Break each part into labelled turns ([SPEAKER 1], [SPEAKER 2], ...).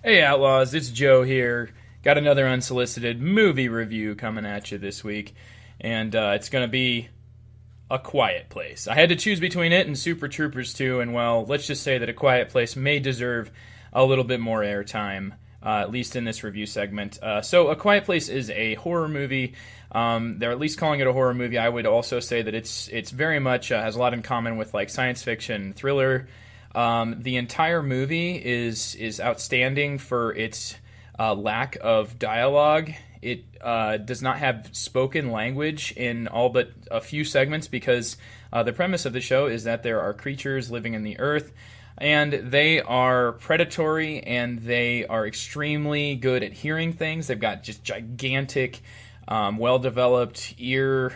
[SPEAKER 1] Hey Outlaws, it's Joe here. Got another unsolicited movie review coming at you this week, and it's going to be A Quiet Place. I had to choose between it and Super Troopers 2, and well, let's just say that A Quiet Place may deserve a little bit more airtime, at least in this review segment. So A Quiet Place is a horror movie. They're at least calling it a horror movie. I would also say that it's very much has a lot in common with like science fiction, thriller. The entire movie is outstanding for its lack of dialogue. It does not have spoken language in all but a few segments because the premise of the show is that there are creatures living in the earth, and they are predatory and they are extremely good at hearing things. They've got just gigantic, well-developed ear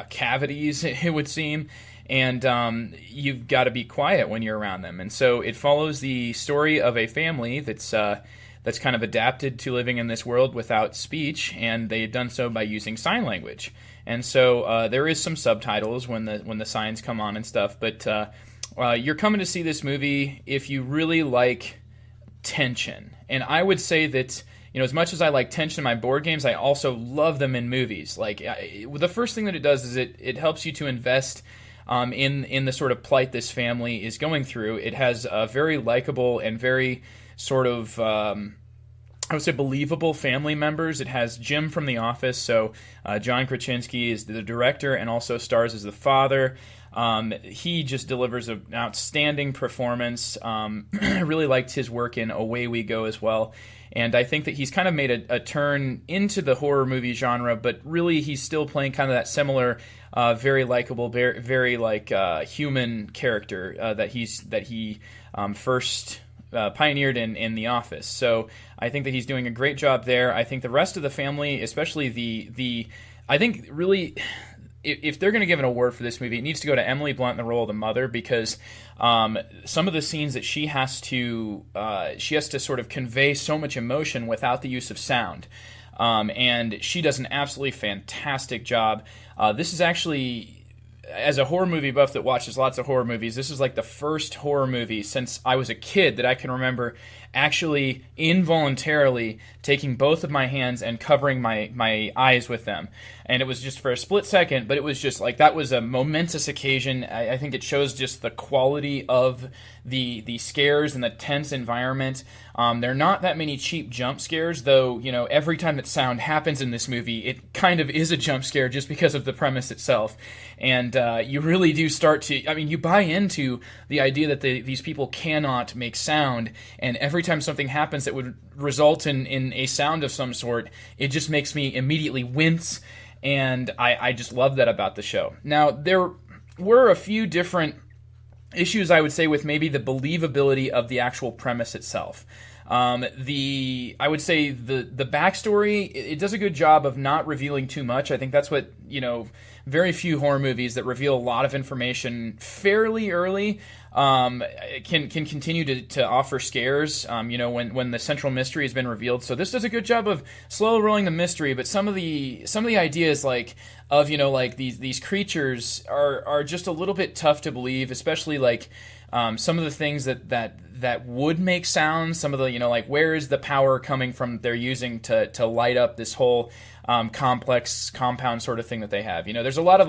[SPEAKER 1] cavities, it would seem. And you've got to be quiet when you're around them. And so it follows the story of a family that's kind of adapted to living in this world without speech, and they had done so by using sign language. And so there is some subtitles when the signs come on and stuff. But you're coming to see this movie if you really like tension. And I would say that, as much as I like tension in my board games, I also love them in movies. Like the first thing that it does is it helps you to invest in the sort of plight this family is going through. It has a very likable and very sort of, I would say, believable family members. It has Jim from The Office, so John Krasinski is the director and also stars as the father. He just delivers an outstanding performance. I really liked his work in Away We Go as well. And I think that he's kind of made a turn into the horror movie genre, but really he's still playing kind of that similar, very likable, very like human character that he first pioneered in The Office. So I think that he's doing a great job there. I think the rest of the family, especially I think really, if they're going to give an award for this movie, it needs to go to Emily Blunt in the role of the mother, because some of the scenes that she has to sort of convey so much emotion without the use of sound, and she does an absolutely fantastic job. This is actually, as a horror movie buff that watches lots of horror movies, this is like the first horror movie since I was a kid that I can remember actually involuntarily taking both of my hands and covering my eyes with them. And it was just for a split second, but it was just like, that was a momentous occasion. I think it shows just the quality of the scares and the tense environment. There are not that many cheap jump scares, though, every time that sound happens in this movie, it kind of is a jump scare just because of the premise itself. And you really do start to, you buy into the idea that these people cannot make sound, and every time something happens that would result in a sound of some sort, it just makes me immediately wince, and I just love that about the show. Now, there were a few different issues, I would say, with maybe the believability of the actual premise itself. I would say the backstory, it does a good job of not revealing too much. I think that's what, very few horror movies that reveal a lot of information fairly early can continue to offer scares, when the central mystery has been revealed. So this does a good job of slow rolling the mystery, but some of the ideas of these creatures are just a little bit tough to believe, especially some of the things that would make sounds, some of the, where is the power coming from they're using to light up this whole complex compound sort of thing that they have. There's a lot of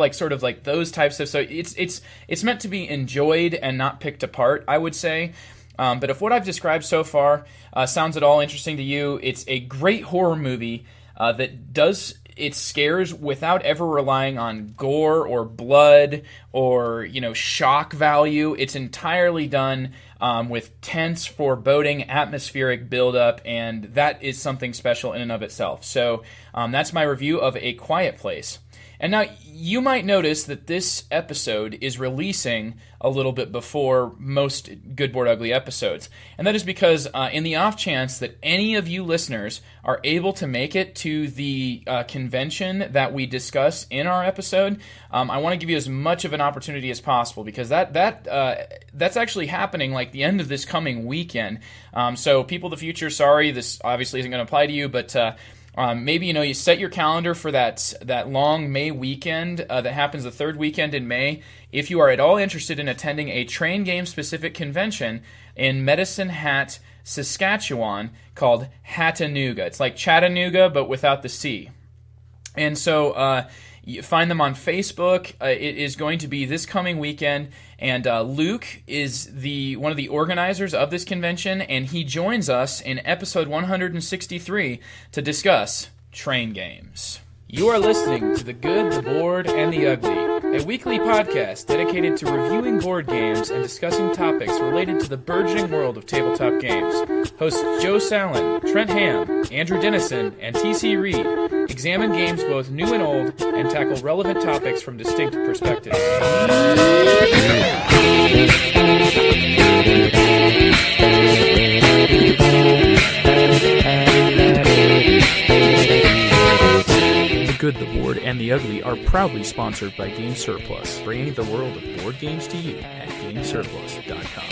[SPEAKER 1] those types of, so it's meant to be enjoyed and not picked apart, I would say. But if what I've described so far sounds at all interesting to you, it's a great horror movie that does its scares without ever relying on gore or blood or, shock value. It's entirely done with tense, foreboding, atmospheric buildup, and that is something special in and of itself. So that's my review of A Quiet Place. And now you might notice that this episode is releasing a little bit before most Good Board Ugly episodes. And that is because in the off chance that any of you listeners are able to make it to the convention that we discuss in our episode, I want to give you as much of an opportunity as possible, because that's actually happening like the end of this coming weekend. So people of the future, sorry, this obviously isn't going to apply to you, but maybe you set your calendar for that long May weekend that happens the third weekend in May. If you are at all interested in attending a train game specific convention, in Medicine Hat, Saskatchewan, called Hattanooga. It's like Chattanooga, but without the C. And so you find them on Facebook. It is going to be this coming weekend, and Luke is one of the organizers of this convention, and he joins us in episode 163 to discuss train games. You are listening to The Good, the Bored, and the Ugly, a weekly podcast dedicated to reviewing board games and discussing topics related to the burgeoning world of tabletop games. Hosts Joe Sallin, Trent Ham, Andrew Dennison, and TC Reed examine games both new and old and tackle relevant topics from distinct perspectives. The Good, the Bored, and the Ugly are proudly sponsored by Game Surplus, bringing the world of board games to you at GameSurplus.com.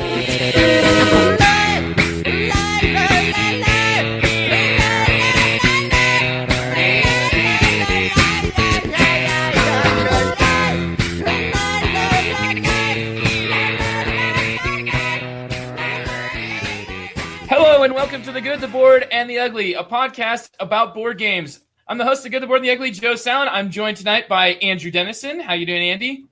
[SPEAKER 1] Hello and welcome to The Good, the Bored, and the Ugly, a podcast about board games. I'm the host of Good, the Bored, and the Ugly, Joe Sallin. I'm joined tonight by Andrew Dennison. How you doing, Andy?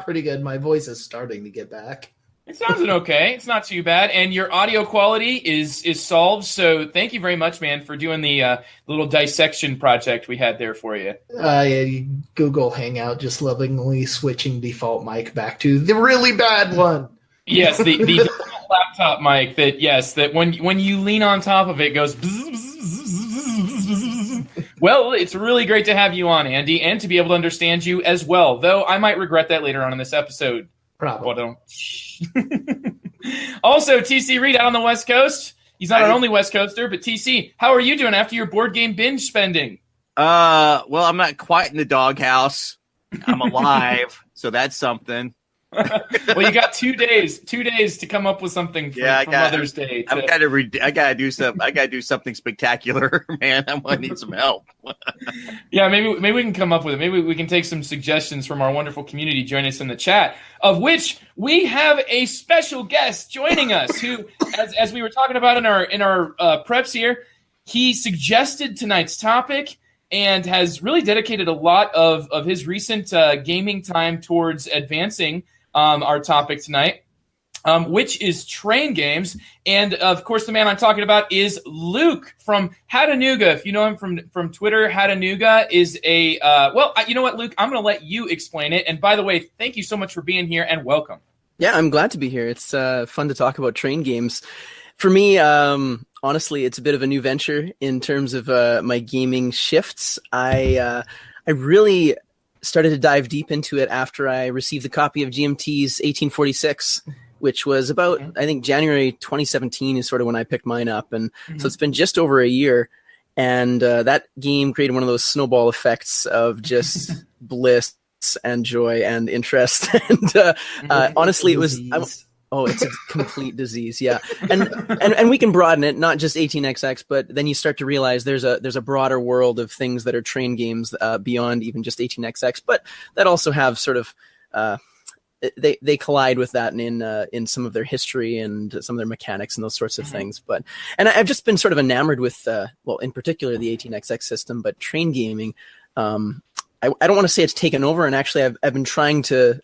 [SPEAKER 2] Pretty good. My voice is starting to get back.
[SPEAKER 1] It sounds okay. It's not too bad. And your audio quality is solved, so thank you very much, man, for doing the little dissection project we had there for you.
[SPEAKER 2] Yeah, Google Hangout just lovingly switching default mic back to the really bad one.
[SPEAKER 1] Yes, the default laptop mic that when you lean on top of it goes bzz, bzz, bzz, bzz. Well, it's really great to have you on, Andy, and to be able to understand you as well, though I might regret that later on in this episode.
[SPEAKER 2] Probably.
[SPEAKER 1] Also, TC Reed out on the West Coast. He's not our only West Coaster, but TC, how are you doing after your board game binge spending?
[SPEAKER 3] Well, I'm not quite in the doghouse. I'm alive, so that's something.
[SPEAKER 1] Well, you got 2 days to come up with something for Mother's Day.
[SPEAKER 3] I gotta do something spectacular, man. I'm gonna need some help.
[SPEAKER 1] Yeah, maybe we can come up with it. Maybe we can take some suggestions from our wonderful community. Join us in the chat, of which we have a special guest joining us. Who, as we were talking about in our preps here, he suggested tonight's topic and has really dedicated a lot of his recent gaming time towards advancing our topic tonight, which is train games. And, of course, the man I'm talking about is Luke from Hattanooga. If you know him from Twitter, Hattanooga is a you know what, Luke? I'm going to let you explain it. And, by the way, thank you so much for being here, and welcome.
[SPEAKER 4] Yeah, I'm glad to be here. It's fun to talk about train games. For me, honestly, it's a bit of a new venture in terms of my gaming shifts. I really started to dive deep into it after I received the copy of GMT's 1846, which was about, I think, January 2017 is sort of when I picked mine up. And so it's been just over a year. And that game created one of those snowball effects of just bliss and joy and interest. And honestly, it was... Oh, it's a complete disease, yeah. And we can broaden it, not just 18XX, but then you start to realize there's a broader world of things that are train games beyond even just 18XX, but that also have sort of they collide with that in some of their history and some of their mechanics and those sorts of things. And I've just been sort of enamored with in particular the 18XX system, but train gaming. I don't want to say it's taken over, and actually I've been trying to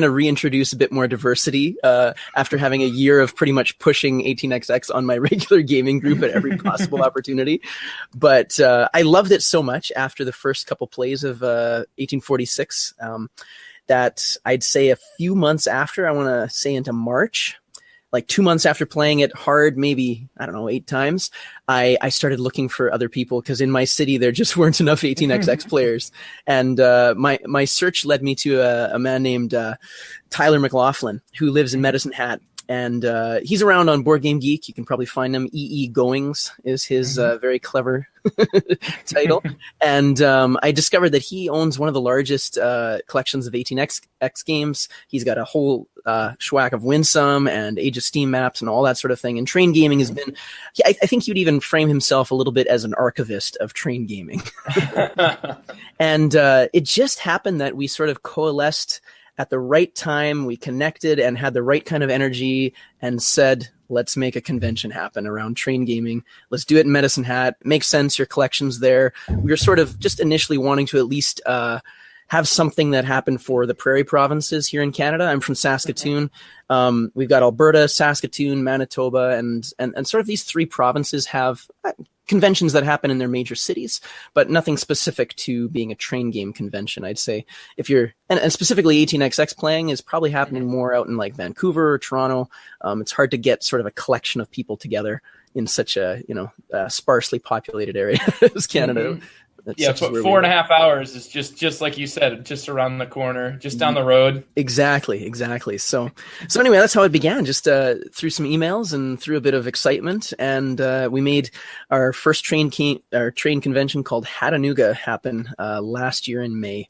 [SPEAKER 4] reintroduce a bit more diversity after having a year of pretty much pushing 18XX on my regular gaming group at every possible opportunity. But I loved it so much after the first couple plays of 1846 that I'd say a few months after, I want to say into March, like 2 months after playing it hard, maybe, 8 times, I started looking for other people because in my city, there just weren't enough 18XX players. And my search led me to a man named Tyler McLaughlin, who lives in Medicine Hat. And he's around on Board Game Geek. You can probably find him. E.E. Goings is his very clever title. And I discovered that he owns one of the largest collections of 18X games. He's got a whole schwack of Winsome and Age of Steam maps and all that sort of thing. And train gaming has been, I think he'd even frame himself a little bit as an archivist of train gaming. And it just happened that we sort of coalesced at the right time, we connected and had the right kind of energy and said, let's make a convention happen around train gaming. Let's do it in Medicine Hat. Makes sense. Your collection's there. We were sort of just initially wanting to at least have something that happened for the prairie provinces here in Canada. I'm from Saskatoon. We've got Alberta, Saskatoon, Manitoba, and sort of these 3 provinces have conventions that happen in their major cities, but nothing specific to being a train game convention. I'd say if you're, and specifically 18xx playing is probably happening more out in like Vancouver or Toronto. It's hard to get sort of a collection of people together in such a, sparsely populated area as Canada.
[SPEAKER 1] Yeah, but 4.5 hours is just like you said, just around the corner, just down the road.
[SPEAKER 4] Exactly. So anyway, that's how it began. Just through some emails and through a bit of excitement, and we made our first train convention called Hattanooga happen last year in May.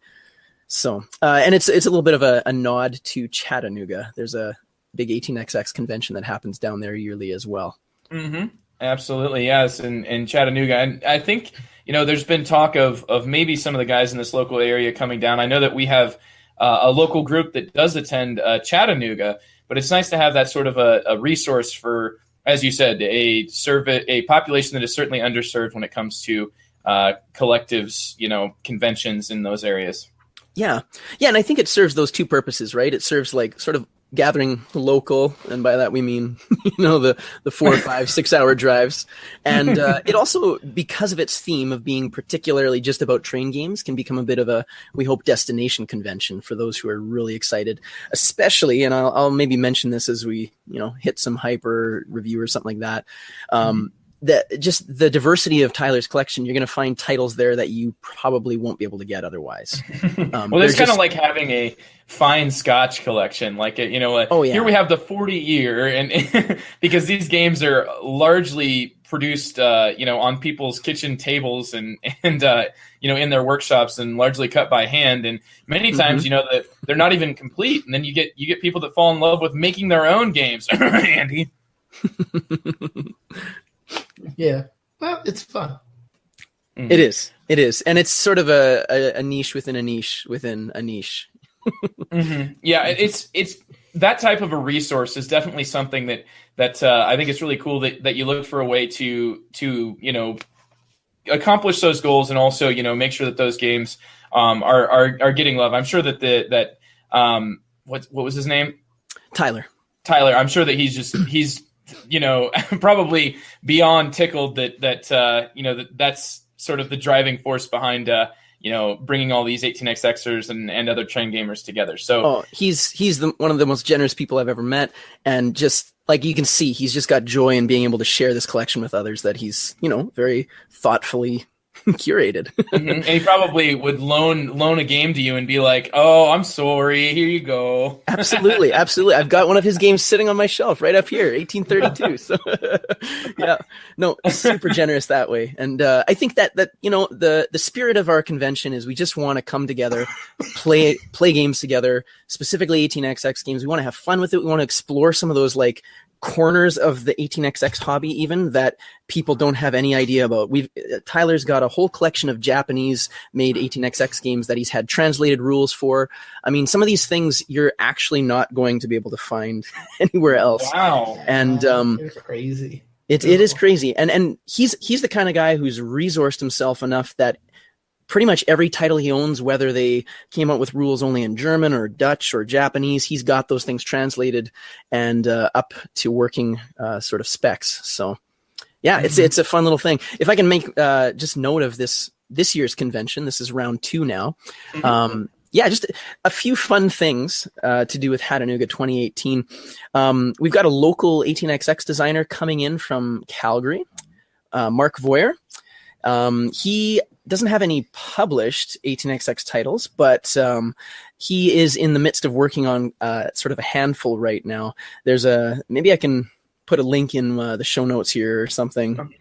[SPEAKER 4] So and it's a little bit of a nod to Chattanooga. There's a big 18xx convention that happens down there yearly as well.
[SPEAKER 1] Mm-hmm. Absolutely, yes, in Chattanooga, and I think. There's been talk of maybe some of the guys in this local area coming down. I know that we have a local group that does attend Chattanooga, but it's nice to have that sort of a resource for, as you said, a population that is certainly underserved when it comes to collectives, conventions in those areas. Yeah,
[SPEAKER 4] and I think it serves those 2 purposes, right? It serves like sort of gathering local, and by that we mean the 4 or 5 6-hour drives, and it also, because of its theme of being particularly just about train games, can become a bit of a, we hope, destination convention for those who are really excited, especially, and I'll maybe mention this as we hit some hyper review or something like that. Just the diversity of Tyler's collection, you're going to find titles there that you probably won't be able to get otherwise.
[SPEAKER 1] Well, it's kind of like having a fine Scotch collection. Like, here we have the 40-year, and because these games are largely produced, on people's kitchen tables and in their workshops, and largely cut by hand. And many times, that they're not even complete. And then you get people that fall in love with making their own games. Andy.
[SPEAKER 2] Yeah, well, it's fun.
[SPEAKER 4] It is, and it's sort of a niche within a niche within a niche.
[SPEAKER 1] Mm-hmm. Yeah, it's that type of a resource is definitely something that I think it's really cool that you look for a way to accomplish those goals, and also make sure that those games are getting love. I'm sure that what was his name?
[SPEAKER 4] Tyler.
[SPEAKER 1] I'm sure that he's probably beyond tickled that's sort of the driving force behind, bringing all these 18xxers and other train gamers together. So
[SPEAKER 4] he's one of the most generous people I've ever met. And just like you can see, he's just got joy in being able to share this collection with others that he's, very thoughtfully curated.
[SPEAKER 1] Mm-hmm. And he probably would loan a game to you and be like, "Oh, I'm sorry, here you go." Absolutely.
[SPEAKER 4] I've got one of his games sitting on my shelf right up here, 1832. So yeah, no, super generous that way. And I think that the spirit of our convention is we just want to come together, play games together, specifically 18xx games. We want to have fun with it. We want to explore some of those like corners of the 18xx hobby even that people don't have any idea about. Tyler's got a whole collection of Japanese made 18xx games that he's had translated rules for. I mean, some of these things you're actually not going to be able to find anywhere else.
[SPEAKER 1] Wow.
[SPEAKER 4] And
[SPEAKER 2] it's crazy.
[SPEAKER 4] It is crazy. And he's the kind of guy who's resourced himself enough that pretty much every title he owns, whether they came out with rules only in German or Dutch or Japanese, he's got those things translated and up to working sort of specs. So yeah, it's a fun little thing. If I can make just note of this year's convention, this is round 2 now. Mm-hmm. Just a few fun things to do with Hattanooga 2018. We've got a local 18xx designer coming in from Calgary, Mark Voyer. He doesn't have any published 18xx titles, but he is in the midst of working on sort of a handful right now. Maybe I can put a link in the show notes here or something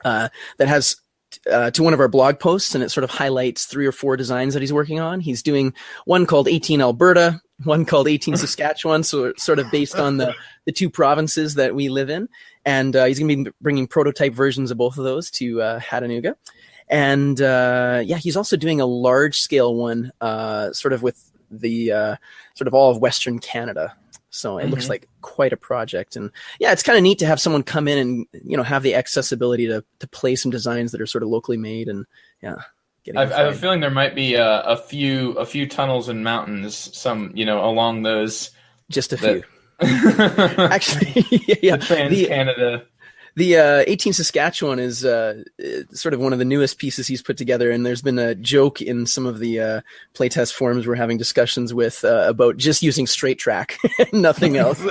[SPEAKER 4] that has to one of our blog posts, and it sort of highlights 3 or 4 designs that he's working on. He's doing one called 18 Alberta, one called 18 Saskatchewan, so sort of based on the 2 provinces that we live in. And he's going to be bringing prototype versions of both of those to Hattanooga. And he's also doing a large scale one, sort of with the sort of all of Western Canada. So it looks like quite a project. And yeah, it's kind of neat to have someone come in and, you know, have the accessibility to play some designs that are sort of locally made. And yeah.
[SPEAKER 1] I have a feeling there might be a few tunnels and mountains, some, you know, along those.
[SPEAKER 4] Just a few. Actually, yeah.
[SPEAKER 1] Trans-Canada.
[SPEAKER 4] The 18 Saskatchewan is sort of one of the newest pieces he's put together, and there's been a joke in some of the playtest forums we're having discussions with about just using straight track and nothing else.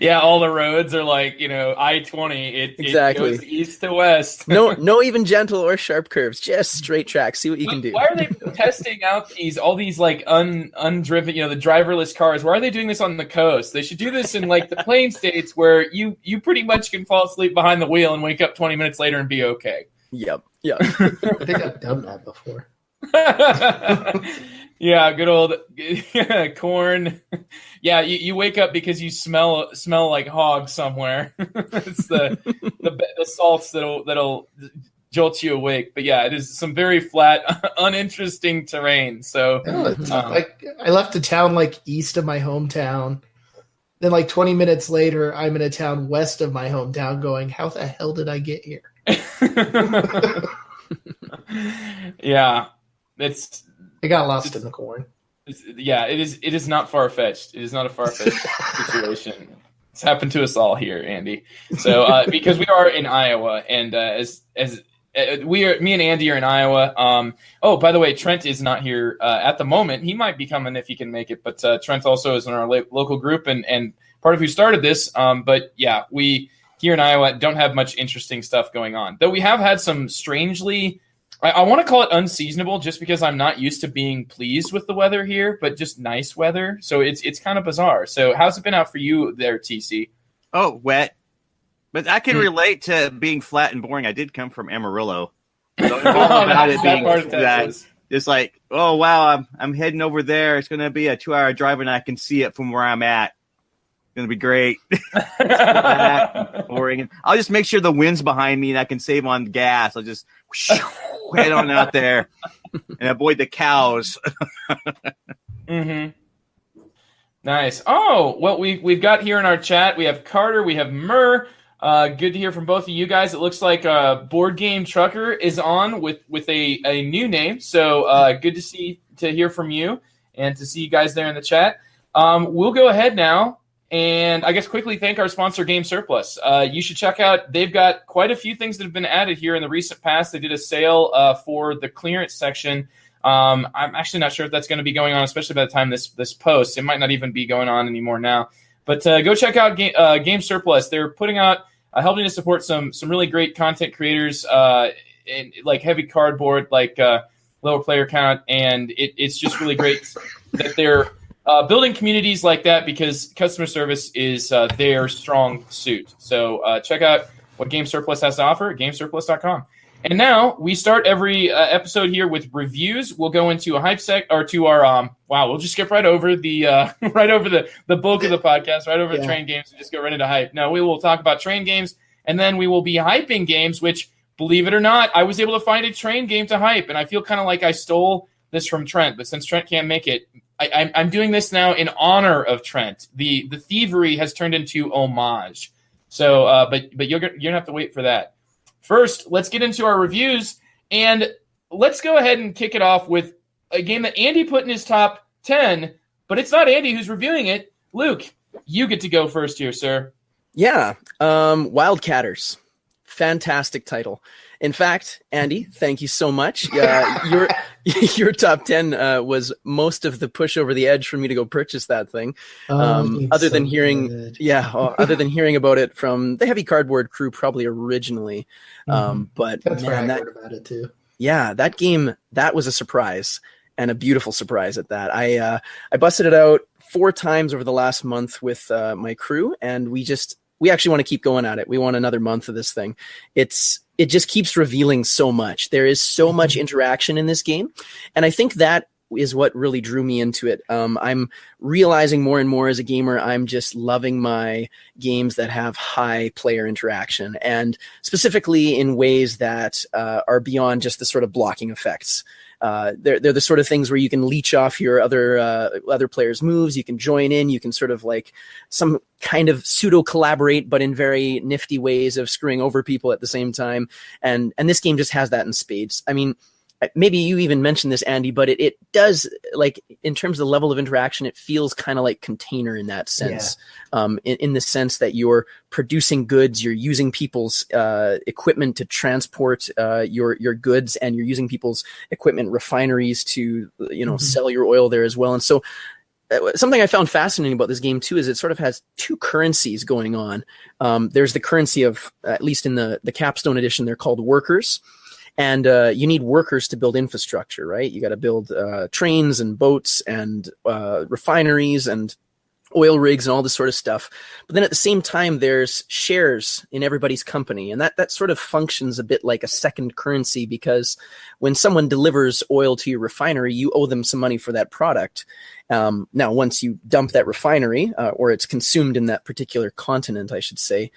[SPEAKER 1] Yeah, all the roads are like, you know, I-20. It goes east to west.
[SPEAKER 4] No even gentle or sharp curves, just straight track. See what you can do.
[SPEAKER 1] Why are they testing out all these like undriven, you know, the driverless cars? Why are they doing this on the coast? They should do this in like the plain states where you pretty much can fall asleep behind the wheel and wake up 20 minutes later and be okay.
[SPEAKER 4] Yep.
[SPEAKER 2] I think I've done that before.
[SPEAKER 1] Yeah, good old corn. Yeah, you wake up because you smell like hog somewhere. It's the salts that'll jolt you awake. But yeah, it is some very flat, uninteresting terrain. So
[SPEAKER 2] I left a town like east of my hometown. Then, like 20 minutes later, I'm in a town west of my hometown going, how the hell did I get here?
[SPEAKER 1] Yeah.
[SPEAKER 2] I got lost in the corn.
[SPEAKER 1] It is not far-fetched. It is not a far-fetched situation. It's happened to us all here, Andy. So, because we are in Iowa, and me and Andy are in Iowa. Oh, by the way, Trent is not here at the moment. He might be coming if he can make it, but Trent also is in our local group and part of who started this. But yeah, we here in Iowa don't have much interesting stuff going on. Though we have had some strangely, I want to call it unseasonable, just because I'm not used to being pleased with the weather here, but just nice weather. So it's kind of bizarre. So how's it been out for you there, TC?
[SPEAKER 3] Oh, wet. But I can relate to being flat and boring. I did come from Amarillo. So it's all about it being that. It's like, oh wow, I'm heading over there. It's going to be a 2-hour drive, and I can see it from where I'm at. It's going to be great. Flat, boring. I'll just make sure the wind's behind me, and I can save on gas. I'll just head on out there and avoid the cows.
[SPEAKER 1] Mm-hmm. Nice. Oh, well, we've got here in our chat. We have Carter. We have Murr. Good to hear from both of you guys. It looks like Board Game Trucker is on with a new name. So good to hear from you and to see you guys there in the chat. We'll go ahead now and I guess quickly thank our sponsor, Game Surplus. You should check out. They've got quite a few things that have been added here in the recent past. They did a sale for the clearance section. I'm actually not sure if that's going to be going on, especially by the time this posts. It might not even be going on anymore now. But go check out Game Surplus. They're putting out, helping to support some really great content creators, in, like Heavy Cardboard, like lower player count, and it's just really great that they're building communities like that because customer service is their strong suit. So check out what Game Surplus has to offer at GameSurplus.com. And now we start every episode here with reviews. We'll go into a hype sec or to our we'll just skip right over the the bulk of the podcast, right over the train games, and just go right into hype. No, we will talk about train games, and then we will be hyping games. Which, believe it or not, I was able to find a train game to hype, and I feel kind of like I stole this from Trent. But since Trent can't make it, I'm doing this now in honor of Trent. The thievery has turned into homage. So, but you're gonna have to wait for that. First, let's get into our reviews, and let's go ahead and kick it off with a game that Andy put in his top 10, but it's not Andy who's reviewing it. Luke, you get to go first here, sir.
[SPEAKER 4] Yeah, Wildcatters. Fantastic title. In fact, Andy, thank you so much. Your top 10 was most of the push over the edge for me to go purchase that thing. Other than hearing about it from the Heavy Cardboard crew, probably originally. But
[SPEAKER 2] that's where I heard about it too.
[SPEAKER 4] Yeah, that game, that was a surprise, and a beautiful surprise at that. I busted it out 4 times over the last month with my crew, and we actually want to keep going at it. We want another month of this thing. It just keeps revealing so much. There is so much interaction in this game, and I think that is what really drew me into it. I'm realizing more and more as a gamer, I'm just loving my games that have high player interaction, and specifically in ways that are beyond just the sort of blocking effects. They're the sort of things where you can leech off your other players' moves. You can join in. You can sort of like some kind of pseudo collaborate, but in very nifty ways of screwing over people at the same time. And this game just has that in spades. I mean, maybe you even mentioned this, Andy, but it does, like, in terms of the level of interaction, it feels kind of like Container in that sense. In the sense that you're producing goods, you're using people's equipment to transport your goods, and you're using people's equipment refineries to sell your oil there as well. And so something I found fascinating about this game too is it sort of has two currencies going on. There's the currency of, at least in the Capstone edition, they're called workers. And you need workers to build infrastructure, right? You got to build trains and boats and refineries and oil rigs and all this sort of stuff. But then at the same time, there's shares in everybody's company. And that sort of functions a bit like a second currency, because when someone delivers oil to your refinery, you owe them some money for that product. Now, once you dump that refinery, or it's consumed in that particular continent, I should say,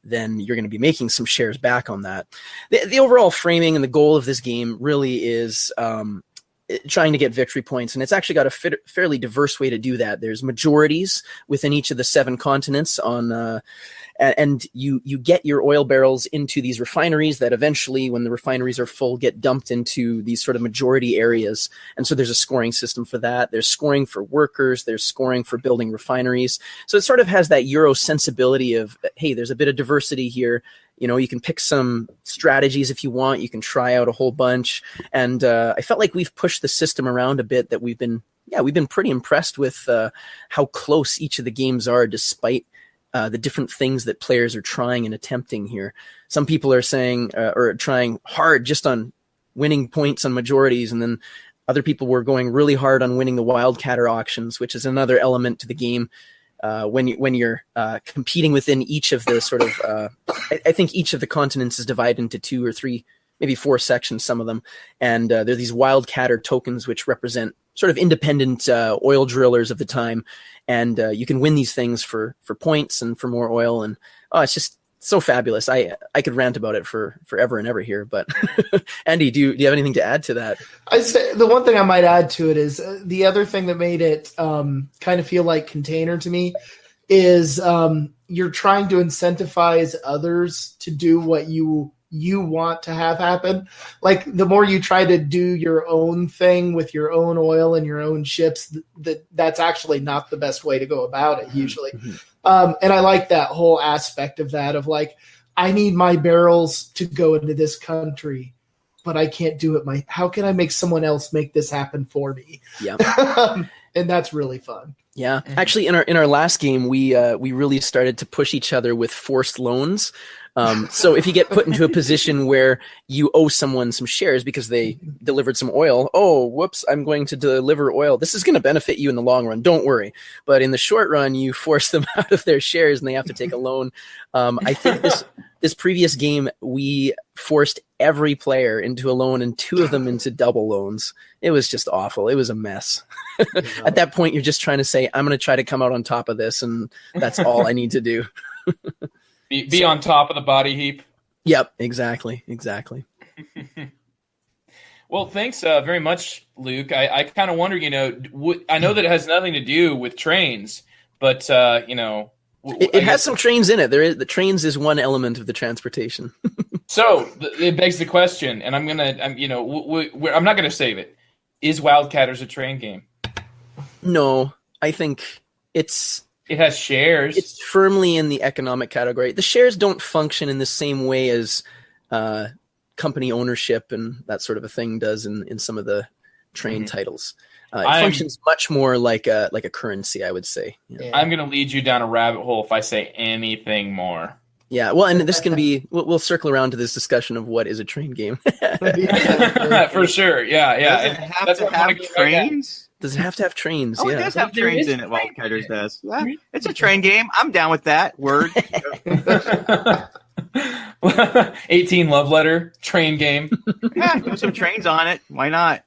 [SPEAKER 4] then you're going to be making some shares back on that. The overall framing and the goal of this game really is trying to get victory points, and it's actually got a fairly diverse way to do that. There's majorities within each of the 7 continents and you get your oil barrels into these refineries that eventually, when the refineries are full, get dumped into these sort of majority areas. And so there's a scoring system for that. There's scoring for workers. There's scoring for building refineries. So it sort of has that Euro sensibility of, hey, there's a bit of diversity here. You can pick some strategies if you want. You can try out a whole bunch. And I felt like we've pushed the system around a bit, that we've been pretty impressed with how close each of the games are, despite the different things that players are trying and attempting here. Some people are saying, or trying hard just on winning points on majorities, and then other people were going really hard on winning the Wildcatter auctions, which is another element to the game. When you're competing within each of the sort of, I think each of the continents is divided into 2 or 3, maybe 4 sections, some of them. And there are these Wildcatter tokens, which represent sort of independent oil drillers of the time. And you can win these things for points and for more oil. And it's just so fabulous. I could rant about it for forever and ever here. But Andy, do you have anything to add to that?
[SPEAKER 2] I'd say the one thing I might add to it is the other thing that made it kind of feel like Container to me is you're trying to incentivize others to do what you want to have happen. Like, the more you try to do your own thing with your own oil and your own ships, that's actually not the best way to go about it usually. And I like that whole aspect of that, of like, I need my barrels to go into this country, but I can't do it. How can I make someone else make this happen for me? Yeah. And that's really fun.
[SPEAKER 4] Yeah. Actually, in our last game, we really started to push each other with forced loans. So if you get put into a position where you owe someone some shares because they delivered some oil, oh, whoops, I'm going to deliver oil. This is going to benefit you in the long run. Don't worry. But in the short run, you force them out of their shares and they have to take a loan. I think this previous game, we forced every player into a loan and 2 of them into double loans. It was just awful. It was a mess. At that point, you're just trying to say, I'm going to try to come out on top of this, and that's all I need to do.
[SPEAKER 1] Be on top of the body heap.
[SPEAKER 4] Yep, exactly.
[SPEAKER 1] Well, thanks very much, Luke. I kind of wonder, I know that it has nothing to do with trains, but
[SPEAKER 4] it has some trains in it. The trains is one element of the transportation.
[SPEAKER 1] So it begs the question, and I'm not gonna save it. Is Wildcatters a train game? No,
[SPEAKER 4] I think
[SPEAKER 1] it has shares.
[SPEAKER 4] It's firmly in the economic category. The shares don't function in the same way as company ownership and that sort of a thing does in some of the train titles. It functions much more like a currency, I would say.
[SPEAKER 1] Yeah. I'm going to lead you down a rabbit hole if I say anything more.
[SPEAKER 4] Yeah, well, and this can be, we'll circle around to this discussion of what is a train game.
[SPEAKER 1] For sure, yeah.
[SPEAKER 3] Does it have to have trains?
[SPEAKER 4] Does it have to have trains?
[SPEAKER 3] Oh,
[SPEAKER 4] yeah.
[SPEAKER 3] It does have trains in it, Wildcatters does. Yeah, it's a train game. I'm down with that word.
[SPEAKER 1] 18 love letter, train game.
[SPEAKER 3] Yeah, put some trains on it. Why not?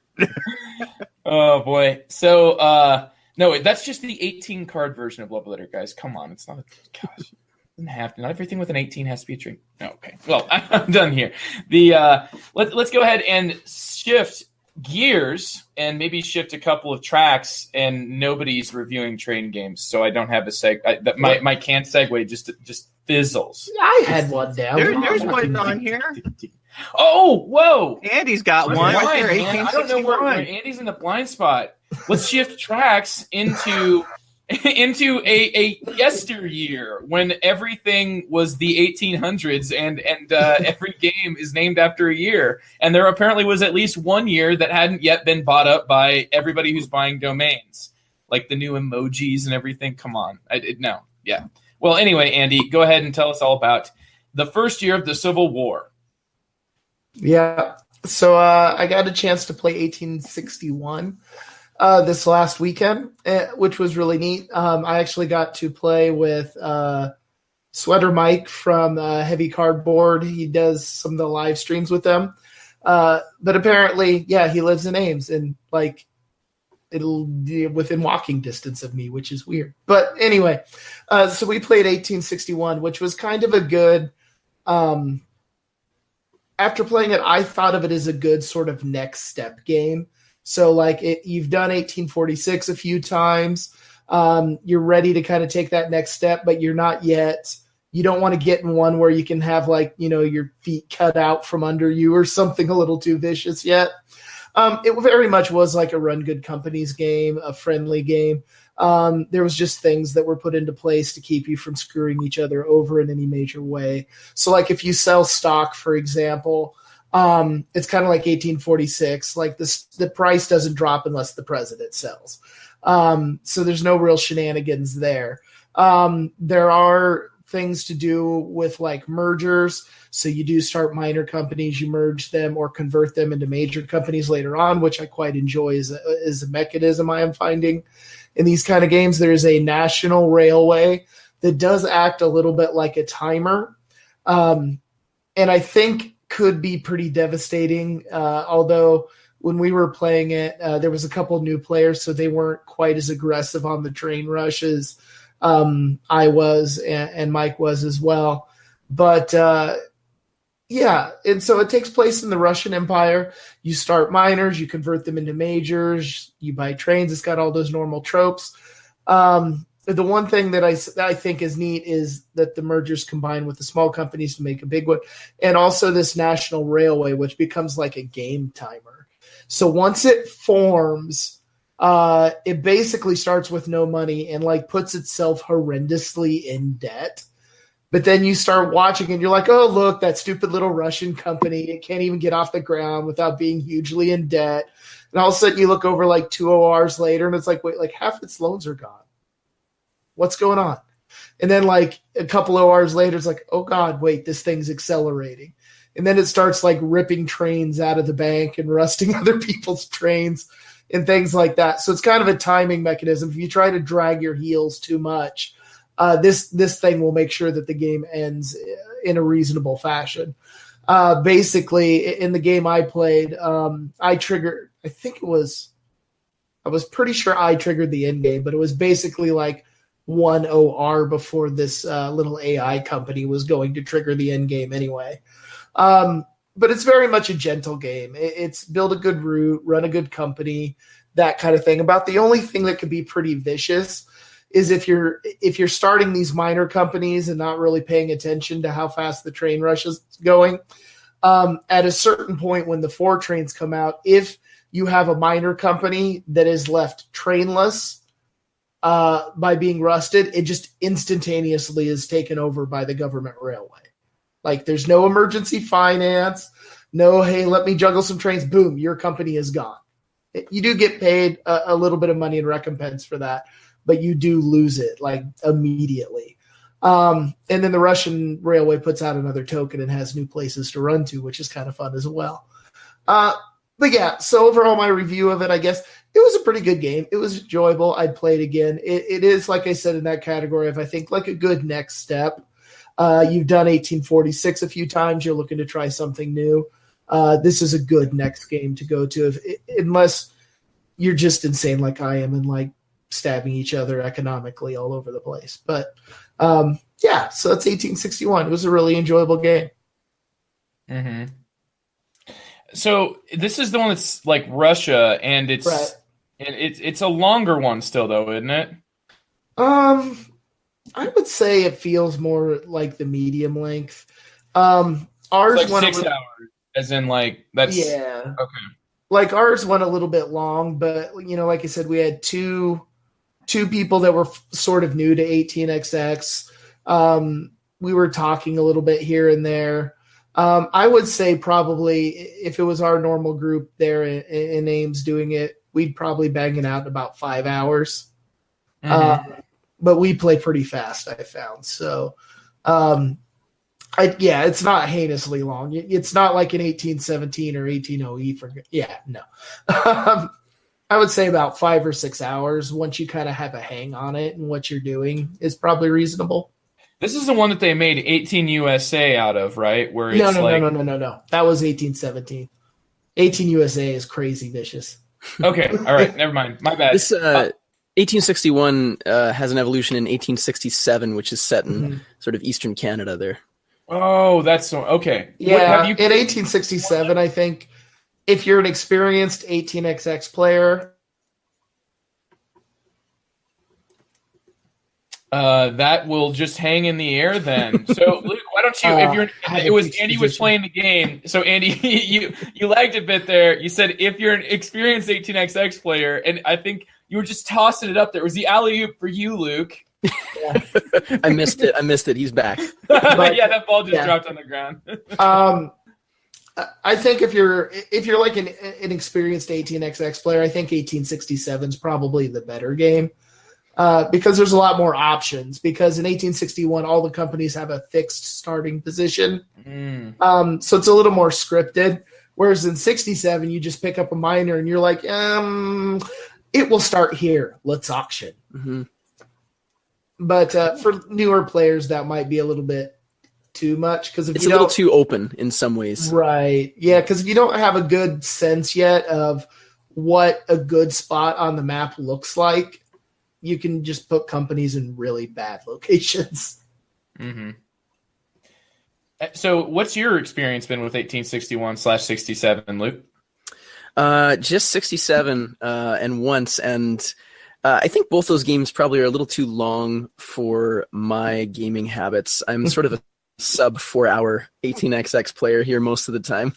[SPEAKER 1] Oh, boy. So, no, that's just the 18 card version of love letter, guys. Come on. It's not gosh. Doesn't have to. Not everything with an 18 has to be a train. Okay. Well, I'm done here. Let's go ahead and shift gears and maybe shift a couple of tracks, and nobody's reviewing train games, so I don't have a my can't segue just fizzles.
[SPEAKER 2] I had one down.
[SPEAKER 3] There's one on here.
[SPEAKER 1] Oh, whoa!
[SPEAKER 3] Andy's got one.
[SPEAKER 1] Blind,
[SPEAKER 3] Right there,
[SPEAKER 1] man. I don't know where Andy's in the blind spot. Let's shift tracks into a yesteryear when everything was the 1800s and every game is named after a year. And there apparently was at least 1 year that hadn't yet been bought up by everybody who's buying domains, like the new emojis and everything. Come on. No. Yeah. Well, anyway, Andy, go ahead and tell us all about the first year of the Civil War.
[SPEAKER 2] Yeah. So I got a chance to play 1861 this last weekend, which was really neat. I actually got to play with Sweater Mike from Heavy Cardboard. He does some of the live streams with them. But apparently, yeah, he lives in Ames and like it'll be within walking distance of me, which is weird. But anyway, so we played 1861, which was kind of a good after playing it, I thought of it as a good sort of next step game. So like you've done 1846 a few times. You're ready to kind of take that next step, but you're not yet. You don't want to get in one where you can have like, your feet cut out from under you or something a little too vicious yet. It very much was like a Run Good Companies game, a friendly game. There was just things that were put into place to keep you from screwing each other over in any major way. So like if you sell stock, for example, it's kind of like 1846. Like the price doesn't drop unless the president sells. So there's no real shenanigans there. There are things to do with like mergers. So you do start minor companies, you merge them or convert them into major companies later on, which I quite enjoy as a mechanism I am finding in these kind of games. There's a national railway that does act a little bit like a timer. And I think could be pretty devastating. Although when we were playing it, there was a couple new players, so they weren't quite as aggressive on the train rush as I was and Mike was as well. But yeah, and so it takes place in the Russian Empire. You start minors, you convert them into majors, you buy trains. It's got all those normal tropes. The one thing that I think is neat is that the mergers combine with the small companies to make a big one, and also this national railway, which becomes like a game timer. So once it forms, it basically starts with no money and like puts itself horrendously in debt. But then you start watching and you're like, oh, look, that stupid little Russian company. It can't even get off the ground without being hugely in debt. And all of a sudden you look over like 2 ORs later and it's like, wait, like half its loans are gone. What's going on? And then like a couple ORs later, it's like, oh God, wait, this thing's accelerating. And then it starts like ripping trains out of the bank and rusting other people's trains and things like that. So it's kind of a timing mechanism. If you try to drag your heels too much, this thing will make sure that the game ends in a reasonable fashion. Basically, in the game I played, I was pretty sure I triggered the end game, but it was basically like 1 OR before this little AI company was going to trigger the end game anyway. But it's very much a gentle game. It's build a good route, run a good company, that kind of thing. About the only thing that could be pretty vicious is if you're starting these minor companies and not really paying attention to how fast the train rush is going. At a certain point when the 4 trains come out, if you have a minor company that is left trainless by being rusted, it just instantaneously is taken over by the government railway. Like there's no emergency finance, no, hey, let me juggle some trains. Boom, your company is gone. You do get paid a little bit of money in recompense for that, but you do lose it like immediately. And then the Russian railway puts out another token and has new places to run to, which is kind of fun as well. But yeah, so overall my review of it, I guess it was a pretty good game. It was enjoyable. I'd play it again. It is, like I said, in that category of, I think, like a good next step. You've done 1846 a few times. You're looking to try something new. This is a good next game to go to, unless you're just insane like I am and like stabbing each other economically all over the place. But yeah, so that's 1861. It was a really enjoyable game.
[SPEAKER 1] Mm-hmm. So this is the one that's like Russia, and it's
[SPEAKER 2] Right.
[SPEAKER 1] it's a longer one still, though, isn't it?
[SPEAKER 2] I would say it feels more like the medium length. Ours
[SPEAKER 1] It's like
[SPEAKER 2] went
[SPEAKER 1] 6 hours, as in like that's
[SPEAKER 2] yeah.
[SPEAKER 1] okay.
[SPEAKER 2] Like ours went a little bit long, but like I said, we had two people that were sort of new to 18xx. We were talking a little bit here and there. I would say probably if it was our normal group there in Ames doing it, we'd probably bang it out in about 5 hours. But we play pretty fast, I found. So, it's not heinously long. It's not like an 1817 or 18OE. No. I would say about 5 or 6 hours once you kind of have a hang on it and what you're doing is probably reasonable.
[SPEAKER 1] This is the one that they made 18 USA out of, right? Where it's
[SPEAKER 2] No. That was 1817. 18 USA is crazy vicious.
[SPEAKER 1] Okay, all right, never mind. My bad.
[SPEAKER 4] This 1861 has an evolution in 1867, which is set in sort of eastern Canada there.
[SPEAKER 1] Oh, that's okay.
[SPEAKER 2] Yeah, in 1867, I think if you're an experienced 18xx player,
[SPEAKER 1] that will just hang in the air then. So, Luke, why don't you? Andy was playing the game. So, Andy, you lagged a bit there. You said if you're an experienced 18xx player, and I think you were just tossing it up there. It was the alley-oop for you, Luke.
[SPEAKER 2] Yeah.
[SPEAKER 4] I missed it. He's back.
[SPEAKER 1] Yeah, that ball just dropped on the ground.
[SPEAKER 2] I think if you're like an experienced 18xx player, I think 1867 is probably the better game because there's a lot more options. Because in 1861, all the companies have a fixed starting position, so it's a little more scripted. Whereas in 67, you just pick up a minor and you're like, it will start here. Let's auction.
[SPEAKER 4] Mm-hmm.
[SPEAKER 2] But for newer players, that might be a little bit too much because
[SPEAKER 4] it's a little too open in some ways.
[SPEAKER 2] Right. Yeah, because if you don't have a good sense yet of what a good spot on the map looks like, you can just put companies in really bad locations.
[SPEAKER 1] Mm-hmm. So what's your experience been with 1861/67, Luke?
[SPEAKER 4] Just 67 and once, and I think both those games probably are a little too long for my gaming habits. I'm sort of a sub 4 hour 18xx player here most of the time.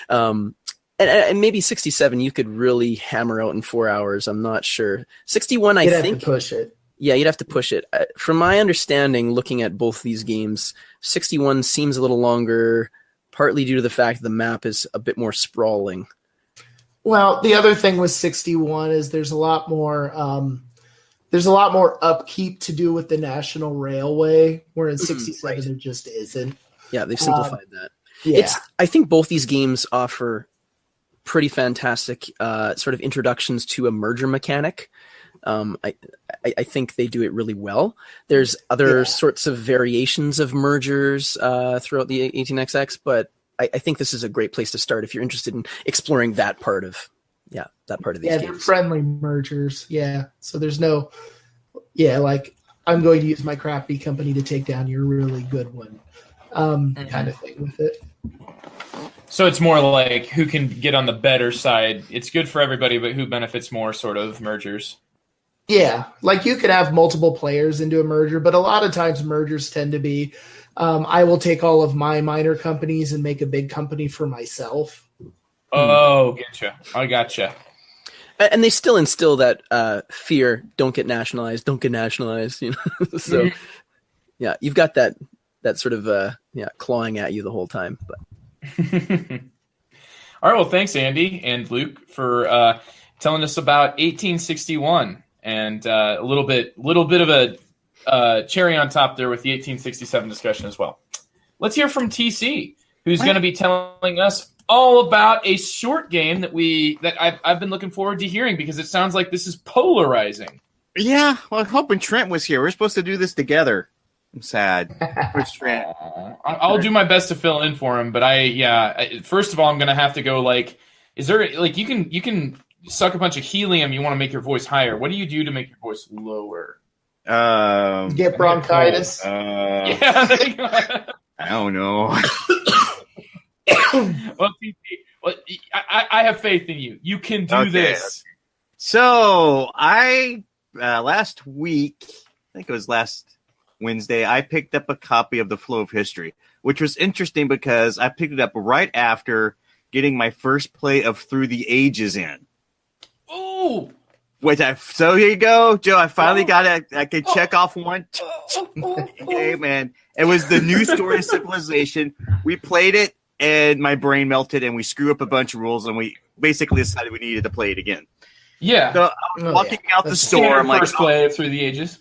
[SPEAKER 4] And maybe 67 you could really hammer out in 4 hours. I'm not sure. 61, I think.
[SPEAKER 2] You'd have to push it.
[SPEAKER 4] Yeah, you'd have to push it. From my understanding, looking at both these games, 61 seems a little longer, partly due to the fact that the map is a bit more sprawling.
[SPEAKER 2] Well, the other thing with 61 is there's a lot more upkeep to do with the National Railway, where in 67 there just isn't.
[SPEAKER 4] Yeah, they've simplified that.
[SPEAKER 2] Yeah.
[SPEAKER 4] I think both these games offer pretty fantastic sort of introductions to a merger mechanic. I think they do it really well. There's other sorts of variations of mergers throughout the 18xx, but I think this is a great place to start if you're interested in exploring that part of these games.
[SPEAKER 2] They're friendly mergers. Yeah, so there's no, like I'm going to use my crappy company to take down your really good one, kind of thing with it.
[SPEAKER 1] So it's more like who can get on the better side. It's good for everybody, but who benefits more sort of mergers.
[SPEAKER 2] Yeah, like you could have multiple players into a merger, but a lot of times mergers tend to be, I will take all of my minor companies and make a big company for myself.
[SPEAKER 1] Oh, I gotcha.
[SPEAKER 4] And they still instill that fear, don't get nationalized. So, yeah, you've got that sort of clawing at you the whole time. But.
[SPEAKER 1] All right, well, thanks, Andy and Luke, for telling us about 1861 and a little bit of a cherry on top there with the 1867 discussion as well. Let's hear from TC, who's going to be telling us all about a short game that I've been looking forward to hearing because it sounds like this is polarizing.
[SPEAKER 3] Yeah, well, I'm hoping Trent was here. We're supposed to do this together. I'm sad. Where's Trent?
[SPEAKER 1] I'll do my best to fill in for him, but first of all, I'm going to have to go is there you can suck a bunch of helium. You want to make your voice higher. What do you do to make your voice lower?
[SPEAKER 2] Get bronchitis.
[SPEAKER 3] I don't know.
[SPEAKER 1] Well, TC, I have faith in you. You can do this.
[SPEAKER 3] So I last week, I think it was last Wednesday, I picked up a copy of The Flow of History, which was interesting because I picked it up right after getting my first play of Through the Ages in.
[SPEAKER 1] Ooh.
[SPEAKER 3] So here you go, Joe. I finally got it. I could check off one game, and it was the new story of Civilization. We played it, and my brain melted, and we screwed up a bunch of rules, and we basically decided we needed to play it again.
[SPEAKER 1] Yeah.
[SPEAKER 3] So I was walking out the store. I'm like,
[SPEAKER 1] first play Through the Ages.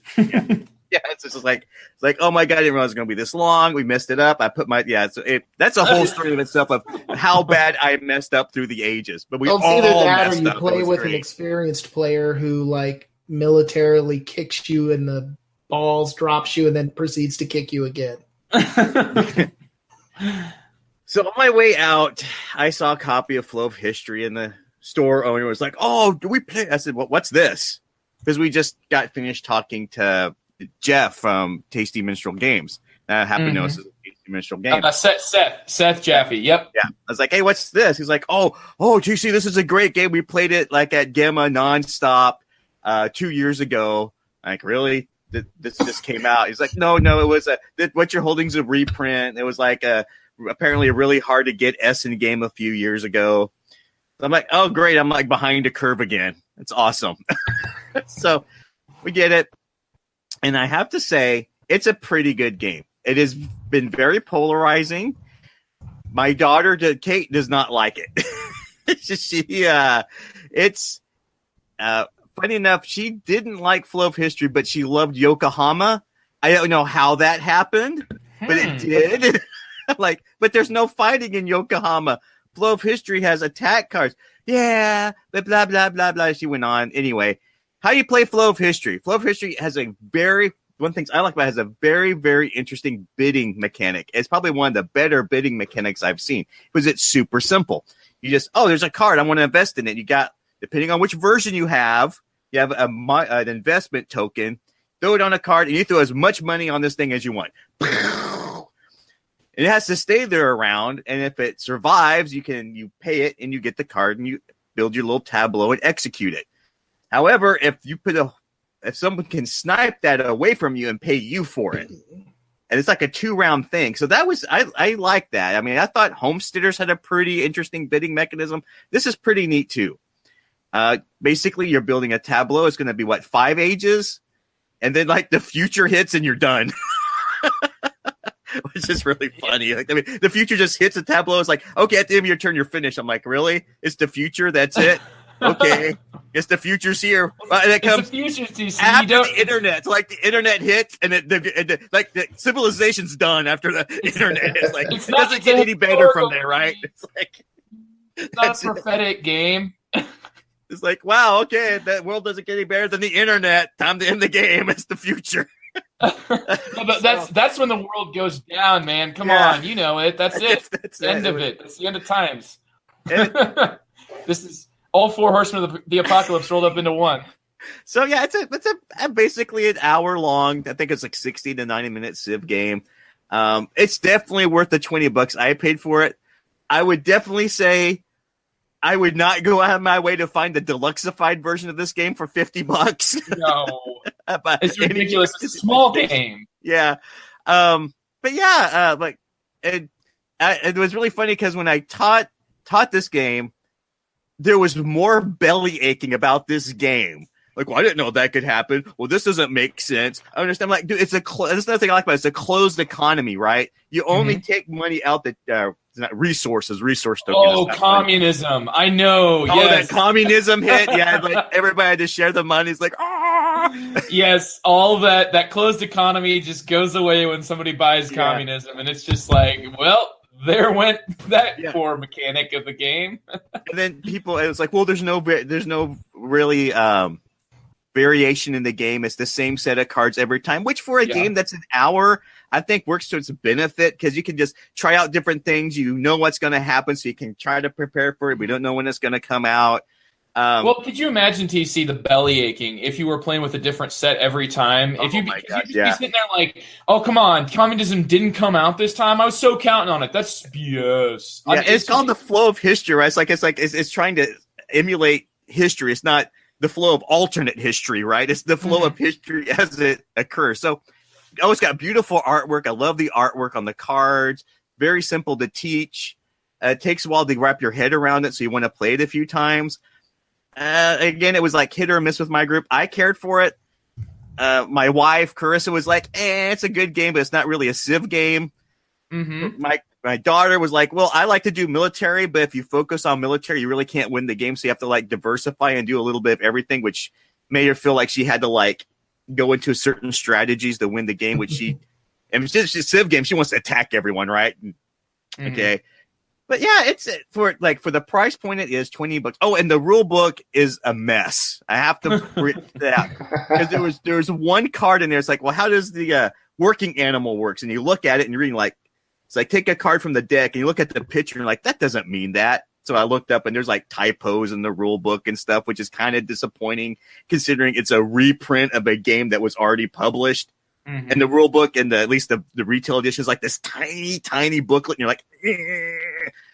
[SPEAKER 3] Yeah, it's just like, oh my God, I didn't realize it was going to be this long. We messed it up. I put my, that's a whole story of itself of how bad I messed up Through the Ages. But we all
[SPEAKER 2] either that or
[SPEAKER 3] messed
[SPEAKER 2] you
[SPEAKER 3] up.
[SPEAKER 2] play with an experienced player who like militarily kicks you in the balls, drops you, and then proceeds to kick you again.
[SPEAKER 3] So on my way out, I saw a copy of Flow of History, and the store owner was like, "Oh, do we play?" I said, "Well, what's this?" Because we just got finished talking to Jeff from Tasty Minstrel Games. Happy to know this is a Tasty Minstrel game.
[SPEAKER 1] Seth Jaffe. Yep.
[SPEAKER 3] Yeah. I was like, hey, what's this? He's like, oh, TC, this is a great game. We played it like at Gemma nonstop 2 years ago. I'm like, really? This just came out. He's like, no, it was what you're holding is a reprint. It was like apparently a really hard to get Essen game a few years ago. So I'm like, oh, great. I'm like behind a curve again. It's awesome. So we get it. And I have to say, it's a pretty good game. It has been very polarizing. My daughter, Kate, does not like it. It's funny enough, she didn't like Flow of History, but she loved Yokohama. I don't know how that happened, but it did. But there's no fighting in Yokohama. Flow of History has attack cards. Yeah, blah, blah, blah, blah, blah. She went on. Anyway. How do you play Flow of History? Flow of History has one thing I like about it has a very, very interesting bidding mechanic. It's probably one of the better bidding mechanics I've seen because it's super simple. You just, there's a card. I want to invest in it. You got, depending on which version you have an investment token, throw it on a card, and you throw as much money on this thing as you want. It has to stay there around, and if it survives, you pay it, and you get the card, and you build your little tableau and execute it. However, if someone can snipe that away from you and pay you for it, and it's like a 2-round thing. So I like that. I mean, I thought Homesteaders had a pretty interesting bidding mechanism. This is pretty neat too. Basically, you're building a tableau. It's going to be 5 ages, and then like the future hits and you're done. Which is really funny. The future just hits a tableau. It's like, okay, at the end of your turn, you're finished. I'm like, really? It's the future? That's it? Okay, guess the future's here. And it comes
[SPEAKER 1] the future, DC.
[SPEAKER 3] After the internet. It's like the internet hits, and the civilization's done after the internet. It's like it doesn't get any better from there, right? It's like
[SPEAKER 1] it's not a prophetic game.
[SPEAKER 3] It's like, wow, okay, that world doesn't get any better than the internet. Time to end the game. It's the future.
[SPEAKER 1] But that's when the world goes down, man. Come on, you know it. That's it. That's the end of it. It's the end of times. This is all 4 horsemen of the apocalypse rolled up into one.
[SPEAKER 3] So yeah, it's basically an hour long. I think it's like 60 to 90 minute Civ game. It's definitely worth the $20 I paid for it. I would definitely say I would not go out of my way to find the deluxeified version of this game for $50.
[SPEAKER 1] No, it's ridiculous. It's a small game.
[SPEAKER 3] Yeah, but yeah, it was really funny because when I taught this game, there was more belly aching about this game. Like, well, I didn't know that could happen. Well, this doesn't make sense. I understand. I'm like, dude, this is another thing I like about it. It's a closed economy, right? You only take money out that resource tokens.
[SPEAKER 1] Oh, communism! Like, I know.
[SPEAKER 3] Oh, yes. That communism hit. Yeah, like everybody had to share the money. It's like,
[SPEAKER 1] yes, all that closed economy just goes away when somebody buys communism, and it's just like, well, there went that poor mechanic of the game.
[SPEAKER 3] And then it was like, well, there's no really variation in the game. It's the same set of cards every time, which for a game that's an hour, I think works to its benefit because you can just try out different things. You know what's going to happen, so you can try to prepare for it. We don't know when it's going to come out.
[SPEAKER 1] Well, could you imagine, TC, the belly aching if you were playing with a different set every time? If you'd be sitting there like, oh, come on, communism didn't come out this time. I was so counting on it. That's BS.
[SPEAKER 3] Yeah, it's called the flow of history, right? It's trying to emulate history. It's not the flow of alternate history, right? It's the flow of history as it occurs. So, it's got beautiful artwork. I love the artwork on the cards. Very simple to teach. It takes a while to wrap your head around it, so you want to play it a few times. Again, it was like hit or miss with my group. I cared for it. My wife, Carissa, was like, it's a good game, but it's not really a Civ game. Mm-hmm. My daughter was like, well, I like to do military, but if you focus on military, you really can't win the game, so you have to like diversify and do a little bit of everything, which made her feel like she had to like go into certain strategies to win the game, which she – and it's just a Civ game. She wants to attack everyone, right? Okay. But yeah, it's for the price point, it is $20. Oh, and the rule book is a mess. I have to print that because there was one card in there. It's like, well, how does the working animal works? And you look at it and you're reading like, it's like take a card from the deck and you look at the picture and you're like, that doesn't mean that. So I looked up and there's like typos in the rule book and stuff, which is kind of disappointing considering it's a reprint of a game that was already published. Mm-hmm. And the rule book and at least the retail edition is like this tiny, tiny booklet. And you're like,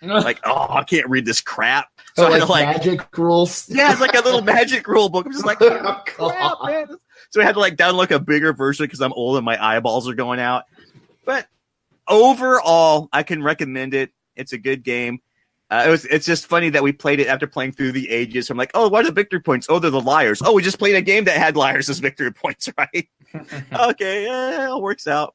[SPEAKER 3] like, oh, I can't read this crap. So I had
[SPEAKER 2] magic rules.
[SPEAKER 3] Yeah, it's like a little magic rule book. I'm just like, oh, crap, man. So I had to like download a bigger version because I'm old and my eyeballs are going out. But overall, I can recommend it. It's a good game. It's just funny that we played it after playing through the ages. So I'm like, oh, what are the victory points? Oh, they're the liars. Oh, we just played a game that had liars as victory points, right? Okay, it all works out.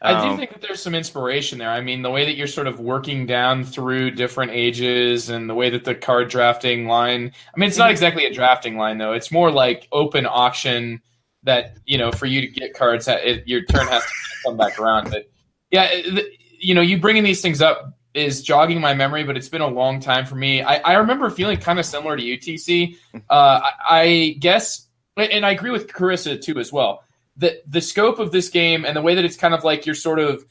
[SPEAKER 1] I do think that there's some inspiration there. I mean, the way that you're sort of working down through different ages and the way that the card drafting line, I mean, it's not exactly a drafting line, though. It's more like open auction that, for you to get cards, your turn has to come back around. But yeah, you bringing these things up is jogging my memory, but it's been a long time for me. I remember feeling kind of similar to UTC. I guess, and I agree with Carissa too as well, that the scope of this game and the way that it's kind of like your sort of,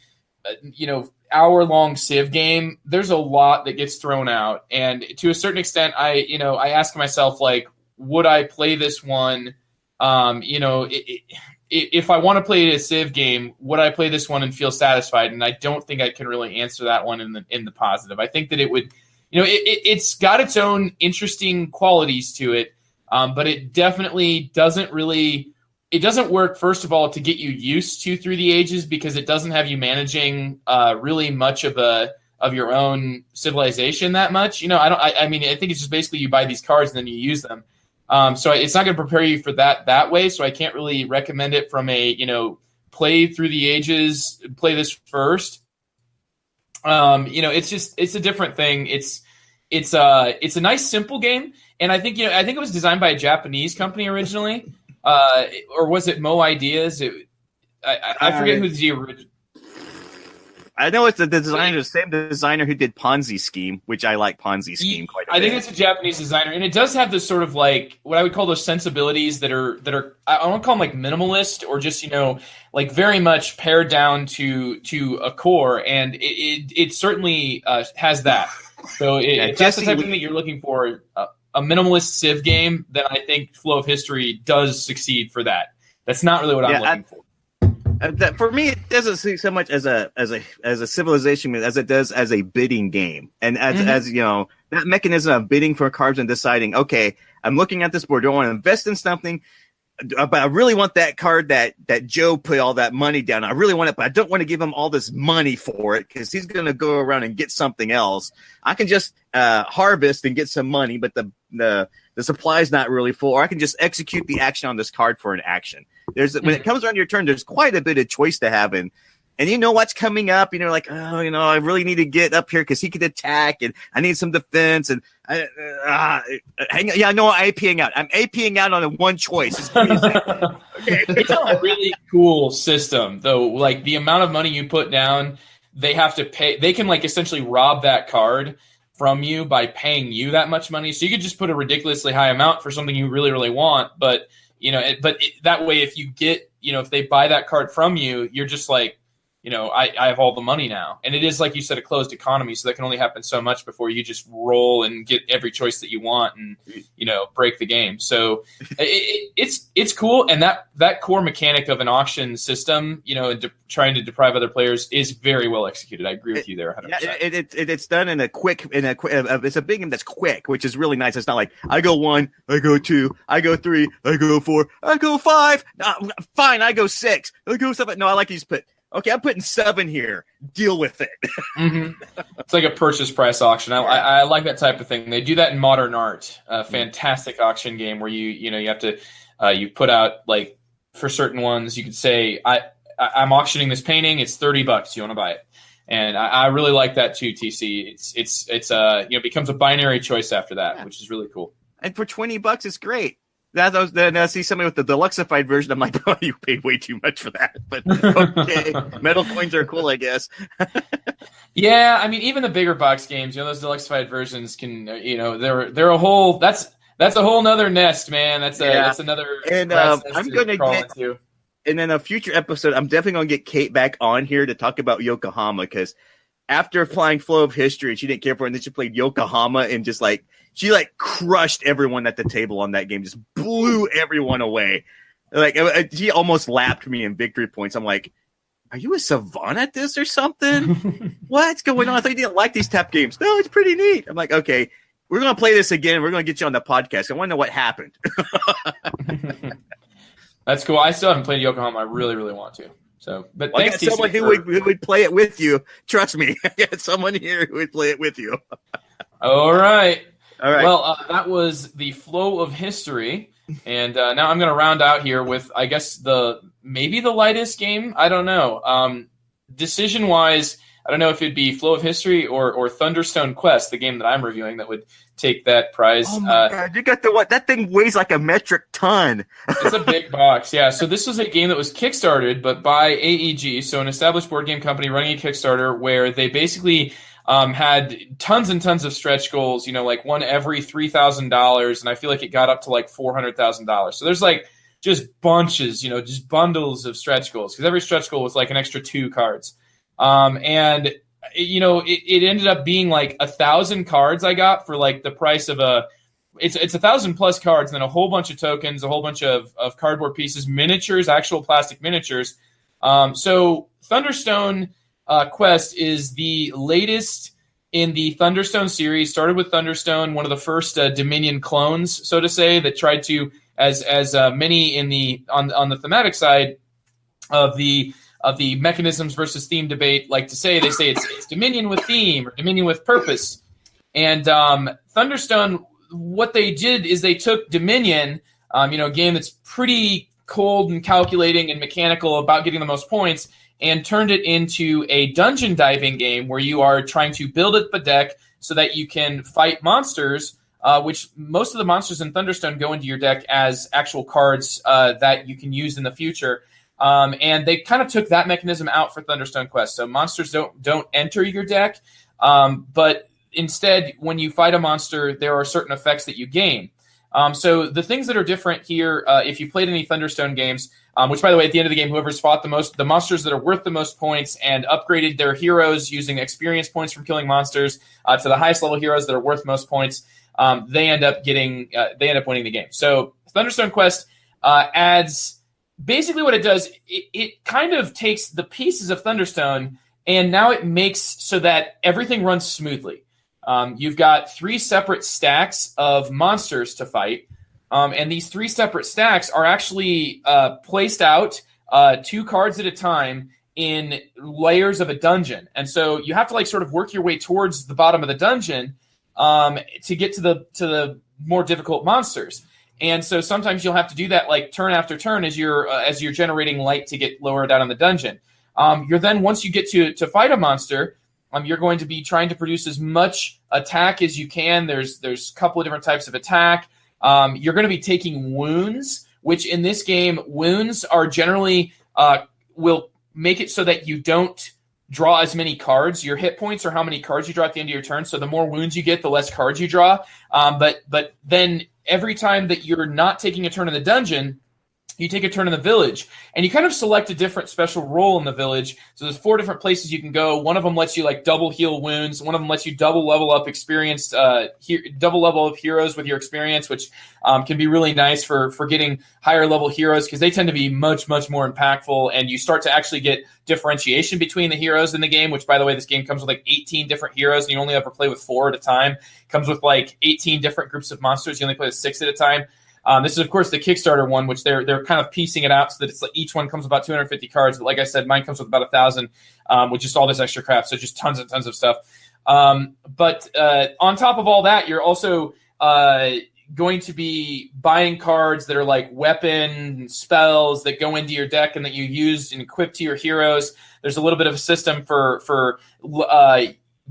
[SPEAKER 1] hour-long Civ game, there's a lot that gets thrown out. And to a certain extent, I ask myself, like, would I play this one? If I want to play a Civ game, would I play this one and feel satisfied? And I don't think I can really answer that one in the positive. I think that it would, it's got its own interesting qualities to it, but it definitely doesn't really. It doesn't work, first of all, to get you used to through the ages because it doesn't have you managing really much of your own civilization that much. I think it's just basically you buy these cards and then you use them. So it's not going to prepare you for that way. So I can't really recommend it from a, play through the ages, play this first. It's a different thing. It's a nice, simple game. And I think it was designed by a Japanese company originally. Or was it Mo Ideas? I forget who's the original.
[SPEAKER 3] I know it's the designer, the same designer who did Ponzi Scheme, which I like Ponzi Scheme quite a bit.
[SPEAKER 1] I think it's a Japanese designer, and it does have this sort of like what I would call those sensibilities that are I don't call them like minimalist or just like very much pared down to a core, and it certainly has that. So if that's the type of thing that you're looking for. A minimalist Civ game, then I think Flow of History does succeed for that. That's not really what I'm looking for.
[SPEAKER 3] For me, it doesn't see so much as a civilization as it does as a bidding game, and as that mechanism of bidding for cards and deciding, okay, I'm looking at this board, do I want to invest in something? But I really want that card that Joe put all that money down. I really want it, but I don't want to give him all this money for it because he's going to go around and get something else. I can just harvest and get some money, but the supply is not really full. Or I can just execute the action on this card for an action. When it comes around your turn, there's quite a bit of choice to have in. And you know what's coming up. Like, I really need to get up here because he could attack, and I need some defense. And hang on. Yeah, no, I'm APing out. I'm APing out on a one choice. It's crazy. Okay.
[SPEAKER 1] It's a really cool system, though. Like the amount of money you put down, they have to pay. They can like essentially rob that card from you by paying you that much money. So you could just put a ridiculously high amount for something you really, really want. But that way, if you get, if they buy that card from you, you're just like, I have all the money now. And it is, like you said, a closed economy, so that can only happen so much before you just roll and get every choice that you want and, break the game. So it's cool. And that core mechanic of an auction system, trying to deprive other players is very well executed. I agree with you there 100%.
[SPEAKER 3] Yeah, it's done in a quick, it's a big game that's quick, which is really nice. It's not like I go 1, I go 2, I go 3, I go 4, I go 5. Fine, I go 6, I go 7. No, I like these okay, I'm putting 7 here. Deal with it.
[SPEAKER 1] It's like a purchase price auction. I like that type of thing. They do that in Modern Art, a fantastic auction game where you have to you put out, like, for certain ones, you could say I'm auctioning this painting. It's $30. You want to buy it? And I really like that too, TC. It's becomes a binary choice after that, which is really cool.
[SPEAKER 3] And for $20, it's great. Then I see somebody with the deluxified version. I'm like, oh, you paid way too much for that. But okay, metal coins are cool, I guess.
[SPEAKER 1] Yeah, I mean, even the bigger box games, those deluxified versions can, they're a whole. That's a whole nother nest, man. That's another.
[SPEAKER 3] And I'm gonna get into. And in a future episode, I'm definitely gonna get Kate back on here to talk about Yokohama, because after playing Flow of History, she didn't care for it, and then she played Yokohama and just like. She crushed everyone at the table on that game, just blew everyone away. She almost lapped me in victory points. I'm like, are you a savant at this or something? What's going on? I thought you didn't like these tap games. No, it's pretty neat. I'm like, okay, we're going to play this again. We're going to get you on the podcast. I want to know what happened.
[SPEAKER 1] That's cool. I still haven't played Yokohama. I really, really want to. So, but thanks to
[SPEAKER 3] someone who would play it with you. Trust me, I got someone here who would play it with you.
[SPEAKER 1] All right.
[SPEAKER 3] All right.
[SPEAKER 1] Well, that was the Flow of History, and now I'm going to round out here with, I guess, maybe the lightest game. I don't know. Decision-wise, I don't know if it'd be Flow of History or Thunderstone Quest, the game that I'm reviewing, that would take that prize.
[SPEAKER 3] Oh my God! You got that thing weighs like a metric ton.
[SPEAKER 1] It's a big box, yeah. So this was a game that was kickstarted, but by AEG, so an established board game company running a Kickstarter, where they basically. Had tons and tons of stretch goals, like one every $3,000, and I feel like it got up to like $400,000. So there's just bunches, just bundles of stretch goals, because every stretch goal was like an extra 2 cards. And it ended up being like 1,000 cards I got for like the price of it's 1,000 plus cards, and then a whole bunch of tokens, a whole bunch of cardboard pieces, miniatures, actual plastic miniatures. So Thunderstone. Quest is the latest in the Thunderstone series. Started with Thunderstone, one of the first Dominion clones, so to say, that tried to, as many in on the thematic side of the mechanisms versus theme debate like to say. They say it's Dominion with theme or Dominion with purpose. And Thunderstone, what they did is they took Dominion, a game that's pretty cold and calculating and mechanical about getting the most points, and turned it into a dungeon diving game where you are trying to build up the deck so that you can fight monsters, which most of the monsters in Thunderstone go into your deck as actual cards that you can use in the future. And they kind of took that mechanism out for Thunderstone Quest. So monsters don't enter your deck, but instead, when you fight a monster, there are certain effects that you gain. So the things that are different here, if you played any Thunderstone games, which, by the way, at the end of the game, whoever's fought the monsters that are worth the most points and upgraded their heroes using experience points from killing monsters to the highest level heroes that are worth most points, they end up winning the game. So Thunderstone Quest adds basically what it does. It kind of takes the pieces of Thunderstone, and now it makes so that everything runs smoothly. You've got 3 separate stacks of monsters to fight. And these 3 separate stacks are actually placed out 2 cards at a time in layers of a dungeon. And so you have to sort of work your way towards the bottom of the dungeon to get to the more difficult monsters. And so sometimes you'll have to do that turn after turn as you're generating light to get lower down in the dungeon. You're then, once you get to fight a monster, you're going to be trying to produce as much attack as you can. There's a couple of different types of attack. You're going to be taking wounds, which in this game, wounds are generally will make it so that you don't draw as many cards. Your hit points are how many cards you draw at the end of your turn. So the more wounds you get, the less cards you draw. But then every time that you're not taking a turn in the dungeon, you take a turn in the village, and you kind of select a different special role in the village. So there's 4 different places you can go. One of them lets you like double heal wounds. One of them lets you double level up double level up heroes with your experience, which can be really nice for getting higher level heroes because they tend to be much, much more impactful. And you start to actually get differentiation between the heroes in the game, which, by the way, this game comes with like 18 different heroes, and you only ever play with 4 at a time. It comes with like 18 different groups of monsters. You only play with 6 at a time. This is, of course, the Kickstarter one, which they're kind of piecing it out so that it's like each one comes with about 250 cards. But like I said, mine comes with about 1,000 with just all this extra crap. So just tons and tons of stuff. But on top of all that, you're also going to be buying cards that are like weapon spells that go into your deck and that you use and equip to your heroes. There's a little bit of a system for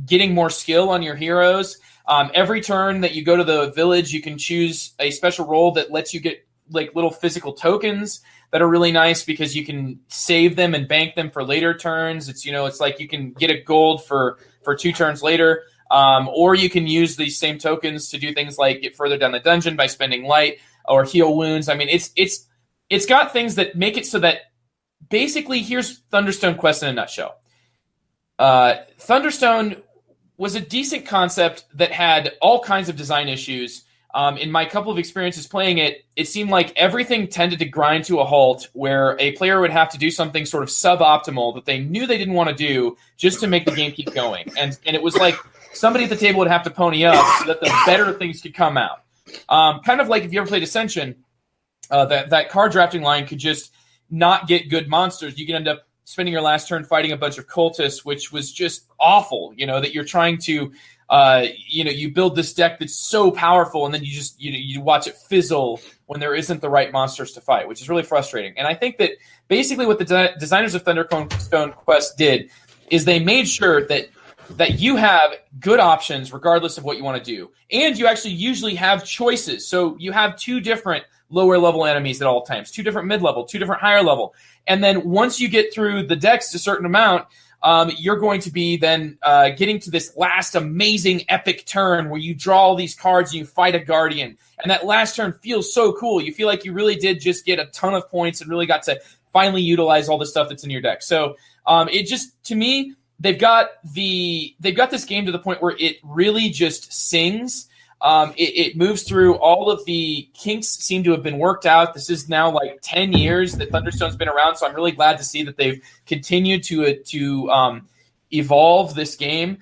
[SPEAKER 1] getting more skill on your heroes. Every turn that you go to the village, you can choose a special role that lets you get like little physical tokens that are really nice because you can save them and bank them for later turns. It's like you can get a gold for 2 turns later, or you can use these same tokens to do things like get further down the dungeon by spending light or heal wounds. I mean, it's got things that make it so that basically here's Thunderstone Quest in a nutshell. Thunderstone was a decent concept that had all kinds of design issues. In my couple of experiences playing it, it seemed like everything tended to grind to a halt where a player would have to do something sort of suboptimal that they knew they didn't want to do just to make the game keep going. And it was like somebody at the table would have to pony up so that the better things could come out. Kind of like if you ever played Ascension, that card drafting line could just not get good monsters. You could end up spending your last turn fighting a bunch of cultists, which was just awful, that you're trying to, you build this deck that's so powerful and then you just, you watch it fizzle when there isn't the right monsters to fight, which is really frustrating. And I think that basically what the designers of Thunderstone Quest did is they made sure that you have good options regardless of what you want to do. And you actually usually have choices. So you have 2 different lower level enemies at all times, 2 different mid-level, 2 different higher level. And then once you get through the decks to a certain amount, you're going to be then getting to this last amazing epic turn where you draw all these cards and you fight a guardian. And that last turn feels so cool. You feel like you really did just get a ton of points and really got to finally utilize all the stuff that's in your deck. So it just, to me, they've got this game to the point where it really just sings. It moves through all of the kinks seem to have been worked out. This is now like 10 years that Thunderstone's been around, so I'm really glad to see that they've continued to evolve this game.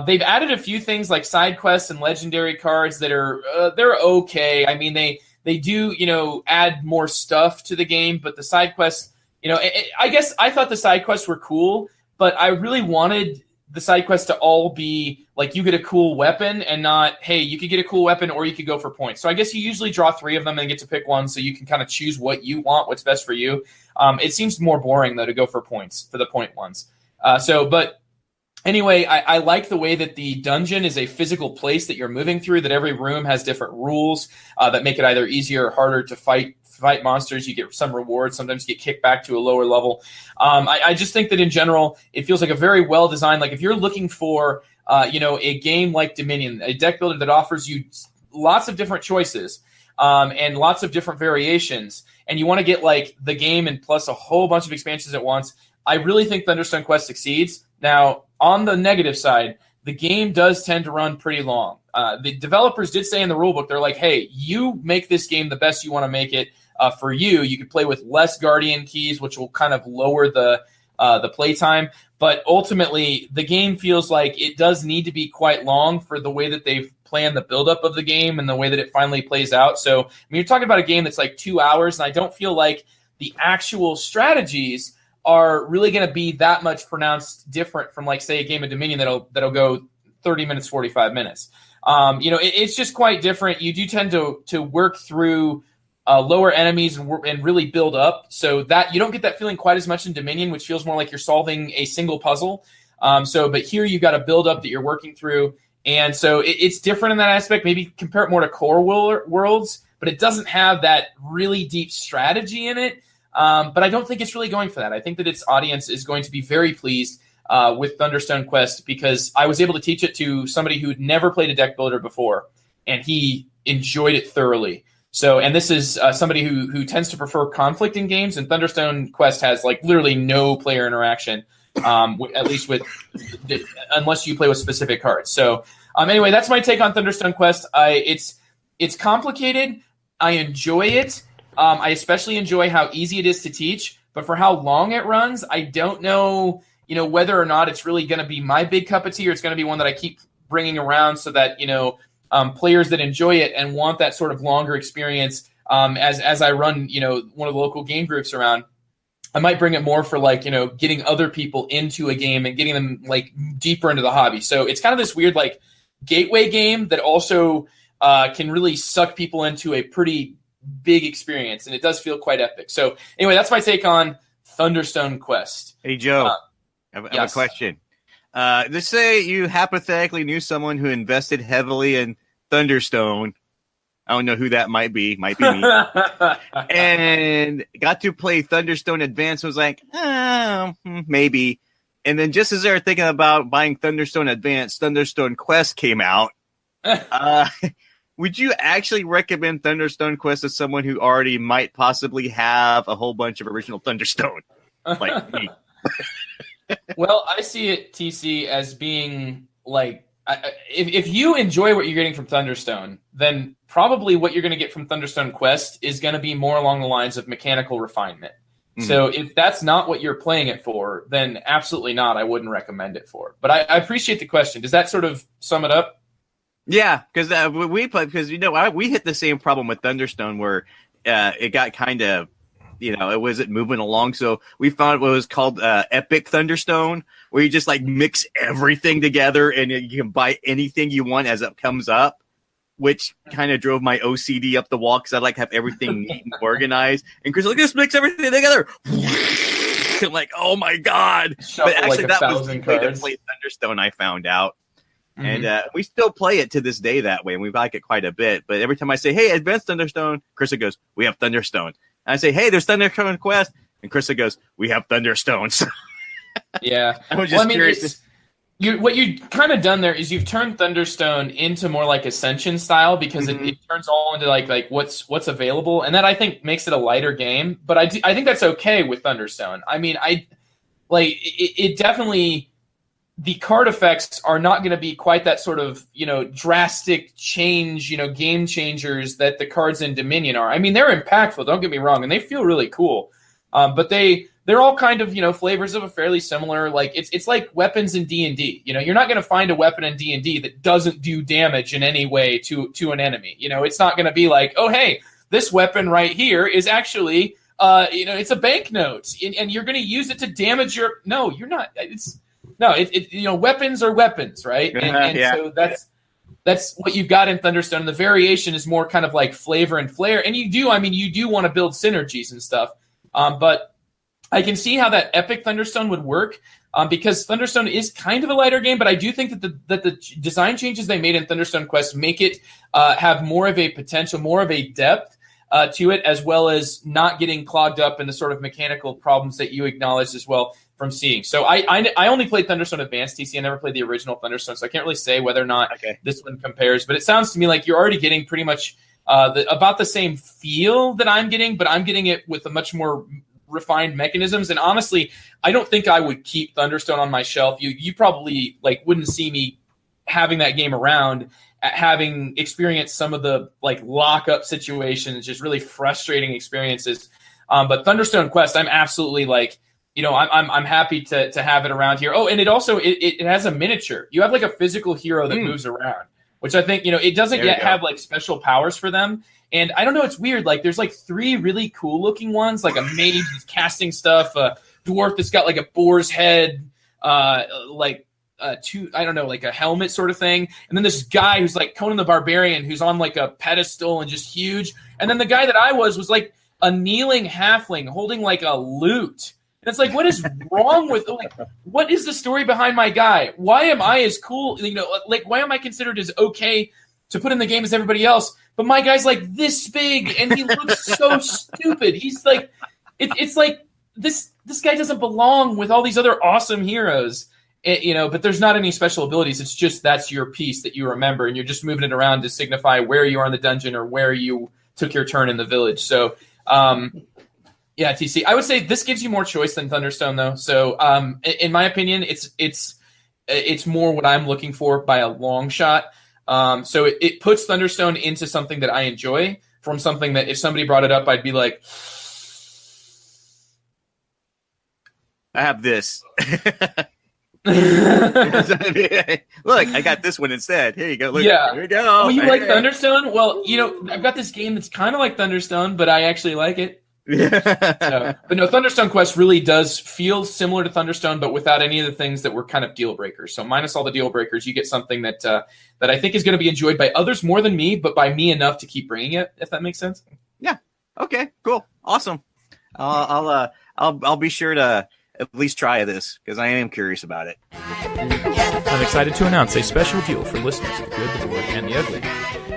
[SPEAKER 1] They've added a few things like side quests and legendary cards that are they're okay. I mean, they do add more stuff to the game, but the side quests, I guess I thought the side quests were cool, but I really wanted the side quests to all be like you get a cool weapon and not, hey, you could get a cool weapon or you could go for points. So I guess you usually draw 3 of them and get to pick one so you can kind of choose what you want, what's best for you. It seems more boring, though, to go for points, for the point ones. But anyway, I like the way that the dungeon is a physical place that you're moving through, that every room has different rules that make it either easier or harder to fight monsters. You get some rewards. Sometimes you get kicked back to a lower level. I just think that in general, it feels like a very well designed. Like if you're looking for, a game like Dominion, a deck builder that offers you lots of different choices and lots of different variations, and you want to get like the game and plus a whole bunch of expansions at once, I really think Thunderstone Quest succeeds. Now, on the negative side, the game does tend to run pretty long. The developers did say in the rulebook, they're like, hey, you make this game the best you want to make it. For you could play with less Guardian keys, which will kind of lower the playtime. But ultimately, the game feels like it does need to be quite long for the way that they've planned the buildup of the game and the way that it finally plays out. So, I mean, you're talking about a game that's like 2 hours, and I don't feel like the actual strategies are really going to be that much pronounced different from, like, say, a game of Dominion that'll go 30 minutes, 45 minutes. It's just quite different. You do tend to work through lower enemies and really build up, so that you don't get that feeling quite as much in Dominion, which feels more like you're solving a single puzzle. But here you've got a build up that you're working through, and so it's different in that aspect. Maybe compare it more to Core Worlds, but it doesn't have that really deep strategy in it. But I don't think it's really going for that. I think that its audience is going to be very pleased with Thunderstone Quest because I was able to teach it to somebody who had never played a deck builder before, and he enjoyed it thoroughly. So, and this is somebody who tends to prefer conflict in games, and Thunderstone Quest has like literally no player interaction, at least unless you play with specific cards. So, anyway, that's my take on Thunderstone Quest. It's complicated. I enjoy it. I especially enjoy how easy it is to teach, but for how long it runs, I don't know, whether or not it's really going to be my big cup of tea, or it's going to be one that I keep bringing around so that, players that enjoy it and want that sort of longer experience, as I run, one of the local game groups around, I might bring it more for like, getting other people into a game and getting them like deeper into the hobby. So it's kind of this weird like gateway game that also can really suck people into a pretty big experience, and it does feel quite epic. So anyway, that's my take on Thunderstone Quest.
[SPEAKER 3] Hey, Joe, I have a question. Let's say you hypothetically knew someone who invested heavily in Thunderstone. I don't know who that might be. Might be me. And got to play Thunderstone Advance. Was like, maybe. And then just as they were thinking about buying Thunderstone Advance, Thunderstone Quest came out. Would you actually recommend Thunderstone Quest to someone who already might possibly have a whole bunch of original Thunderstone? Like me.
[SPEAKER 1] Well, I see it, TC, as being like, if you enjoy what you're getting from Thunderstone, then probably what you're going to get from Thunderstone Quest is going to be more along the lines of mechanical refinement. Mm-hmm. So if that's not what you're playing it for, then absolutely not. I wouldn't recommend it for. But I appreciate the question. Does that sort of sum it up? Yeah,
[SPEAKER 3] because we hit the same problem with Thunderstone where it got kind of, it wasn't moving along. So we found what was called Epic Thunderstone, where you just like mix everything together and you can buy anything you want as it comes up, which kind of drove my OCD up the wall because I like to have everything neat and organized. And Chris was like, just mix everything together. I'm like, oh my God.
[SPEAKER 1] Shuffle
[SPEAKER 3] but actually,
[SPEAKER 1] like
[SPEAKER 3] that was the way to play Thunderstone, I found out. Mm-hmm. And we still play it to this day that way, and we like it quite a bit. But every time I say, hey, Advanced Thunderstone, Krista goes, we have Thunderstone. And I say, hey, there's Thunderstone Quest. And Krista goes, we have Thunderstones.
[SPEAKER 1] Yeah.
[SPEAKER 3] I was just curious.
[SPEAKER 1] What you've kind of done there is you've turned Thunderstone into more like Ascension style because it turns all into like what's available. And that, I think, makes it a lighter game. But I think that's okay with Thunderstone. I mean, it definitely... The card effects are not going to be quite that sort of, drastic change, game changers that the cards in Dominion are. I mean, they're impactful, don't get me wrong, and they feel really cool. But they're all kind of, flavors of a fairly similar, like, it's like weapons in D&D. You're not going to find a weapon in D&D that doesn't do damage in any way to an enemy. It's not going to be like, oh, hey, this weapon right here is actually, it's a banknote, and you're going to use it to damage your... No, you're not. Weapons are weapons, right? And so that's what you've got in Thunderstone. The variation is more kind of like flavor and flair. And you do want to build synergies and stuff. But I can see how that Epic Thunderstone would work because Thunderstone is kind of a lighter game. But I do think that the design changes they made in Thunderstone Quest make it have more of a potential, more of a depth to it, as well as not getting clogged up in the sort of mechanical problems that you acknowledged as well from seeing. So I only played Thunderstone Advanced, TC. I never played the original Thunderstone, so I can't really say whether or not this one compares. But it sounds to me like you're already getting pretty much about the same feel that I'm getting, but I'm getting it with a much more refined mechanisms. And honestly, I don't think I would keep Thunderstone on my shelf. You probably wouldn't see me having that game around, having experienced some of the lockup situations, just really frustrating experiences. But Thunderstone Quest, I'm absolutely I'm happy to have it around here. Oh, and it also it has a miniature. You have a physical hero that moves around, which I think it doesn't yet have special powers for them. And I don't know, it's weird. There's 3 really cool looking ones, like a mage who's casting stuff, a dwarf that's got a boar's head, a helmet sort of thing. And then this guy who's Conan the Barbarian, who's on a pedestal and just huge. And then the guy that I was a kneeling halfling holding a lute. And it's what is wrong with, what is the story behind my guy? Why am I as cool? Why am I considered as okay to put in the game as everybody else? But my guy's this big and he looks so stupid. He's it's this guy doesn't belong with all these other awesome heroes. But there's not any special abilities. It's just that's your piece that you remember, and you're just moving it around to signify where you are in the dungeon or where you took your turn in the village. So, yeah, TC, I would say this gives you more choice than Thunderstone, though. So, in my opinion, it's more what I'm looking for by a long shot. So it puts Thunderstone into something that I enjoy from something that if somebody brought it up, I'd be like,
[SPEAKER 3] I have this. Look, I got this one instead. Here you go. Look,
[SPEAKER 1] yeah.
[SPEAKER 3] Here we go.
[SPEAKER 1] Oh, you like Thunderstone? Well, I've got this game that's kind of like Thunderstone, but I actually like it. But no, Thunderstone Quest really does feel similar to Thunderstone, but without any of the things that were kind of deal breakers. So minus all the deal breakers, you get something that I think is going to be enjoyed by others more than me, but by me enough to keep bringing it. If that makes sense.
[SPEAKER 3] Yeah. Okay. Cool. Awesome. I'll be sure to at least try this because I am curious about it.
[SPEAKER 1] I'm excited to announce a special deal for listeners of Good, the Board, and the Ugly.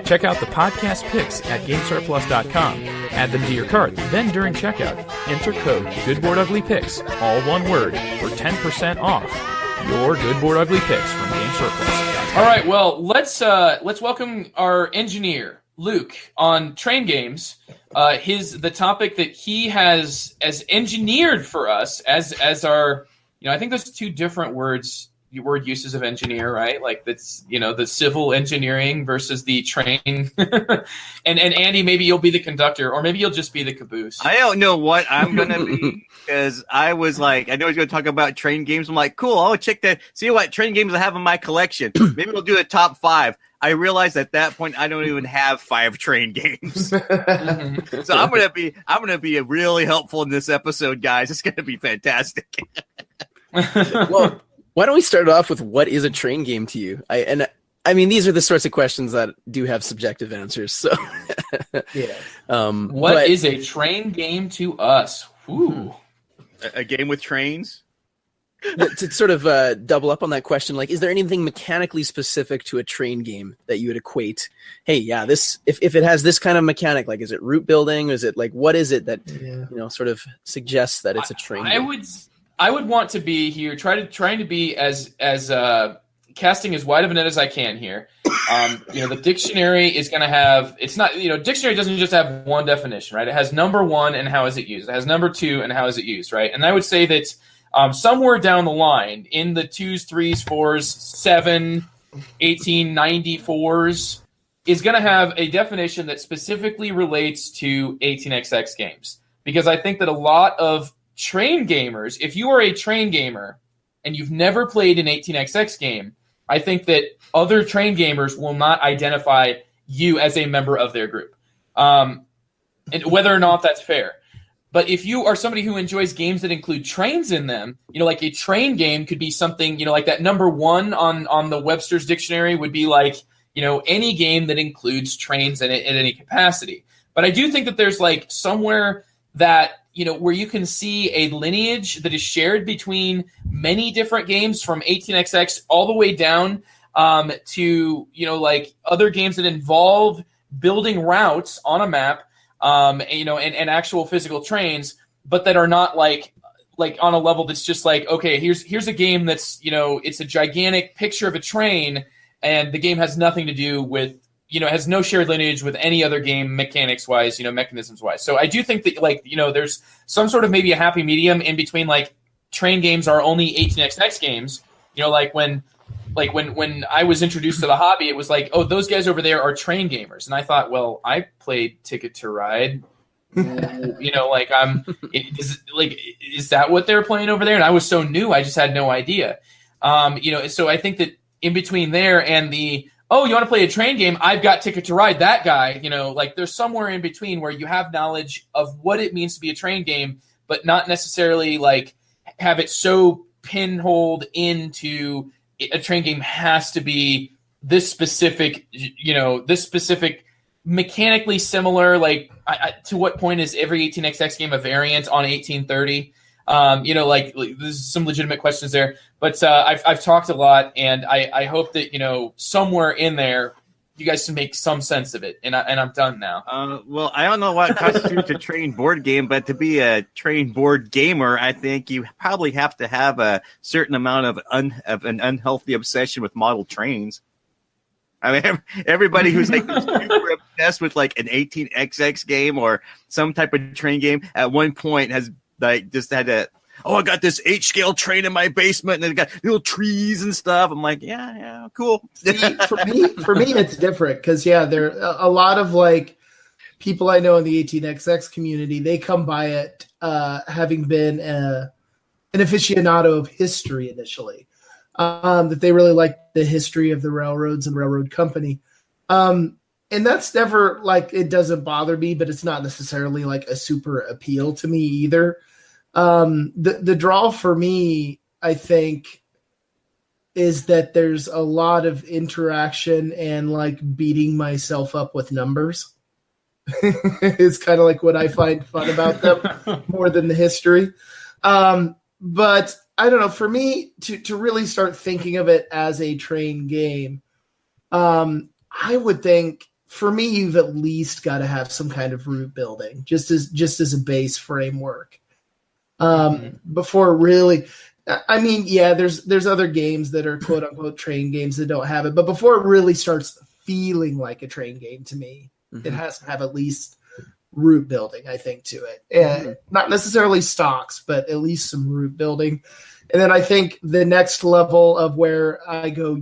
[SPEAKER 1] Check out the podcast picks at GameStartPlus.com. Add them to your cart. Then during checkout, enter code GoodBoardUglyPicks, all one word, for 10% off your Good Board Ugly Picks from GameStartPlus.com. All right, well, let's welcome our engineer, Luke, on Train Games. The topic that he has as engineered for us as our, I think there's two different word uses of engineer, right? Like that's, the civil engineering versus the train. and Andy, maybe you'll be the conductor, or maybe you'll just be the caboose.
[SPEAKER 3] I don't know what I'm going to be because I was like, I know he's going to talk about train games. I'm like, cool, I'll check that, see what train games I have in my collection. Maybe we'll do the top 5. I realized at that point I don't even have 5 train games. So I'm gonna be really helpful in this episode, guys. It's gonna be fantastic.
[SPEAKER 4] Well, why don't we start off with what is a train game to you? I mean, these are the sorts of questions that do have subjective answers. So,
[SPEAKER 2] yeah.
[SPEAKER 1] What is a train game to us? Ooh.
[SPEAKER 3] A game with trains?
[SPEAKER 4] To sort of double up on that question, like, is there anything mechanically specific to a train game that you would equate? Hey, yeah, this if it has this kind of mechanic, like, is it route building? Is it like what is it that sort of suggests that it's a train game?
[SPEAKER 1] I would want to be here, trying to be as casting as wide of a net as I can here. The dictionary is going to have, it's not, dictionary doesn't just have one definition, right? It has number 1 and how is it used. It has number 2 and how is it used, right? And I would say that somewhere down the line in the 2s, 3s, 4s, 7, 1894s is going to have a definition that specifically relates to 18xx games. Because I think that a lot of train gamers, if you are a train gamer and you've never played an 18xx game, I think that other train gamers will not identify you as a member of their group. And whether or not that's fair. But if you are somebody who enjoys games that include trains in them, like a train game could be something, like that number 1 on the Webster's dictionary would be like, any game that includes trains in it in any capacity. But I do think that there's like somewhere that, where you can see a lineage that is shared between many different games from 18xx all the way down to, like other games that involve building routes on a map, and actual physical trains, but that are not like on a level that's just like, okay, here's a game that's, it's a gigantic picture of a train, and the game has nothing to do with, has no shared lineage with any other game mechanics wise, mechanisms wise. So I do think that there's some sort of maybe a happy medium in between, like train games are only 18xx games, when I was introduced to the hobby, it was like, oh, those guys over there are train gamers. And I thought, well, I played Ticket to Ride. Is that what they're playing over there? And I was so new, I just had no idea. So I think that in between there and the, oh, you want to play a train game? I've got Ticket to Ride, that guy, there's somewhere in between where you have knowledge of what it means to be a train game, but not necessarily like have it so pinholed into a train game has to be this specific, mechanically similar. Like, to what point is every 18xx game a variant on 1830? There's some legitimate questions there. But I've talked a lot, and I hope that somewhere in there you guys can make some sense of it. And I'm done now.
[SPEAKER 3] Well, I don't know what constitutes a train board game, but to be a train board gamer, I think you probably have to have a certain amount of an unhealthy obsession with model trains. I mean, everybody who's like super obsessed with like an 18XX game or some type of train game at one point has like just had to. Oh, I got this H-scale train in my basement, and it got little trees and stuff. I'm like, yeah, cool.
[SPEAKER 2] See, for me, it's different because there are a lot of like people I know in the 18XX community. They come by it having been an aficionado of history initially, that they really like the history of the railroads and railroad company, and that's never like it doesn't bother me, but it's not necessarily like a super appeal to me either. The draw for me, I think, is that there's a lot of interaction and like beating myself up with numbers. It's kind of like what I find fun about them more than the history. But I don't know, for me to really start thinking of it as a train game, I would think for me, you've at least got to have some kind of route building just as a base framework. Before really, I mean, there's other games that are quote unquote train games that don't have it, but before it really starts feeling like a train game to me, it has to have at least route building, I think, to it. And not necessarily stocks, but at least some route building. And then I think the next level of where I go,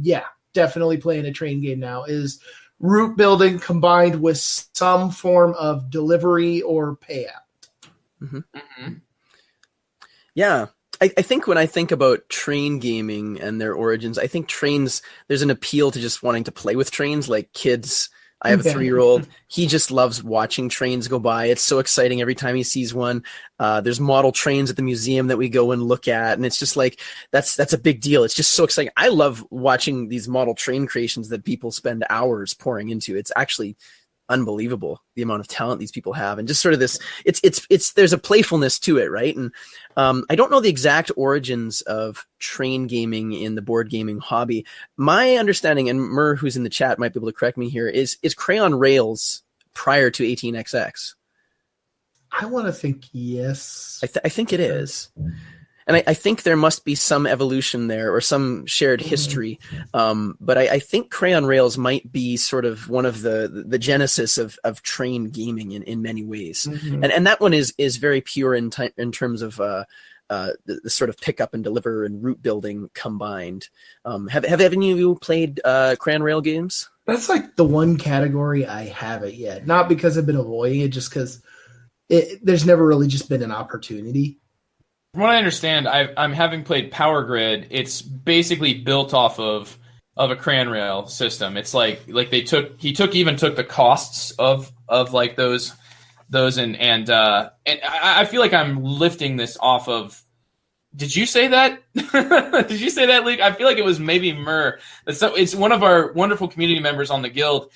[SPEAKER 2] definitely playing a train game now is route building combined with some form of delivery or payout.
[SPEAKER 4] Yeah, I think when I think about train gaming and their origins, I think trains, there's an appeal to just wanting to play with trains, like kids. I have a 3-year-old. He just loves watching trains go by. It's so exciting every time he sees one. There's model trains at the museum that we go and look at, and it's just like that's a big deal. It's just so exciting. I love watching these model train creations that people spend hours pouring into. It's actually unbelievable the amount of talent these people have, and just sort of this it's there's a playfulness to it, right? And I don't know the exact origins of train gaming in the board gaming hobby. My understanding, and Mur, who's in the chat, might be able to correct me here, is Crayon Rails prior to 18XX?
[SPEAKER 2] I want to think yes.
[SPEAKER 4] I think it is. And I think there must be some evolution there or some shared history. But I think Crayon Rails might be sort of one of the genesis of train gaming in many ways. And that one is very pure in terms of the sort of pick up and deliver and route building combined. Have any of you played Crayon Rail games?
[SPEAKER 2] That's like the one category I haven't yet. Not because I've been avoiding it, just because there's never really just been an opportunity.
[SPEAKER 1] From what I understand, I'm having played Power Grid. It's basically built off of a crayon rail system. It's like he took the costs of like those and I feel like I'm lifting this off of. Did you say that? Did you say that, Luke? I feel like it was maybe Mur. It's one of our wonderful community members on the guild.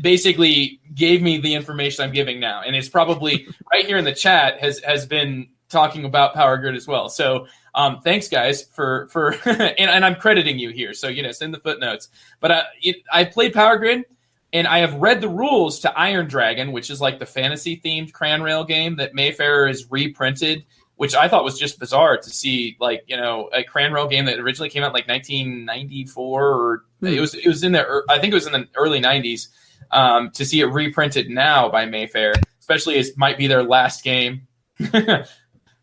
[SPEAKER 1] Basically gave me the information I'm giving now, and it's probably right here in the chat has been talking about Power Grid as well. So thanks guys for and I'm crediting you here. So, send the footnotes. But I played Power Grid, and I have read the rules to Iron Dragon, which is like the fantasy themed crayon rail game that Mayfair is reprinted, which I thought was just bizarre to see, like, a crayon rail game that originally came out like 1994 or it was in the, I think it was in the early 90s, to see it reprinted now by Mayfair, especially as might be their last game.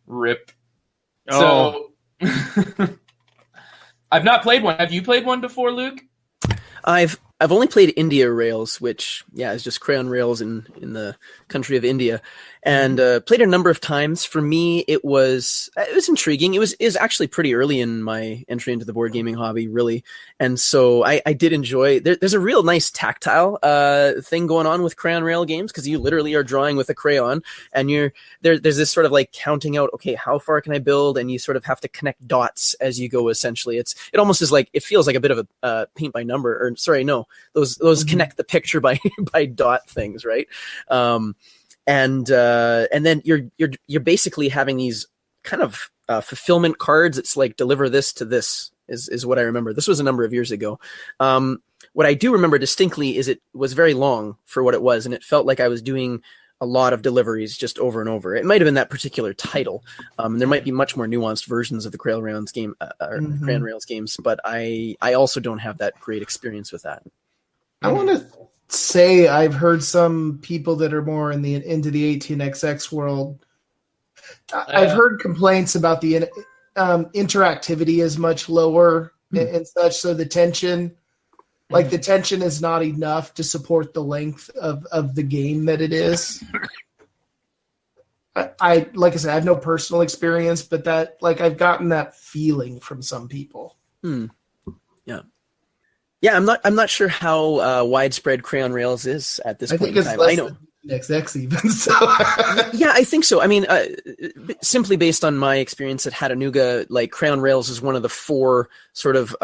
[SPEAKER 1] Rip. Oh. So I've not played one. Have you played one before, Luke?
[SPEAKER 4] I've only played India Rails, which is just crayon rails in the country of India, and played a number of times. For me, it was intriguing. It was actually pretty early in my entry into the board gaming hobby, really, and so I did enjoy. There's a real nice tactile thing going on with crayon rail games, because you literally are drawing with a crayon, and there's this sort of like counting out, okay, how far can I build, and you sort of have to connect dots as you go. Essentially, it almost is like, it feels like a bit of a paint by number, or sorry, no. Those connect the picture by dot things, right? And then you're basically having these kind of fulfillment cards. It's like, deliver this to this is what I remember. This was a number of years ago. What I do remember distinctly is it was very long for what it was, and it felt like I was doing a lot of deliveries just over and over. It might have been that particular title. There might be much more nuanced versions of the Crayon Rails game, Crayon Rails games, but I also don't have that great experience with that.
[SPEAKER 2] I want to say I've heard some people that are more into the 18xx world. I've heard complaints about the interactivity is much lower and such, so the tension is not enough to support the length of the game that it is. I like I said, I have no personal experience, but that I've gotten that feeling from some people.
[SPEAKER 4] Yeah, I'm not sure how widespread Crayon Rails is at this point in time. I know.
[SPEAKER 2] XX even so.
[SPEAKER 4] Yeah, I think so. I mean, simply based on my experience at Hattanooga, like Crayon Rails is one of the 4 sort of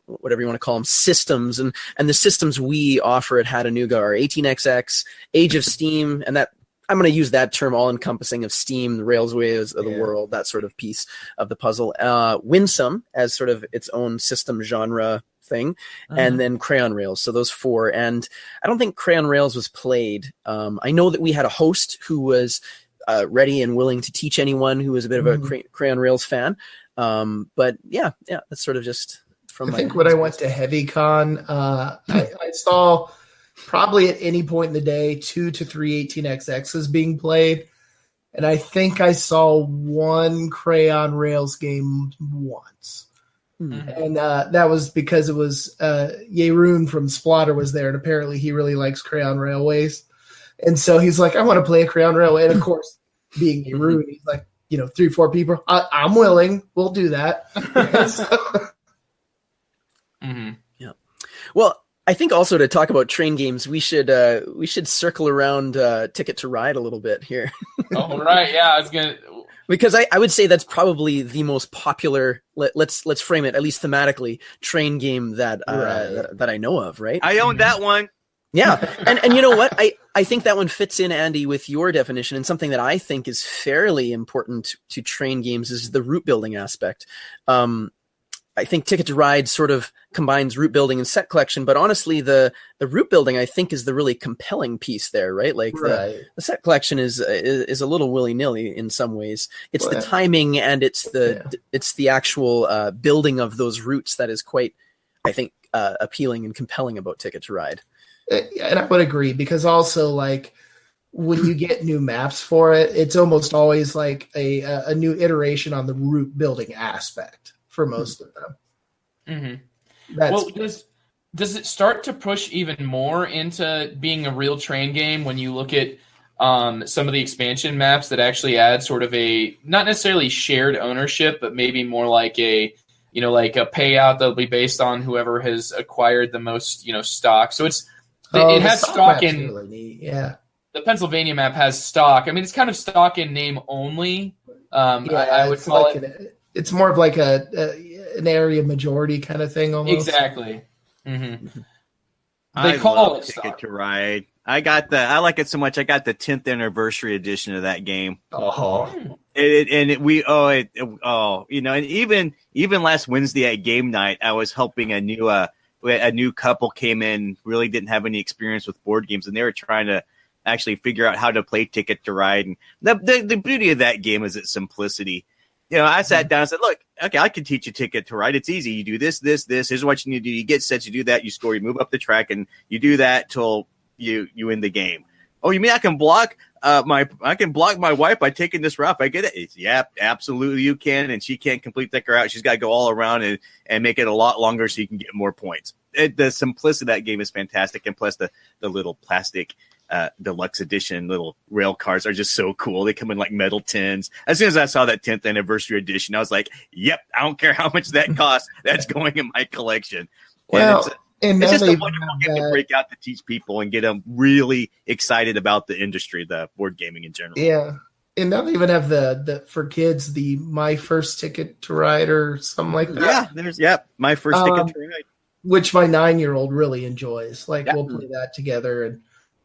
[SPEAKER 4] whatever you want to call them systems, and the systems we offer at Hattanooga are 18xx, Age of Steam, and that I'm going to use that term all-encompassing of Steam, the Railsways of the world, that sort of piece of the puzzle. Winsome as sort of its own system genre thing, and then Crayon Rails. So those 4, and I don't think Crayon Rails was played. I know that we had a host who was ready and willing to teach anyone who was a bit of a Crayon Rails fan. But yeah, that's sort of just from.
[SPEAKER 2] I think when I went to HeavyCon, I saw probably at any point in the day 2 to 3 18xx's being played, and I think I saw one Crayon Rails game once. And that was because it was Jeroen from Splotter was there, and apparently he really likes Crayon Railways. And so he's like, I want to play a Crayon Railway. And of course, being Jeroen, he's like, 3-4 people, I'm willing. We'll do that.
[SPEAKER 4] Yeah. Well, I think also to talk about train games, we should circle around Ticket to Ride a little bit here.
[SPEAKER 1] Oh, right. Yeah, I was going to...
[SPEAKER 4] Because I would say that's probably the most popular. Let's frame it at least thematically train game that I know of. Right?
[SPEAKER 3] I own that one.
[SPEAKER 4] Yeah, and you know what? I think that one fits in, Andy, with your definition, and something that I think is fairly important to train games is the route building aspect. I think Ticket to Ride sort of combines route building and set collection, but honestly, the route building I think is the really compelling piece there, right? Like the set collection is a little willy-nilly in some ways. It's the timing and it's the actual building of those routes that is quite, I think, appealing and compelling about Ticket to Ride.
[SPEAKER 2] And I would agree, because also like when you get new maps for it, it's almost always like a new iteration on the route building aspect for most of them.
[SPEAKER 1] Well, does it start to push even more into being a real train game when you look at some of the expansion maps that actually add sort of a, not necessarily shared ownership, but maybe more like a, like a payout that'll be based on whoever has acquired the most, stock. So it has stock in, really neat. Yeah. The Pennsylvania map has stock. I mean, it's kind of stock in name only. I would call it.
[SPEAKER 2] It's more of like an area majority kind of thing almost.
[SPEAKER 1] Exactly.
[SPEAKER 3] They call it Ticket to Ride. I like it so much. I got the 10th anniversary edition of that game. And even last Wednesday at game night, I was helping a new couple came in, really didn't have any experience with board games, and they were trying to actually figure out how to play Ticket to Ride. And the beauty of that game is its simplicity. I sat down and said, look, okay, I can teach you Ticket to Ride. It's easy. You do this. Here's what you need to do. You get sets, you do that, you score, you move up the track, and you do that till you win the game. Oh, you mean I can block my wife by taking this route? I get it. Yeah, absolutely you can, and she can't complete that route. She's got to go all around and make it a lot longer so you can get more points. The simplicity of that game is fantastic, and plus the little plastic deluxe edition little rail cars are just so cool. They come in like metal tins. As soon as I saw that 10th anniversary edition, I was like, yep, I don't care how much that costs. That's going in my collection.
[SPEAKER 2] Well,
[SPEAKER 3] it's just a wonderful game to break out to teach people and get them really excited about the industry, the board gaming in general.
[SPEAKER 2] Yeah. And now they even have the for kids, the My First Ticket to Ride or something like that.
[SPEAKER 3] Yeah, My First Ticket to Ride.
[SPEAKER 2] Which my 9-year-old really enjoys. Like we'll play that together, and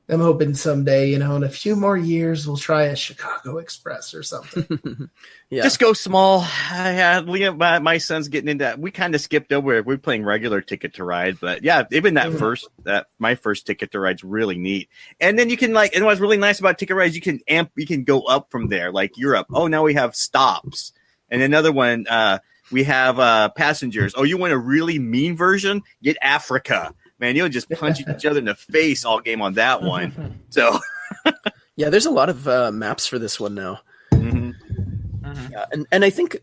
[SPEAKER 2] I'm hoping someday, in a few more years, we'll try a Chicago Express or something.
[SPEAKER 3] Yeah. Just go small. My son's getting into that. We kind of skipped over it. We're playing regular Ticket to Ride, but yeah, even my first Ticket to Ride's really neat. And then you can and what's really nice about Ticket Rides, you can go up from there, like Europe. Oh, now we have stops. And another one, we have passengers. Oh, you want a really mean version? Get Africa. Man, you'll just punch each other in the face all game on that one. So,
[SPEAKER 4] yeah, there's a lot of maps for this one now.
[SPEAKER 3] Mm-hmm.
[SPEAKER 4] Mm-hmm. Yeah, and I think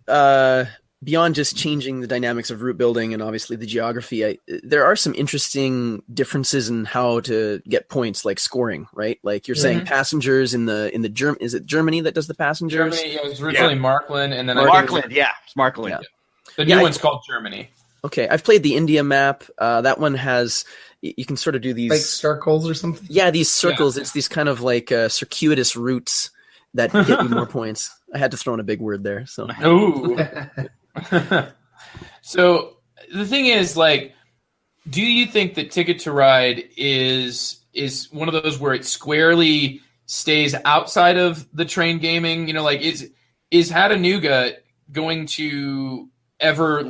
[SPEAKER 4] beyond just changing the dynamics of route building and obviously the geography, there are some interesting differences in how to get points, like scoring, right? Like you're saying passengers in the is it Germany that does the passengers?
[SPEAKER 1] Germany, it was originally Markland, and then
[SPEAKER 3] Markland, it's Markland.
[SPEAKER 1] Yeah. The new one's called Germany.
[SPEAKER 4] Okay, I've played the India map. That one has, you can sort of do these...
[SPEAKER 2] Like circles or something?
[SPEAKER 4] Yeah, these circles. Yeah. It's these kind of like circuitous routes that get you more points. I had to throw in a big word there. So.
[SPEAKER 1] Ooh. So the thing is, do you think that Ticket to Ride is one of those where it squarely stays outside of the train gaming? Is Hattanooga going to ever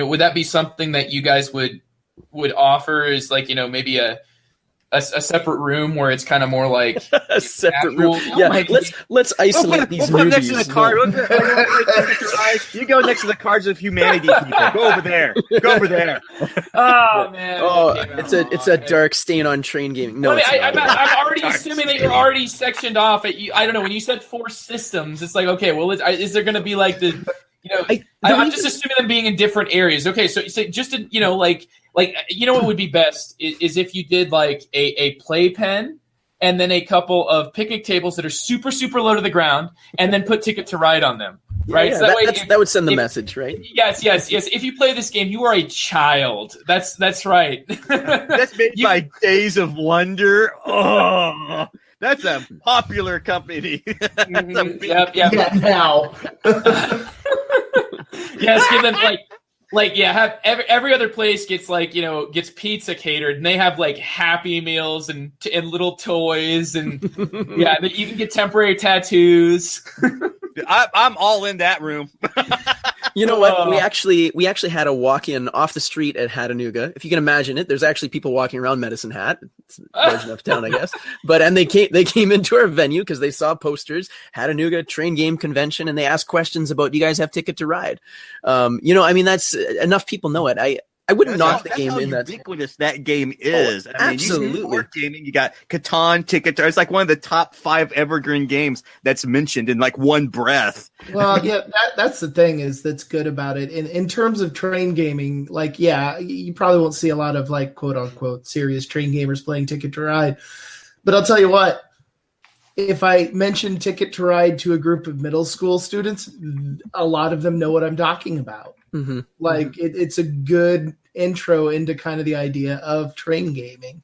[SPEAKER 1] would that be something that you guys would offer as maybe a separate room where it's kind of more like
[SPEAKER 4] a separate room? Yeah, let's isolate these movies.
[SPEAKER 3] Next to the card. You go next to the Cards of Humanity people. Go over there.
[SPEAKER 1] Oh man!
[SPEAKER 4] Oh, it's a dark stain on train gaming. No,
[SPEAKER 1] I'm already assuming that you're already sectioned off. I don't know. When you said 4 systems, it's like, okay, well, is there going to be like the I'm just assuming them being in different areas. Okay, so just to, what would be best is if you did like a playpen and then a couple of picnic tables that are super, super low to the ground, and then put Ticket to Ride on them. Right?
[SPEAKER 4] Yeah, so that would send the message, right?
[SPEAKER 1] Yes. If you play this game, you are a child. That's right.
[SPEAKER 3] That's made by Days of Wonder. Oh, that's a popular company.
[SPEAKER 2] Yep. Now.
[SPEAKER 1] Yes, give them have every other place gets pizza catered, and they have Happy Meals and little toys, and you can get temporary tattoos.
[SPEAKER 3] I'm all in that room.
[SPEAKER 4] You know what? We actually had a walk-in off the street at Hattanooga. If you can imagine it, there's actually people walking around Medicine Hat. It's a large enough town, I guess. And they came into our venue because they saw posters, Hattanooga Train Game Convention, and they asked questions about, do you guys have Ticket to Ride? That's enough people know it. I wouldn't knock the game in that.
[SPEAKER 3] Ubiquitous that game is.
[SPEAKER 4] Absolutely.
[SPEAKER 3] You gaming. You got Catan, Ticket to. It's like one of the top 5 evergreen games that's mentioned in one breath.
[SPEAKER 2] Well, yeah, that's the thing that's good about it. In terms of train gaming, you probably won't see a lot of quote unquote serious train gamers playing Ticket to Ride. But I'll tell you what. If I mention Ticket to Ride to a group of middle school students, a lot of them know what I'm talking about.
[SPEAKER 4] Mm-hmm.
[SPEAKER 2] It's a good intro into kind of the idea of train gaming.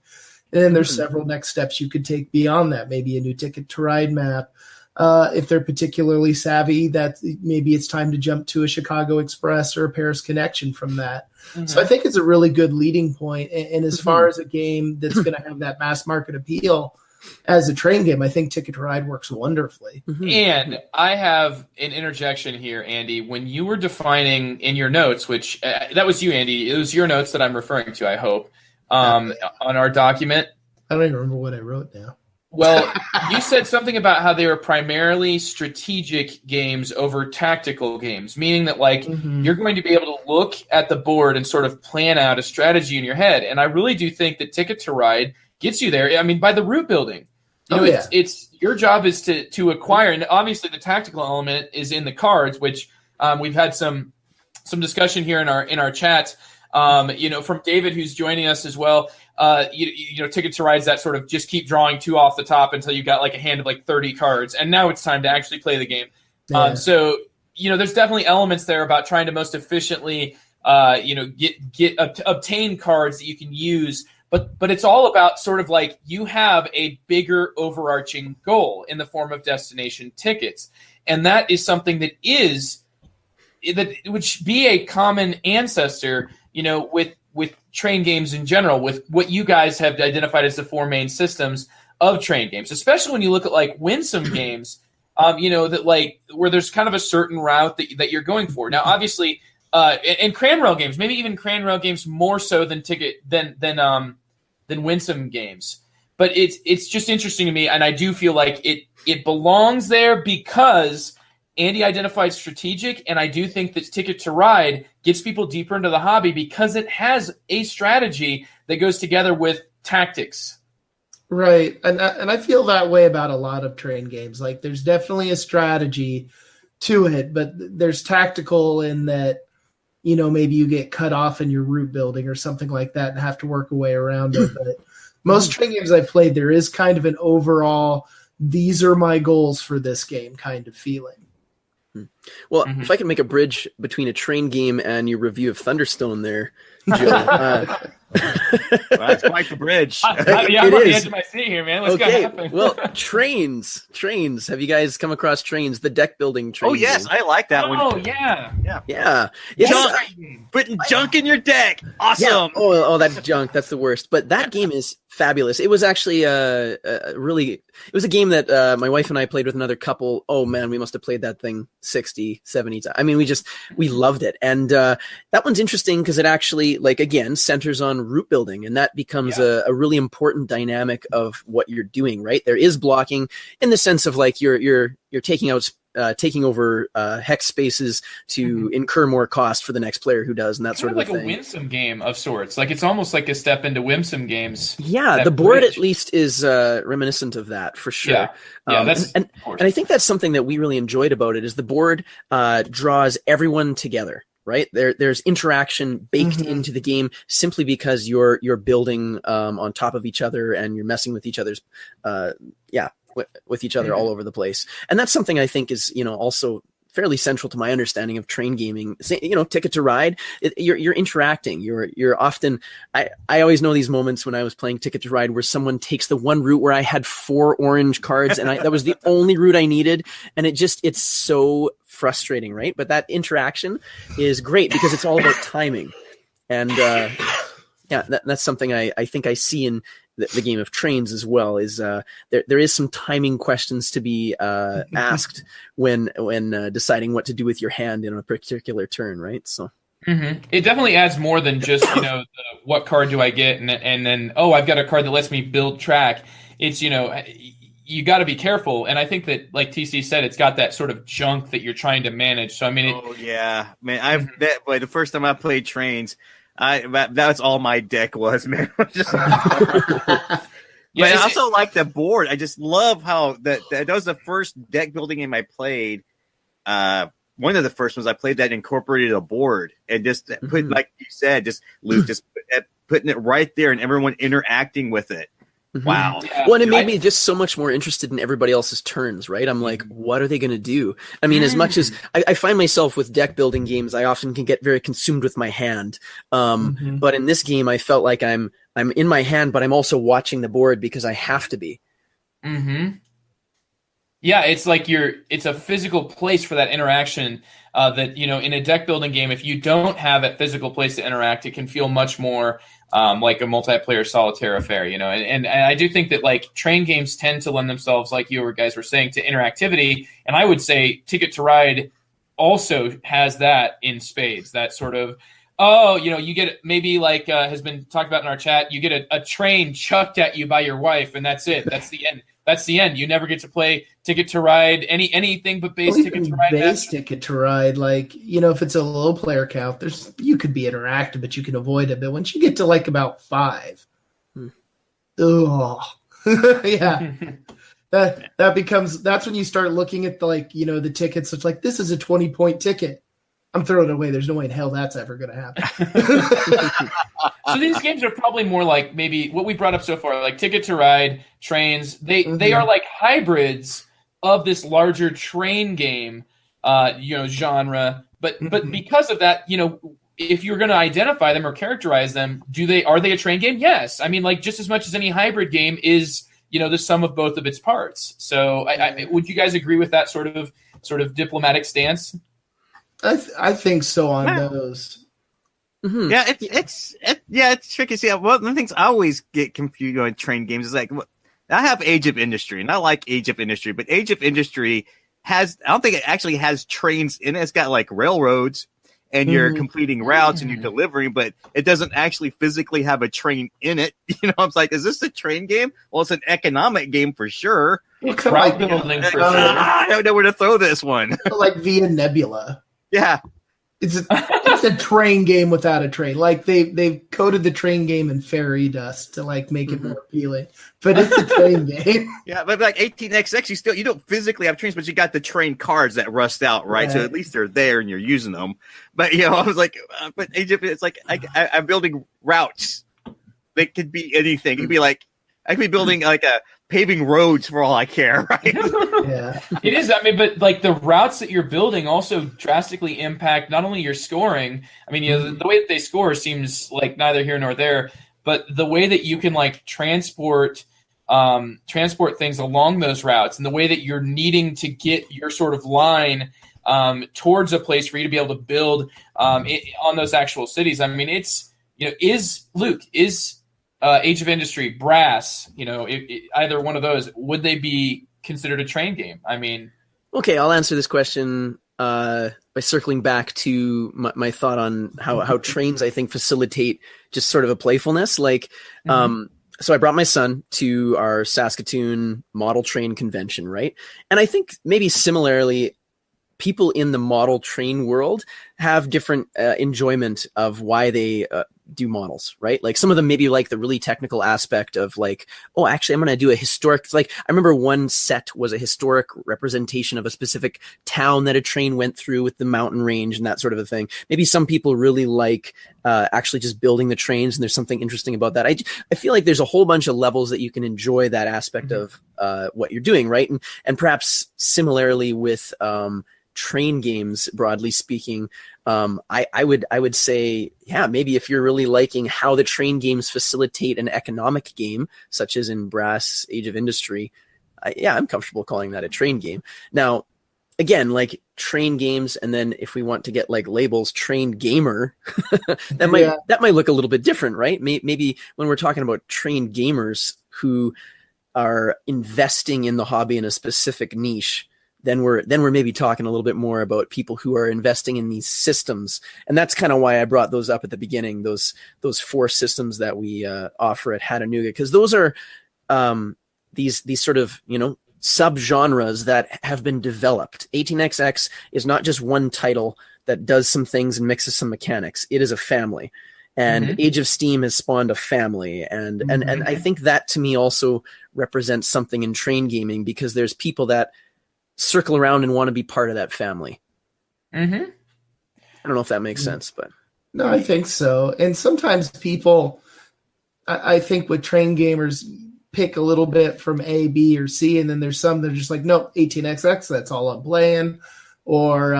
[SPEAKER 2] And then there's several next steps you could take beyond that. Maybe a new Ticket to Ride map. If they're particularly savvy, that maybe it's time to jump to a Chicago Express or a Paris Connection from that. Mm-hmm. So I think it's a really good leading point. And as far as a game that's going to have that mass market appeal as a train game, I think Ticket to Ride works wonderfully.
[SPEAKER 1] Mm-hmm. And I have an interjection here, Andy. When you were defining in your notes, which that was you, Andy, it was your notes that I'm referring to, I hope, on our document.
[SPEAKER 2] I don't even remember what I wrote now.
[SPEAKER 1] Well, you said something about how they were primarily strategic games over tactical games, meaning that you're going to be able to look at the board and sort of plan out a strategy in your head. And I really do think that Ticket to Ride gets you there. I mean, by the route building, it's your job is to acquire, and obviously the tactical element is in the cards, which we've had some discussion here in our chat. From David, who's joining us as well. Ticket to Ride's that sort of just keep drawing 2 off the top until you got a hand of 30 cards, and now it's time to actually play the game.
[SPEAKER 2] Yeah.
[SPEAKER 1] So there's definitely elements there about trying to most efficiently obtain cards that you can use. But it's all about sort of you have a bigger overarching goal in the form of destination tickets. And that is something that would be a common ancestor, with train games in general, with what you guys have identified as the 4 main systems of train games, especially when you look at like winsome games, that like where there's kind of a certain route that you're going for. Now, obviously, and Cranrail games, maybe even Cranrail games more so than winsome games. But it's just interesting to me, and I do feel like it belongs there because Andy identified strategic, and I do think that Ticket to Ride gets people deeper into the hobby because it has a strategy that goes together with tactics.
[SPEAKER 2] Right, and I feel that way about a lot of train games. Like, there's definitely a strategy to it, but there's tactical in that, maybe you get cut off in your route building or something like that and have to work a way around it. But most train games I've played, there is kind of an overall, these are my goals for this game kind of feeling.
[SPEAKER 4] Well, if I can make a bridge between a train game and your review of Thunderstone there, Joe.
[SPEAKER 3] Well, that's quite the bridge.
[SPEAKER 1] I'm on the edge of my seat here, man. What's going to happen?
[SPEAKER 4] Well, trains. Have you guys come across Trains, the deck building train?
[SPEAKER 3] Oh, yes. I like that one.
[SPEAKER 1] Oh, yeah.
[SPEAKER 4] Yeah.
[SPEAKER 3] Putting junk in your deck. Awesome.
[SPEAKER 4] Yeah. Oh, that's junk. That's the worst. But that game is fabulous. It was actually it was a game that my wife and I played with another couple. Oh, man, we must have played that thing 60, 70 times. I mean, we loved it. And that one's interesting because it actually, like, again, centers on route building, and that becomes a really important dynamic of what you're doing, right? There is blocking in the sense of like you're taking over hex spaces to incur more cost for the next player who does, and that sort of
[SPEAKER 1] like
[SPEAKER 4] thing.
[SPEAKER 1] A winsome game of sorts. Like, it's almost like a step into winsome games.
[SPEAKER 4] Yeah, the board at least is reminiscent of that for sure.
[SPEAKER 1] Yeah,
[SPEAKER 4] and I think that's something that we really enjoyed about it is the board draws everyone together. Right there's interaction baked into the game simply because you're building on top of each other and you're messing with each other's with each other all over the place, and that's something I think is also fairly central to my understanding of train gaming. Ticket to Ride, you're interacting. You're often. I always know these moments when I was playing Ticket to Ride where someone takes the one route where I had 4 orange cards and that was the only route I needed, and it's so frustrating, right? But that interaction is great because it's all about timing, and that's something I think I see in the game of Trains as well. Is there is some timing questions to be asked when deciding what to do with your hand in a particular turn, right? So
[SPEAKER 1] it definitely adds more than just what card do I get, and then I've got a card that lets me build track. It's you got to be careful, and I think that, like TC said, it's got that sort of junk that you're trying to manage. So I mean,
[SPEAKER 3] man, the first time I played Trains, that's all my deck was, man. But I also like the board. I just love how that was the first deck building game I played. One of the first ones I played that incorporated a board and just put, like you said, Luke, putting it right there and everyone interacting with it. Wow.
[SPEAKER 4] Yeah. Well, and it made me just so much more interested in everybody else's turns, right? I'm like, what are they going to do? I mean, as much as I find myself with deck building games, I often can get very consumed with my hand. But in this game, I felt like I'm in my hand, but I'm also watching the board because I have to be.
[SPEAKER 1] Yeah, it's like it's a physical place for that interaction that, in a deck building game, if you don't have a physical place to interact, it can feel much more like a multiplayer solitaire affair, and I do think that like train games tend to lend themselves, like you guys were saying, to interactivity. And I would say Ticket to Ride also has that in spades, that sort of, you get maybe like has been talked about in our chat, you get a train chucked at you by your wife, and that's it. That's the end. That's the end. You never get to play Ticket to Ride, anything but base Ticket to Ride.
[SPEAKER 2] Base Ticket to Ride, like, if it's a low player count, you could be interactive, but you can avoid it. But once you get to like about 5, yeah, that's when you start looking at the tickets. It's like, this is a 20-point ticket. I'm throwing it away. There's no way in hell that's ever going to happen.
[SPEAKER 1] So these games are probably more like maybe what we brought up so far, like Ticket to Ride, Trains. They are like hybrids of this larger train game, genre. But because of that, if you're going to identify them or characterize them, are they a train game? Yes. I mean, like, just as much as any hybrid game is, the sum of both of its parts. So would you guys agree with that sort of diplomatic stance?
[SPEAKER 2] I think so on those.
[SPEAKER 4] Mm-hmm.
[SPEAKER 3] Yeah, it's tricky. See, one of the things I always get confused on train games is like, I have Age of Industry, and I like Age of Industry, but Age of Industry I don't think it actually has trains in it. It's got like railroads, and you're completing routes and you're delivering, but it doesn't actually physically have a train in it. You know, I was like, is this a train game? Well, it's an economic game for sure.
[SPEAKER 2] It's
[SPEAKER 1] Route building for sure.
[SPEAKER 3] I don't know where to throw this one.
[SPEAKER 2] like Via Nebula.
[SPEAKER 3] Yeah.
[SPEAKER 2] It's a train game without a train. Like they've coated the train game in fairy dust to like make it more appealing. But it's a train game.
[SPEAKER 3] Yeah, but like 18XX, you don't physically have trains, but you got the train cards that rust out, right? So at least they're there and you're using them. But I was like, but Egypt, it's like I'm building routes. They could be anything. You'd be like, I could be building like paving roads for all I care, right?
[SPEAKER 2] Yeah,
[SPEAKER 1] it is. I mean, but like the routes that you're building also drastically impact not only your scoring. I mean, the way that they score seems like neither here nor there, but the way that you can like transport things along those routes, and the way that you're needing to get your sort of line towards a place for you to be able to build on those actual cities. I mean, it's is Age of Industry, Brass, either one of those, would they be considered a train game? I mean,
[SPEAKER 4] okay, I'll answer this question by circling back to my thought on how trains, I think, facilitate just sort of a playfulness. Like, so I brought my son to our Saskatoon model train convention, right? And I think maybe similarly, people in the model train world have different enjoyment of why they do models, right? Like some of them maybe like the really technical aspect of like, oh, actually I'm going to do a historic, like I remember one set was a historic representation of a specific town that a train went through with the mountain range and that sort of a thing. Maybe some people really like actually just building the trains, and there's something interesting about that. I feel like there's a whole bunch of levels that you can enjoy that aspect of what you're doing, right? And perhaps similarly with train games, broadly speaking, I would say, yeah, maybe if you're really liking how the train games facilitate an economic game, such as in Brass Age of Industry, I'm comfortable calling that a train game. Now, again, like train games, and then if we want to get like labels, train gamer, that might look a little bit different, right? Maybe when we're talking about train gamers who are investing in the hobby in a specific niche, then we're maybe talking a little bit more about people who are investing in these systems. And that's kind of why I brought those up at the beginning, those 4 systems that we offer at Hattanooga, because those are these sort of, subgenres that have been developed. 18XX is not just one title that does some things and mixes some mechanics. It is a family. And Age of Steam has spawned a family. And I think that to me also represents something in train gaming, because there's people that circle around and want to be part of that family. I don't know if that makes sense, but
[SPEAKER 2] no, I think so. And sometimes people, I think with train gamers, pick a little bit from A, B, or C, and then there's some that are just like, nope, 18XX, that's all I'm playing, or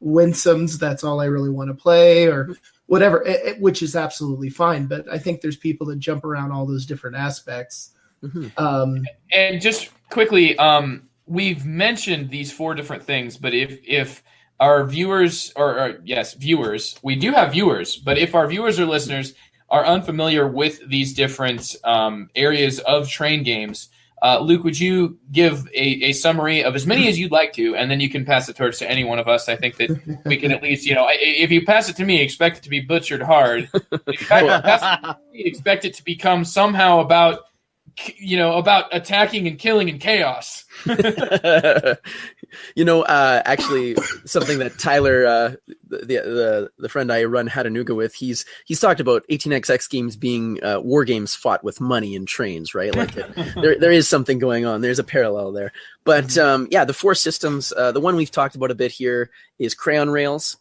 [SPEAKER 2] Winsomes, that's all I really want to play, or whatever, which is absolutely fine. But I think there's people that jump around all those different aspects.
[SPEAKER 1] And just quickly, we've mentioned these 4 different things, but if our viewers, viewers, we do have viewers, but if our viewers or listeners are unfamiliar with these different areas of train games, Luke, would you give a summary of as many as you'd like to, and then you can pass the torch to any one of us? I think that we can at least, if you pass it to me, expect it to be butchered hard. If you pass it to me, expect it to become somehow about attacking and killing and chaos.
[SPEAKER 4] Actually, something that Tyler, the friend I run Hattanooga with, he's talked about 18XX games being war games fought with money and trains, right? Like there is something going on. There's a parallel there. But the 4 systems, the one we've talked about a bit here is Crayon Rails,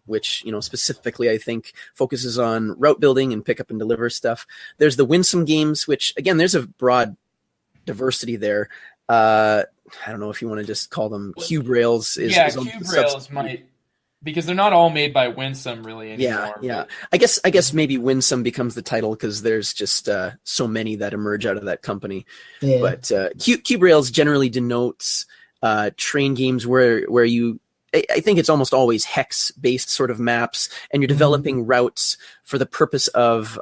[SPEAKER 4] which specifically I think focuses on route building and pick up and deliver stuff. There's the Winsome games, which again, there's a broad diversity there. I don't know if you want to just call them Cube Rails.
[SPEAKER 1] Cube Rails might, because they're not all made by Winsome really anymore.
[SPEAKER 4] Yeah. I guess maybe Winsome becomes the title because there's just so many that emerge out of that company. Yeah. But Cube Rails generally denotes train games where you I think it's almost always hex-based sort of maps, and you're developing routes for the purpose of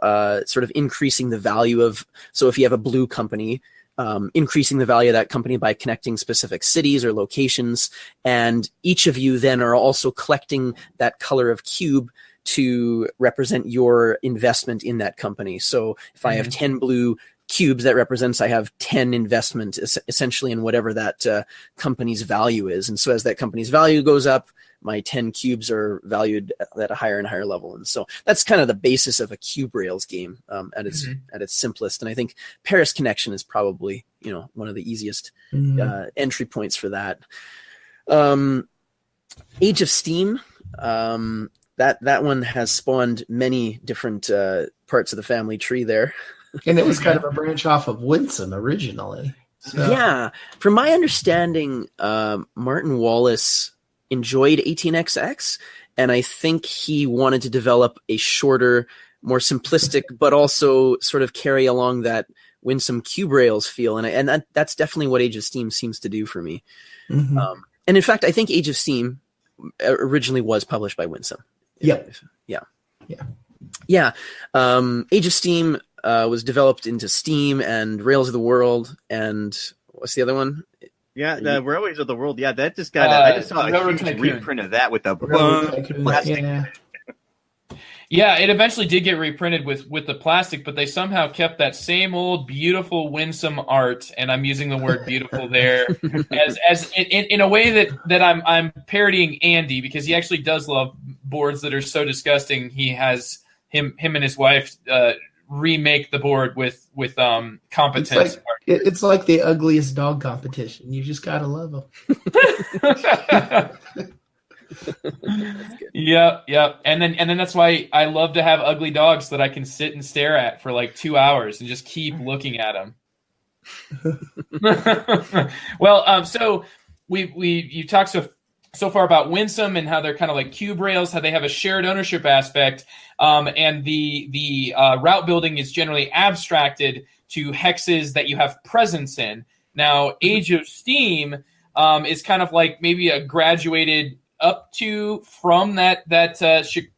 [SPEAKER 4] sort of increasing the value of. So if you have a blue company, increasing the value of that company by connecting specific cities or locations, and each of you then are also collecting that color of cube to represent your investment in that company. So if I have 10 blue cubes, that represents I have 10 investment essentially in whatever that company's value is. And so as that company's value goes up, my 10 cubes are valued at a higher and higher level. And so that's kind of the basis of a cube rails game at its simplest. And I think Paris Connection is probably, one of the easiest entry points for that. Age of Steam, that one has spawned many different parts of the family tree there.
[SPEAKER 2] And it was kind of a branch off of Winsome originally. So.
[SPEAKER 4] Yeah. From my understanding, Martin Wallace enjoyed 18XX, and I think he wanted to develop a shorter, more simplistic, but also sort of carry along that Winsome cube rails feel. And that's definitely what Age of Steam seems to do for me. And in fact, I think Age of Steam originally was published by Winsome.
[SPEAKER 2] Yeah.
[SPEAKER 4] Age of Steam was developed into Steam and Rails of the World, and what's the other one?
[SPEAKER 3] Yeah, the Railways of the World. Yeah, that just got. I just saw a huge reprint of that with the plastic.
[SPEAKER 1] Yeah, it eventually did get reprinted with the plastic, but they somehow kept that same old beautiful Winsome art, and I'm using the word beautiful there as in a way that I'm parodying Andy, because he actually does love boards that are so disgusting. He has him and his wife remake the board with competence.
[SPEAKER 2] It's like the ugliest dog competition. You just gotta love them.
[SPEAKER 1] Yep. And then that's why I love to have ugly dogs that I can sit and stare at for like 2 hours and just keep looking at them. Well, so you talked so far about Winsome and how they're kind of like cube rails, how they have a shared ownership aspect, and the route building is generally abstracted to hexes that you have presence in. Now, Age of Steam is kind of like maybe a graduated up to from that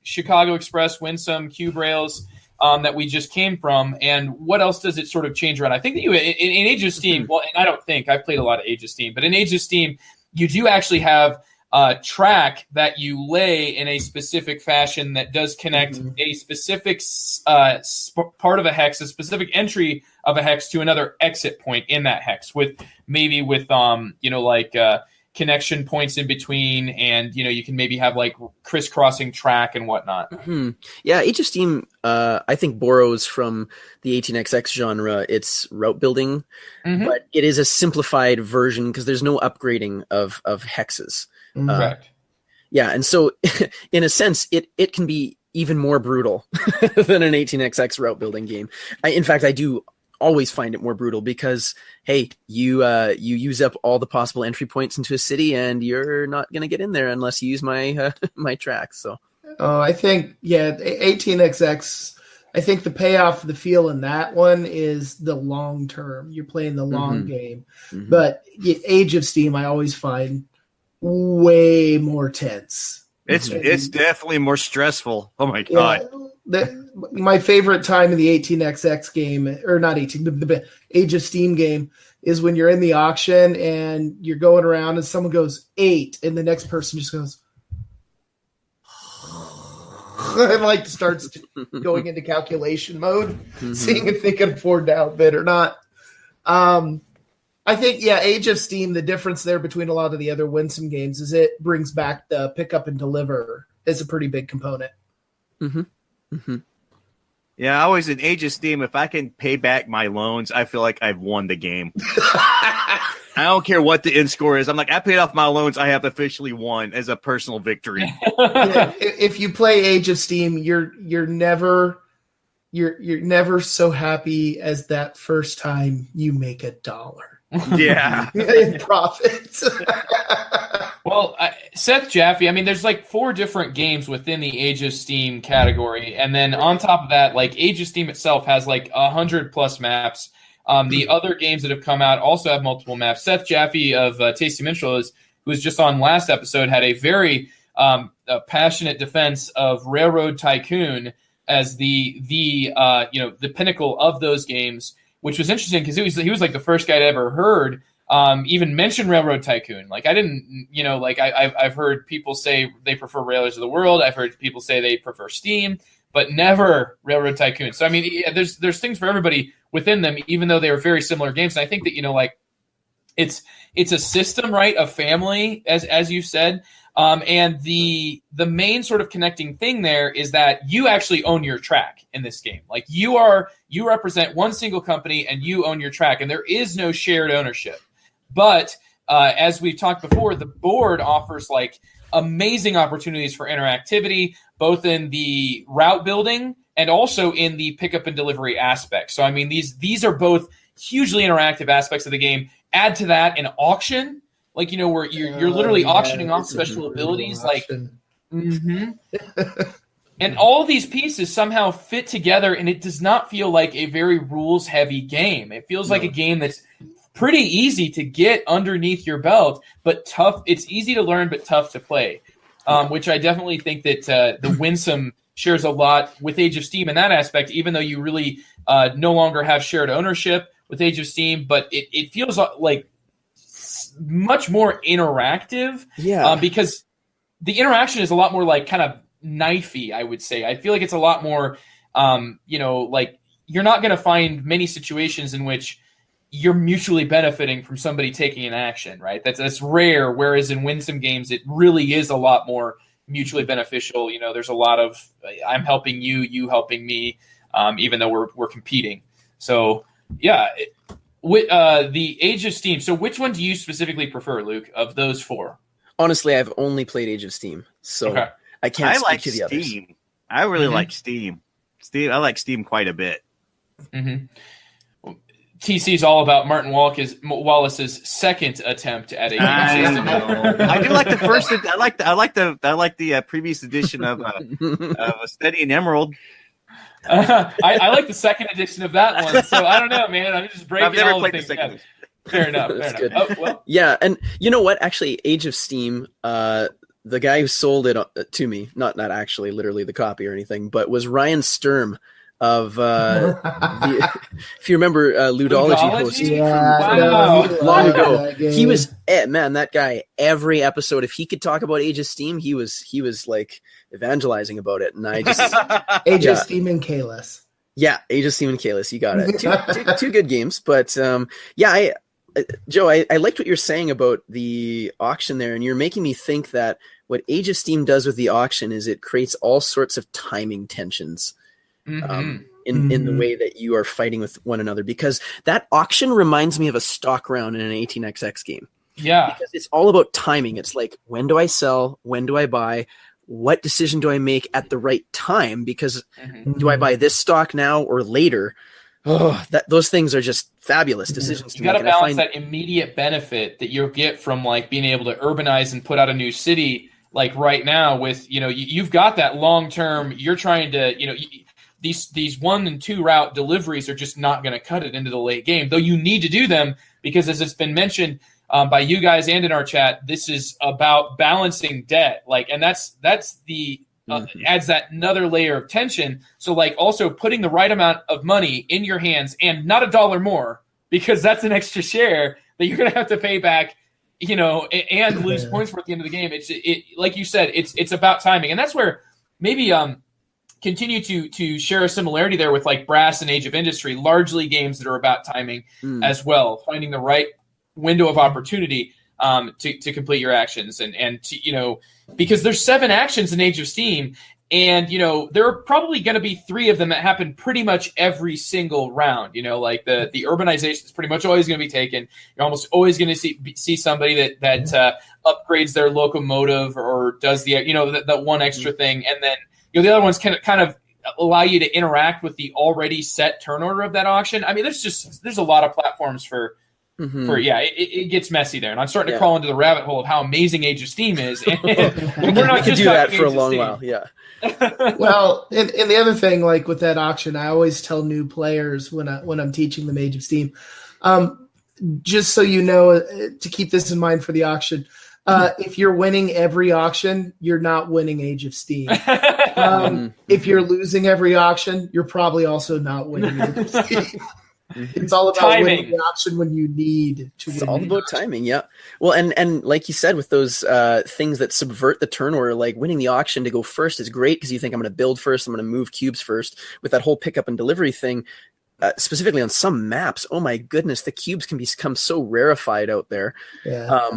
[SPEAKER 1] Chicago Express Winsome cube rails that we just came from. And what else does it sort of change around? I think that in Age of Steam, well, and I don't think I've played a lot of Age of Steam, but in Age of Steam, you do actually have a track that you lay in a specific fashion that does connect a specific part of a hex, a specific entry of a hex to another exit point in that hex with connection points in between, and you can maybe have like crisscrossing track and whatnot.
[SPEAKER 4] Yeah, Age of Steam I think borrows from the 18XX genre its route building, but it is a simplified version because there's no upgrading of hexes.
[SPEAKER 1] Correct.
[SPEAKER 4] Yeah, and so in a sense, it can be even more brutal than an 18XX route building game. In fact, I do always find it more brutal because, hey, you use up all the possible entry points into a city, and you're not going to get in there unless you use my my tracks. So,
[SPEAKER 2] I think 18XX. I think the payoff, the feel in that one is the long term. You're playing the long game, but Age of Steam, I always find way more tense.
[SPEAKER 3] It's definitely more stressful. Oh my god.
[SPEAKER 2] My favorite time in the 18XX game, or not 18, the Age of Steam game, is when you're in the auction and you're going around and someone goes 8 and the next person just goes and like starts going into calculation mode, seeing if they can afford to outbid or not. I think, Age of Steam, the difference there between a lot of the other Winsome games is it brings back the pick up and deliver as a pretty big component.
[SPEAKER 3] Yeah, I always in Age of Steam, if I can pay back my loans, I feel like I've won the game. I don't care what the end score is. I'm like, I paid off my loans. I have officially won as a personal victory.
[SPEAKER 2] If you play Age of Steam, you're never so happy as that first time you make $1.
[SPEAKER 3] Yeah.
[SPEAKER 2] In profits.
[SPEAKER 1] Well, Seth Jaffe, I mean, there's like 4 different games within the Age of Steam category. And then on top of that, like Age of Steam itself has like 100+ maps. The other games that have come out also have multiple maps. Seth Jaffe of Tasty Minstrel, who who was just on last episode, had a very passionate defense of Railroad Tycoon as the pinnacle of those games, which was interesting because he was like the first guy I ever heard even mention Railroad Tycoon. Like I didn't, I've heard people say they prefer Railers of the World. I've heard people say they prefer Steam, but never Railroad Tycoon. So I mean, there's things for everybody within them, even though they are very similar games. And I think that it's a system, right? A family, as you said. And the main sort of connecting thing there is that you actually own your track in this game. Like you represent one single company and you own your track, and there is no shared ownership. But as we've talked before, the board offers like amazing opportunities for interactivity, both in the route building and also in the pickup and delivery aspect. So I mean, these are both hugely interactive aspects of the game. Add to that an auction. Like, where you're literally auctioning off special abilities. Like, and all these pieces somehow fit together, and it does not feel like a very rules-heavy game. It feels like a game that's pretty easy to get underneath your belt, but tough. It's easy to learn, but tough to play, which I definitely think that the Winsome shares a lot with Age of Steam in that aspect, even though you really no longer have shared ownership with Age of Steam, but it feels like much more interactive, because the interaction is a lot more like kind of knifey, I would say. I feel like it's a lot more, like you're not going to find many situations in which you're mutually benefiting from somebody taking an action, right? That's rare, whereas in Winsome games, it really is a lot more mutually beneficial. There's a lot of I'm helping you, you helping me, even though we're competing. So, yeah. With the Age of Steam, so which one do you specifically prefer, Luke, of those four?
[SPEAKER 4] Honestly, I've only played Age of Steam, so okay. I can't speak to the others.
[SPEAKER 3] Steam. I really like Steam. I like Steam quite a bit.
[SPEAKER 1] Mm-hmm. Well, TC is all about Martin Wallace's second attempt at a game system.
[SPEAKER 3] I do like the first. I like the previous edition of Steady and Emerald.
[SPEAKER 1] I like the second edition of that one, so I don't know, man. I'm just breaking all the things down. Fair enough.
[SPEAKER 4] Good. Oh, well. Yeah, and you know what? Actually, Age of Steam, the guy who sold it to me, not actually literally the copy or anything, but was Ryan Sturm of if you remember Ludology host from long ago. He was that guy. Every episode, if he could talk about Age of Steam, he was like evangelizing about it, and I just
[SPEAKER 2] Age of Steam and Kalis.
[SPEAKER 4] Yeah, Age of Steam and Kalis. You got it. Two good games, but Joe, I liked what you're saying about the auction there, and you're making me think that what Age of Steam does with the auction is it creates all sorts of timing tensions. In the way that you are fighting with one another, because that auction reminds me of a stock round in an 18xx game.
[SPEAKER 1] Yeah.
[SPEAKER 4] Because it's all about timing. It's like, when do I sell? When do I buy? What decision do I make at the right time? Because do I buy this stock now or later? Oh, those things are just fabulous decisions to make.
[SPEAKER 1] You got to balance that immediate benefit that you'll get from like being able to urbanize and put out a new city like right now with, you've got that long-term, you're trying to, these 1 and 2 route deliveries are just not going to cut it into the late game, though you need to do them because, as it's been mentioned by you guys and in our chat, this is about balancing debt. And that's the adds that another layer of tension. So also putting the right amount of money in your hands and not $1 more, because that's an extra share that you're going to have to pay back, and lose points for at the end of the game. It like you said, it's about timing, and that's where maybe continue to share a similarity there with like Brass and Age of Industry, largely games that are about timing as well, finding the right window of opportunity to complete your actions and to, because there's 7 actions in Age of Steam, and there are probably going to be 3 of them that happen pretty much every single round. Like the urbanization is pretty much always going to be taken. You're almost always going to see somebody that upgrades their locomotive or does the that one extra thing, and then the other ones can kind of allow you to interact with the already set turn order of that auction. I mean, there's a lot of platforms for it gets messy there, and I'm starting to crawl into the rabbit hole of how amazing Age of Steam is. And
[SPEAKER 4] we're not just do that for a long while. Yeah.
[SPEAKER 2] Well, and the other thing, like with that auction, I always tell new players when I'm teaching them Age of Steam, just so you know, to keep this in mind for the auction. If you're winning every auction, you're not winning Age of Steam. If you're losing every auction, you're probably also not winning Age of Steam. It's all about winning the auction when you need to win.
[SPEAKER 4] It's all about timing, yeah. Well, and like you said, with those things that subvert the turn order, like winning the auction to go first is great because you think I'm going to build first, I'm going to move cubes first. With that whole pickup and delivery thing, specifically on some maps, oh my goodness, the cubes can become so rarefied out there.
[SPEAKER 2] Yeah.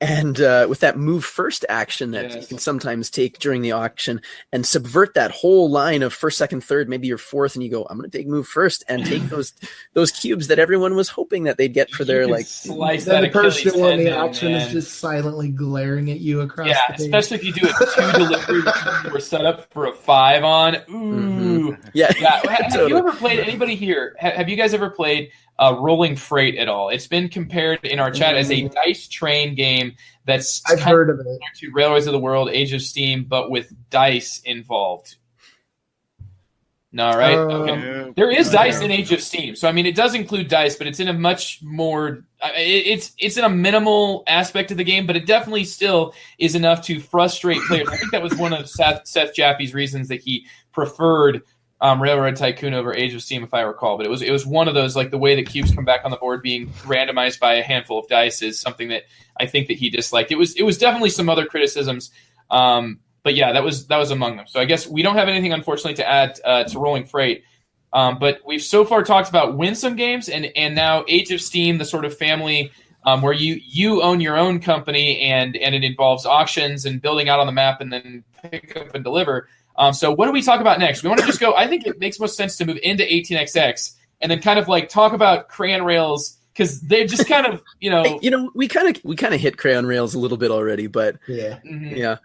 [SPEAKER 4] And with that move first action that you can sometimes take during the auction and subvert that whole line of first, second, third, maybe you're fourth, and you go, I'm going to take move first and take those cubes that everyone was hoping that they'd get for their
[SPEAKER 1] slice
[SPEAKER 2] then
[SPEAKER 1] that
[SPEAKER 2] the person who won the
[SPEAKER 1] tendon,
[SPEAKER 2] auction
[SPEAKER 1] man.
[SPEAKER 2] is just silently glaring at you across the page.
[SPEAKER 1] Especially if you do it 2 delivery we're set up for a 5 on. Ooh.
[SPEAKER 4] Yeah.
[SPEAKER 1] Have you ever played, anybody here, have you guys ever played Rolling Freight at all? It's been compared in our chat as a dice train game that's
[SPEAKER 2] I've heard of it.
[SPEAKER 1] To Railways of the World, Age of Steam, but with dice involved. No, right? Okay. There is dice in Age of Steam, so I mean it does include dice, but it's in a much more. It's in a minimal aspect of the game, but it definitely still is enough to frustrate players. I think that was one of Seth Jaffe's reasons that he preferred Railroad Tycoon over Age of Steam, if I recall. But it was one of those, like the way that cubes come back on the board being randomized by a handful of dice is something that I think that he disliked. It was definitely some other criticisms, but yeah, that was among them. So I guess we don't have anything, unfortunately, to add to Rolling Freight. But we've so far talked about Winsome Games and now Age of Steam, the sort of family where you own your own company and it involves auctions and building out on the map and then pick up and deliver. So what do we talk about next? We want to just go. I think it makes most sense to move into 18xx and then kind of like talk about Crayon Rails because they're just kind of
[SPEAKER 4] we kind of hit Crayon Rails a little bit already, but
[SPEAKER 2] yeah.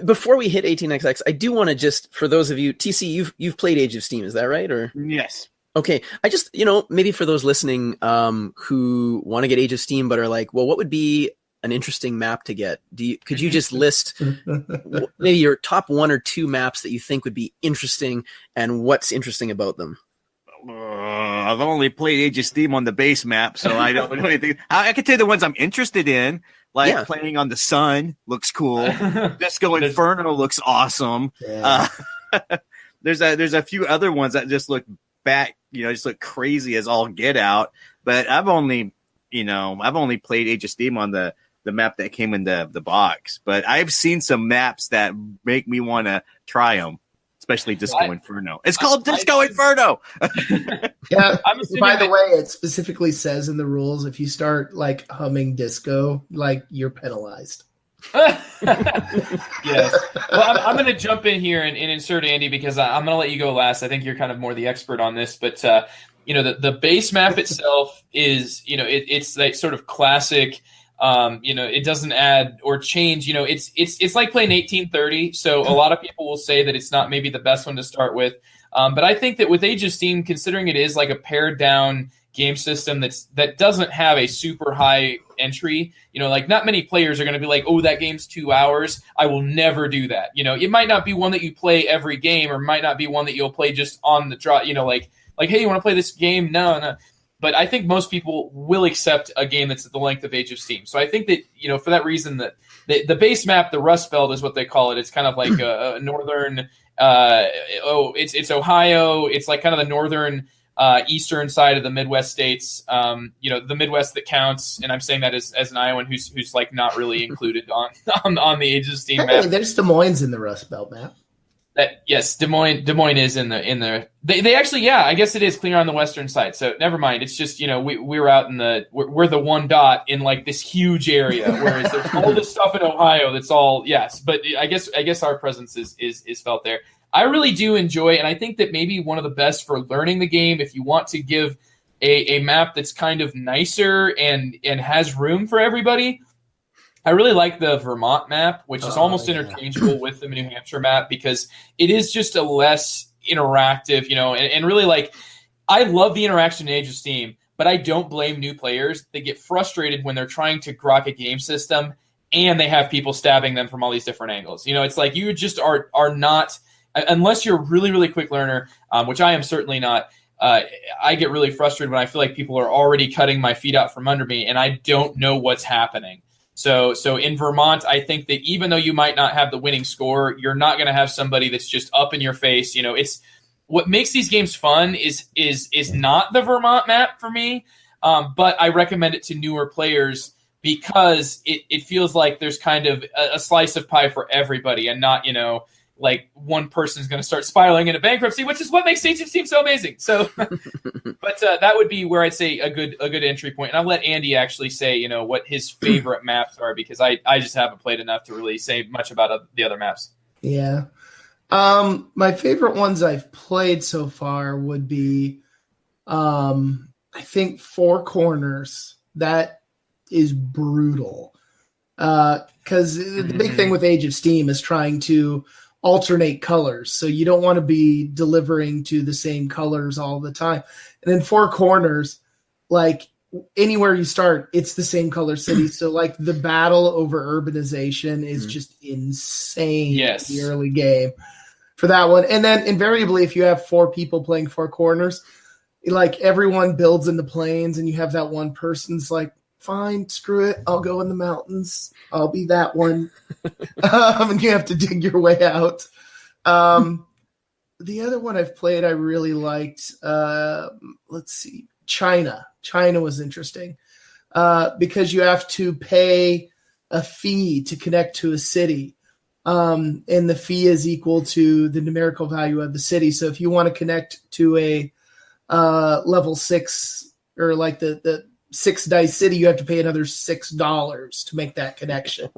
[SPEAKER 4] Before we hit 18xx, I do want to just, for those of you, TC, you've played Age of Steam, is that right? Or
[SPEAKER 3] yes.
[SPEAKER 4] Okay, I just maybe for those listening who want to get Age of Steam but are like, well, what would be an interesting map to get? Could you just list maybe your top 1 or 2 maps that you think would be interesting and what's interesting about them?
[SPEAKER 3] I've only played Age of Steam on the base map, so I don't know anything. I can tell you the ones I'm interested in, like playing on the Sun looks cool. Disco Inferno looks awesome.
[SPEAKER 2] Yeah.
[SPEAKER 3] There's a few other ones that just look just look crazy as all get out. But I've only played Age of Steam on the map that came in the box, but I've seen some maps that make me want to try them, especially Disco Inferno. It's called Disco Inferno.
[SPEAKER 2] Yeah. By the way, it specifically says in the rules if you start like humming disco, like you're penalized.
[SPEAKER 1] Yes. Well, I'm going to jump in here and insert Andy because I'm going to let you go last. I think you're kind of more the expert on this, but the base map itself is it's that sort of classic. It doesn't add or change. It's like playing 1830. So a lot of people will say that it's not maybe the best one to start with. But I think that with Age of Steam, considering it is like a pared down game system that doesn't have a super high entry, like not many players are going to be like, oh, that game's 2 hours. I will never do that. It might not be one that you play every game or might not be one that you'll play just on the draw, like, hey, you want to play this game? No. But I think most people will accept a game that's at the length of Age of Steam. So I think that, for that reason, that the base map, the Rust Belt is what they call it. It's kind of like a northern, it's Ohio. It's like kind of the northern eastern side of the Midwest states. The Midwest that counts. And I'm saying that as an Iowan who's like not really included on the Age of Steam map.
[SPEAKER 2] There's Des Moines in the Rust Belt map.
[SPEAKER 1] Yes, Des Moines is in the. They actually, I guess it is clear on the western side. So never mind. It's just we're out in we're the one dot in like this huge area, whereas there's all this stuff in Ohio that's all But I guess our presence is felt there. I really do enjoy, and I think that maybe one of the best for learning the game if you want to give a map that's kind of nicer and has room for everybody. I really like the Vermont map, which is almost interchangeable with the New Hampshire map because it is just a less interactive, and really like I love the interaction in Age of Steam, but I don't blame new players. They get frustrated when they're trying to grok a game system and they have people stabbing them from all these different angles. It's like you just are not, unless you're a really, really quick learner, which I am certainly not. I get really frustrated when I feel like people are already cutting my feet out from under me and I don't know what's happening. So in Vermont, I think that even though you might not have the winning score, you're not going to have somebody that's just up in your face. It's what makes these games fun is not the Vermont map for me, but I recommend it to newer players because it feels like there's kind of a slice of pie for everybody and not, like one person's going to start spiraling into bankruptcy, which is what makes Age of Steam so amazing. So, but that would be where I'd say a good entry point. And I'll let Andy actually say, what his favorite maps are, because I just haven't played enough to really say much about the other maps.
[SPEAKER 2] Yeah. My favorite ones I've played so far would be, I think Four Corners. That is brutal. Cause the big thing with Age of Steam is trying to alternate colors. So you don't want to be delivering to the same colors all the time. And then Four Corners, like anywhere you start, it's the same color city. So like the battle over urbanization is just insane.
[SPEAKER 1] Yes.
[SPEAKER 2] In the early game for that one. And then invariably, if you have 4 people playing Four Corners, like everyone builds in the plains and you have that one person's like, fine, screw it. I'll go in the mountains. I'll be that one. And you have to dig your way out. The other one I've played, I really liked. Let's see. China. China was interesting because you have to pay a fee to connect to a city. And the fee is equal to the numerical value of the city. So if you want to connect to a level 6 or like the 6 dice city, you have to pay another $6 to make that connection.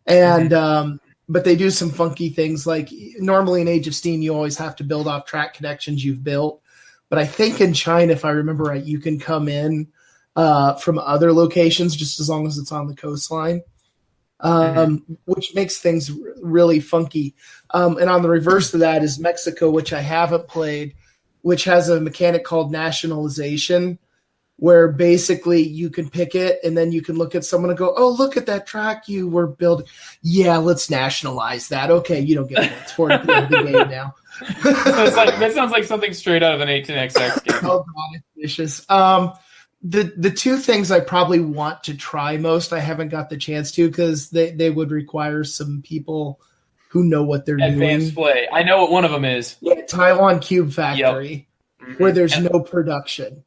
[SPEAKER 2] And but they do some funky things. Like normally in Age of Steam, you always have to build off track connections you've built. But I think in China, if I remember right, you can come in from other locations just as long as it's on the coastline, which makes things really funky. And on the reverse of that is Mexico, which I haven't played, which has a mechanic called nationalization, where basically you can pick it and then you can look at someone and go, oh, look at that track you were building. Yeah, let's nationalize that. Okay, you don't get points for it at the end of the game now.
[SPEAKER 1] That sounds like something straight out of an 18xx game.
[SPEAKER 2] Oh, God, it's vicious. The 2 things I probably want to try most, I haven't got the chance to because they would require some people who know what they're doing.
[SPEAKER 1] Advanced play. I know what one of them is.
[SPEAKER 2] Yeah, Taiwan Cube Factory, where there's no production.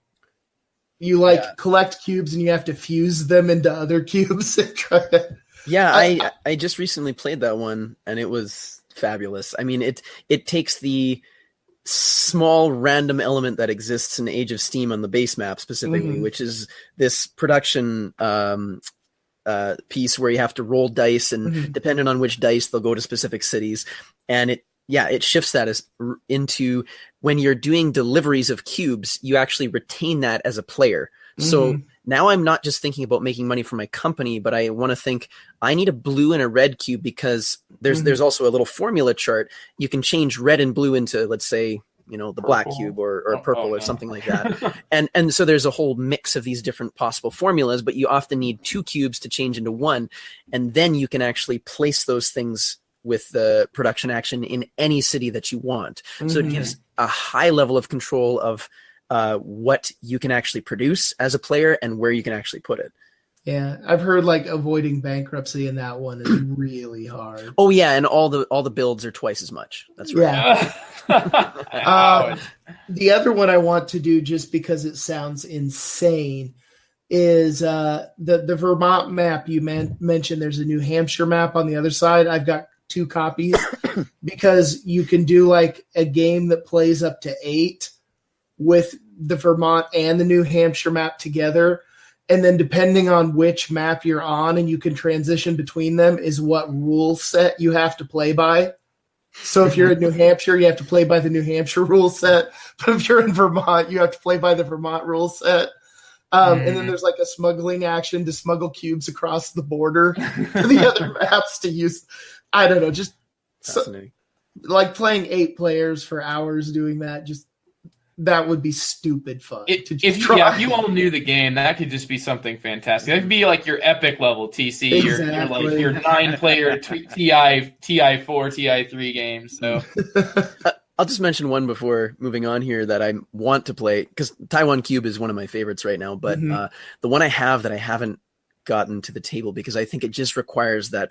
[SPEAKER 2] You collect cubes and you have to fuse them into other cubes. And try to...
[SPEAKER 4] Yeah, I just recently played that one and it was fabulous. I mean, it takes the small random element that exists in Age of Steam on the base map specifically, which is this production piece where you have to roll dice and depending on which dice, they'll go to specific cities. And it shifts that into when you're doing deliveries of cubes, you actually retain that as a player. So now I'm not just thinking about making money for my company, but I want to think I need a blue and a red cube because there's also a little formula chart. You can change red and blue into, let's say, the black cube or purple or something like that. And so there's a whole mix of these different possible formulas, but you often need 2 cubes to change into 1. And then you can actually place those things with the production action in any city that you want. So it gives a high level of control of what you can actually produce as a player and where you can actually put it.
[SPEAKER 2] Yeah, I've heard like avoiding bankruptcy in that one is really hard.
[SPEAKER 4] Oh yeah, and all the builds are twice as much. That's right.
[SPEAKER 2] Yeah. The other one I want to do just because it sounds insane is the Vermont map you mentioned. There's a New Hampshire map on the other side. I've got 2 copies because you can do like a game that plays up to 8 with the Vermont and the New Hampshire map together. And then depending on which map you're on and you can transition between them is what rule set you have to play by. So if you're in New Hampshire, you have to play by the New Hampshire rule set. But if you're in Vermont, you have to play by the Vermont rule set. And then there's like a smuggling action to smuggle cubes across the border to the other maps to use. I don't know, just like playing 8 players for hours doing that. Just that would be stupid fun.
[SPEAKER 1] If you all knew the game, that could just be something fantastic. That could be like your epic level TC,
[SPEAKER 2] exactly.
[SPEAKER 1] your 9-player TI4, TI3 game. So
[SPEAKER 4] I'll just mention one before moving on here that I want to play because Taiwan Cube is one of my favorites right now. But the one I have that I haven't gotten to the table, because I think it just requires that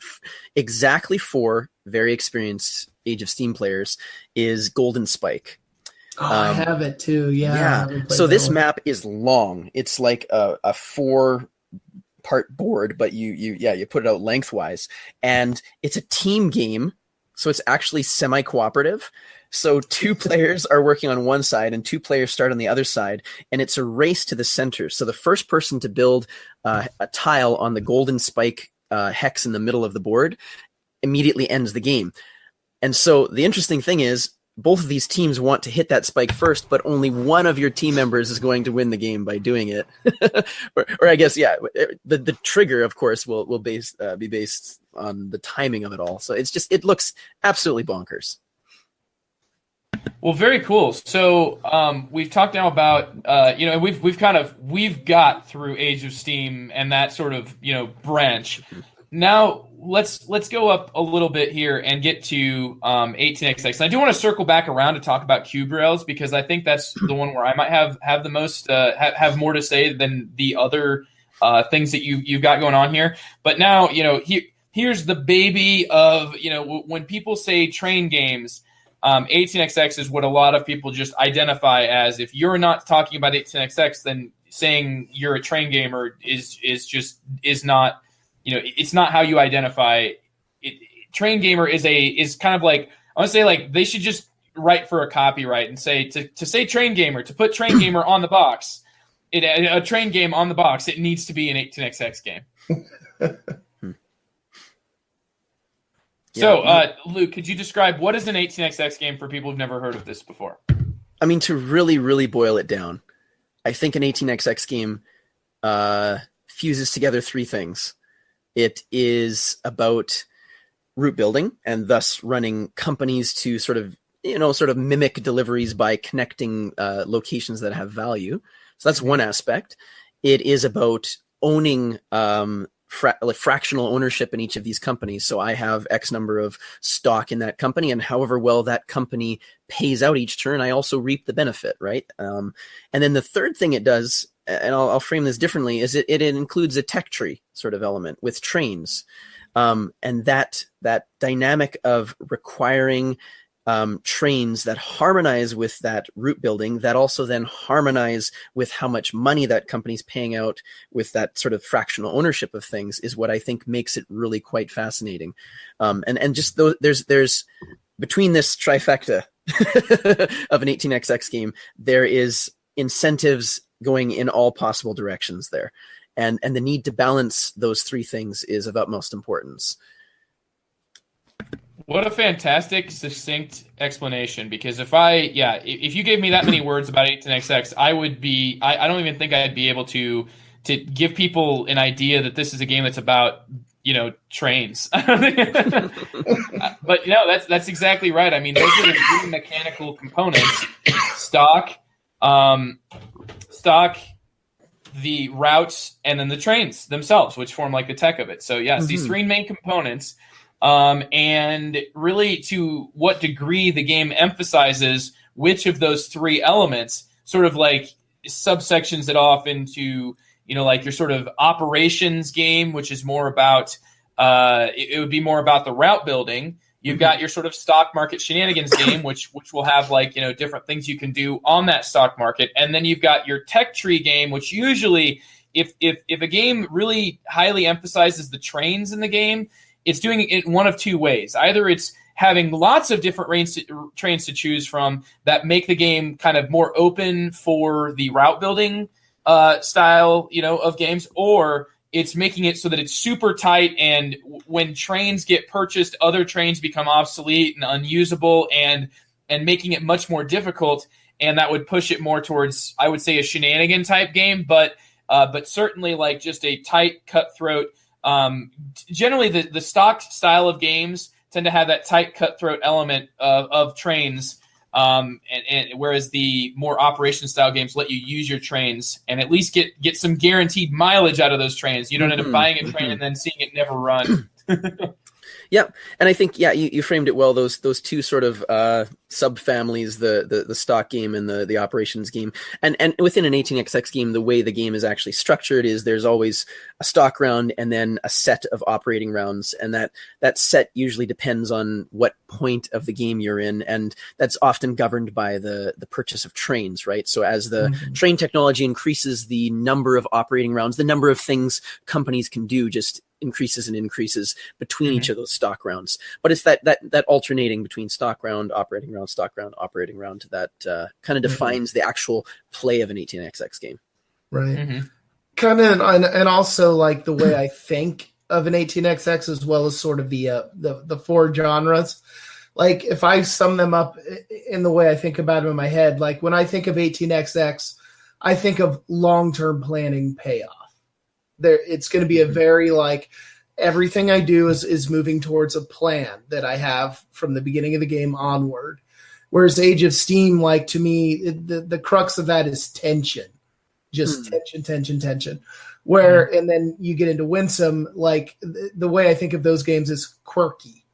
[SPEAKER 4] exactly for very experienced Age of Steam players is Golden Spike.
[SPEAKER 2] I have it too. Yeah.
[SPEAKER 4] So this map is long. It's like a 4-part board, but you put it out lengthwise, and it's a team game. So it's actually semi-cooperative. So 2 players are working on one side and 2 players start on the other side, and it's a race to the center. So the first person to build a tile on the Golden Spike hex in the middle of the board immediately ends the game. And so the interesting thing is, both of these teams want to hit that spike first, but only one of your team members is going to win the game by doing it. or I guess, the trigger, of course, will be based on the timing of it all. So it looks absolutely bonkers.
[SPEAKER 1] Well, very cool. So we've talked now about we've got through Age of Steam and that sort of branch. Now let's go up a little bit here and get to 18xx. And I do want to circle back around to talk about cube rails, because I think that's the one where I might have the most have more to say than the other things that you've got going on here. But now here's the baby of when people say train games. 18xx is what a lot of people just identify as. If you're not talking about 18xx, then saying you're a train gamer is not. It's not how you identify it. Train gamer is kind of like, I want to say, like, they should just write for a copyright and say to say train gamer, to put train gamer on the box, a train game on the box, it needs to be an 18xx game. So, Luke, could you describe what is an 18xx game for people who've never heard of this before?
[SPEAKER 4] I mean, to really, really boil it down, I think an 18xx game fuses together 3 things. It is about route building and thus running companies to sort of mimic deliveries by connecting locations that have value. So that's one aspect. It is about owning fractional ownership in each of these companies. So I have X number of stock in that company, and however well that company pays out each turn, I also reap the benefit, right? And then the third thing it does, and I'll frame this differently, is it includes a tech tree sort of element with trains. And that dynamic of requiring trains that harmonize with that route building, that also then harmonize with how much money that company's paying out with that sort of fractional ownership of things, is what I think makes it really quite fascinating. And just there's between this trifecta of an 18xx game, there is incentives going in all possible directions there. And the need to balance those 3 things is of utmost importance.
[SPEAKER 1] What a fantastic, succinct explanation, because if you gave me that many words about 18xx, I don't even think I'd be able to give people an idea that this is a game that's about, trains. But that's exactly right. I mean, those are the 3 mechanical components: stock, the routes, and then the trains themselves, which form like the tech of it. So yes, these 3 main components. And really, to what degree the game emphasizes which of those 3 elements, sort of like subsections it off into, like your sort of operations game, which is more about, it would be more about the route building. You've got your sort of stock market shenanigans game, which will have like, different things you can do on that stock market. And then you've got your tech tree game, which usually, if a game really highly emphasizes the trains in the game, it's doing it in one of 2 ways. Either it's having lots of different trains to choose from that make the game kind of more open for the route building style, of games, or it's making it so that it's super tight, and when trains get purchased, other trains become obsolete and unusable, and making it much more difficult. And that would push it more towards, I would say, a shenanigan type game, but certainly like just a tight, cutthroat. Generally, the stock style of games tend to have that tight, cutthroat element of trains, and whereas the more operation style games let you use your trains and at least get some guaranteed mileage out of those trains. You don't end up buying a train and then seeing it never run.
[SPEAKER 4] Yeah, and I think you framed it well. Those two sort of subfamilies, the stock game and the operations game, and within an 18xx game, the way the game is actually structured is there's always a stock round and then a set of operating rounds, and that set usually depends on what point of the game you're in, and that's often governed by the purchase of trains, right? So as the train technology increases, the number of operating rounds, the number of things companies can do just increases and increases between each of those stock rounds. But it's that alternating between stock round, operating round, stock round, operating round that kind of defines the actual play of an 18xx game.
[SPEAKER 2] Right. Kind of, and also like the way I think of an 18xx as well as sort of the four genres. Like if I sum them up in the way I think about them in my head, like when I think of 18xx, I think of long-term planning payoff. It's going to be a very like everything I do is moving towards a plan that I have from the beginning of the game onward. Whereas Age of Steam, like to me, the crux of that is tension, just tension. Where and then you get into Winsome, like the way I think of those games is quirky.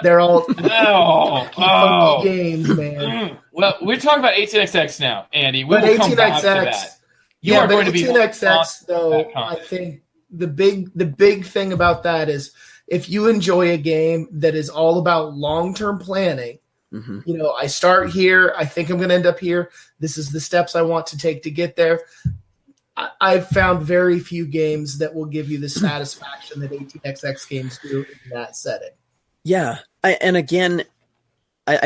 [SPEAKER 2] They're all funky games, man.
[SPEAKER 1] Well, we're talking about 18xx now, Andy. We will come back to that.
[SPEAKER 2] Yeah, but 18xx though, I think the big thing about that is if you enjoy a game that is all about long-term planning, I start here, I think I'm going to end up here. This is the steps I want to take to get there. I've found very few games that will give you the satisfaction that 18xx games do in that setting.
[SPEAKER 4] Yeah, I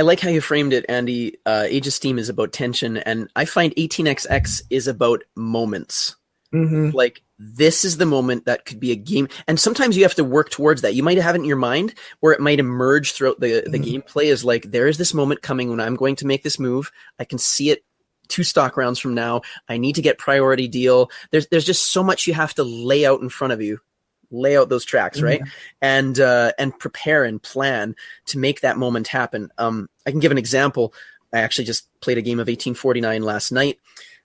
[SPEAKER 4] like how you framed it, Andy. Age of Steam is about tension, and I find 18xx is about moments. Like, this is the moment that could be a game, and sometimes you have to work towards that. You might have it in your mind, or it might emerge throughout the gameplay as like, there is this moment coming when I'm going to make this move. I can see it 2 stock rounds from now. I need to get priority deal. There's just so much you have to lay out in front of you. Lay out those tracks, right? And prepare and plan to make that moment happen. I can give an example. I actually just played a game of 1849 last night.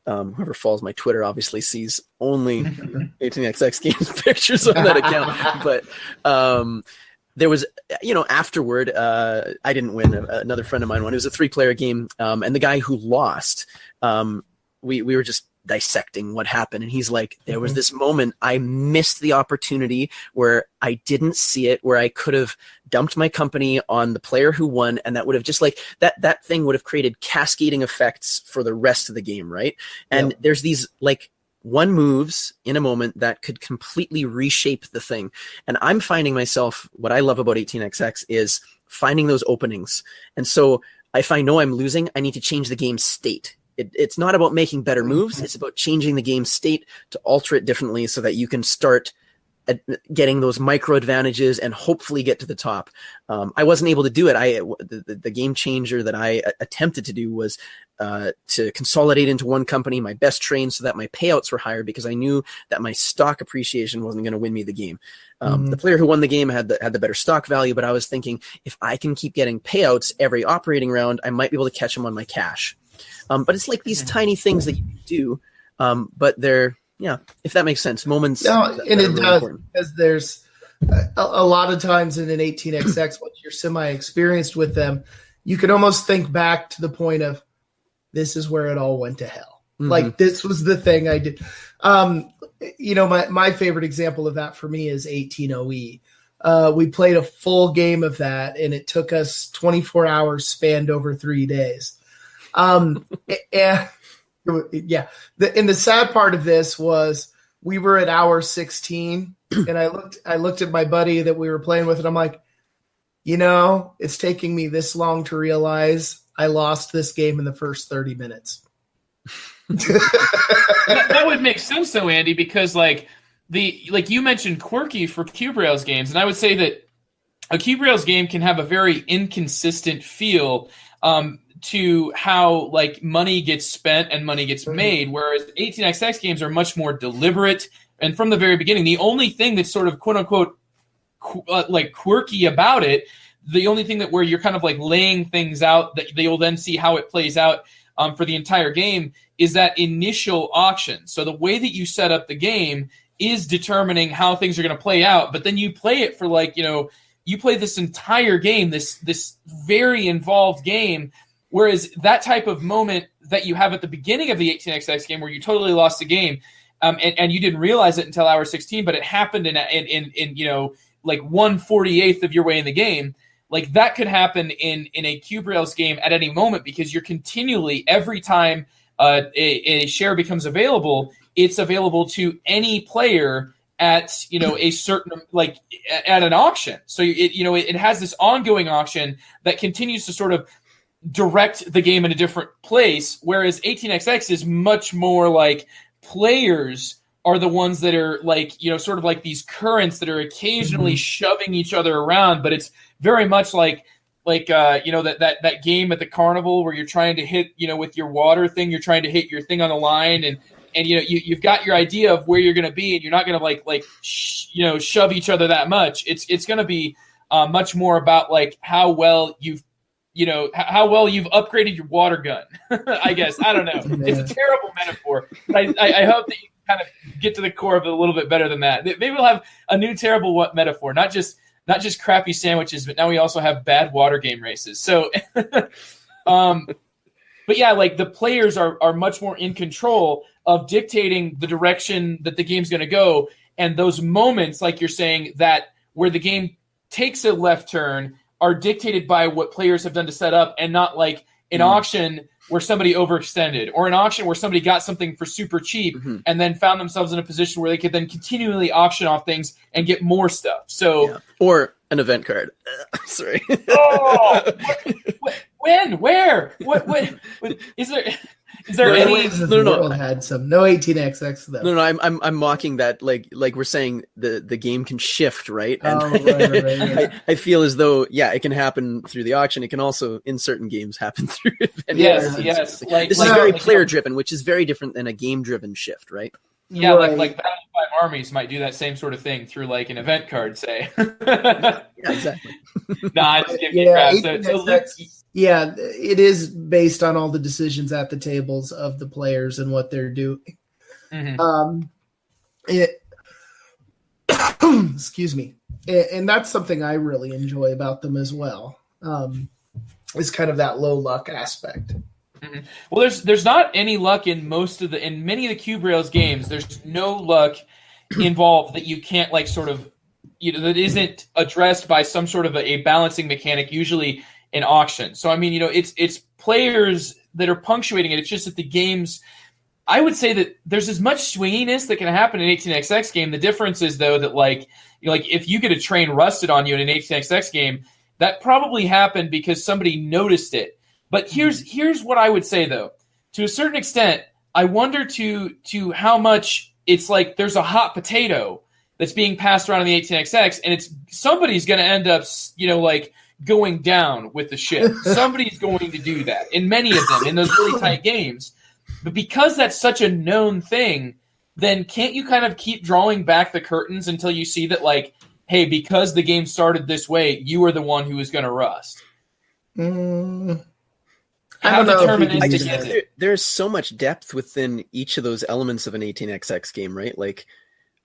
[SPEAKER 4] Whoever follows my Twitter obviously sees only 18xx games pictures on that account. But there was, afterward, I didn't win. Another friend of mine won. It was a 3-player game, and the guy who lost, we were just dissecting what happened, and he's like, there was this moment I missed the opportunity where I didn't see it, where I could have dumped my company on the player who won, and that would have just like that thing would have created cascading effects for the rest of the game, right? And there's these like one moves in a moment that could completely reshape the thing. And I'm finding myself, what I love about 18xx is finding those openings. And so if I know I'm losing, I need to change the game state. It's not about making better moves. It's about changing the game state to alter it differently so that you can start getting those micro advantages and hopefully get to the top. I wasn't able to do it. The game changer that I attempted to do was to consolidate into one company, my best train, so that my payouts were higher, because I knew that my stock appreciation wasn't going to win me the game. The player who won the game had the better stock value, but I was thinking, if I can keep getting payouts every operating round, I might be able to catch him on my cash. But it's like these tiny things that you do, but they're, if that makes sense, moments.
[SPEAKER 2] No, and it does, because there's a lot of times in an 18xx, once you're semi-experienced with them, you can almost think back to the point of, this is where it all went to hell. Like, this was the thing I did. My favorite example of that for me is 18OE. We played a full game of that, and it took us 24 hours spanned over 3 days. And the sad part of this was we were at hour 16, and I looked at my buddy that we were playing with, and I'm like, it's taking me this long to realize I lost this game in the first 30 minutes.
[SPEAKER 1] That would make sense though, Andy, because like you mentioned quirky for Cube Rails games, and I would say that a Cube Rails game can have a very inconsistent feel to how like money gets spent and money gets made, whereas 18xx games are much more deliberate. And from the very beginning, the only thing that's sort of quote unquote like quirky about it, the only thing that where you're kind of like laying things out that you'll then see how it plays out for the entire game is that initial auction. So the way that you set up the game is determining how things are going to play out. But then you play it for like, you play this entire game, this very involved game, whereas that type of moment that you have at the beginning of the 18xx game where you totally lost the game, and you didn't realize it until hour 16, but it happened in like 1/48th of your way in the game. Like that could happen in a Cube Rails game at any moment, because you're continually, every time a share becomes available, it's available to any player at a certain, like at an auction. So it has this ongoing auction that continues to sort of direct the game in a different place, whereas 18xx is much more like players are the ones that are like, sort of like these currents that are occasionally shoving each other around, but it's very much like that game at the carnival where you're trying to hit, with your water thing, you're trying to hit your thing on the line, and you've got your idea of where you're going to be, and you're not going to shove each other that much. It's going to be much more about like how well you've upgraded your water gun. I guess, I don't know. Yeah. It's a terrible metaphor, but I hope that you kind of get to the core of it a little bit better than that. Maybe we'll have a new terrible metaphor, not just crappy sandwiches, but now we also have bad water game races. So, but yeah, like the players are much more in control of dictating the direction that the game's going to go. And those moments, like you're saying, that where the game takes a left turn are dictated by what players have done to set up, and not like an auction where somebody overextended, or an auction where somebody got something for super cheap and then found themselves in a position where they could then continually auction off things and get more stuff. So,
[SPEAKER 4] or an event card. Sorry.
[SPEAKER 2] When? Where? What? Is there any? No. Had some no 18xx though.
[SPEAKER 4] No. I'm mocking that. Like we're saying, the game can shift, right? And
[SPEAKER 2] right.
[SPEAKER 4] I feel as though it can happen through the auction. It can also in certain games happen through event.
[SPEAKER 1] Yes.
[SPEAKER 4] This is very player driven, which is very different than a game driven shift, right?
[SPEAKER 1] Yeah, right. like Battle of 5 Armies might do that same sort of thing through like an event card, say.
[SPEAKER 4] Yeah, exactly.
[SPEAKER 1] I just give you crap.
[SPEAKER 2] Yeah, it is based on all the decisions at the tables of the players and what they're doing. Excuse me. And that's something I really enjoy about them as well. Is kind of that low luck aspect.
[SPEAKER 1] Well, there's not any luck in many of the Cube Rails games. There's no luck involved that you can't like sort of, that isn't addressed by some sort of a balancing mechanic, usually in auction. So I mean, it's players that are punctuating it. It's just that the games, I would say that there's as much swinginess that can happen in an 18xx game. The difference is though that like if you get a train rusted on you in an 18xx game, that probably happened because somebody noticed it. But here's what I would say though. To a certain extent, I wonder to how much it's like there's a hot potato that's being passed around in the 18xx, and somebody's going to end up like going down with the ship. Somebody's going to do that in many of them in those really tight games. But because that's such a known thing, then can't you kind of keep drawing back the curtains until you see that like, hey, because the game started this way, you are the one who is going to rust? How deterministic is it?
[SPEAKER 4] There's so much depth within each of those elements of an 18xx game, right? Like,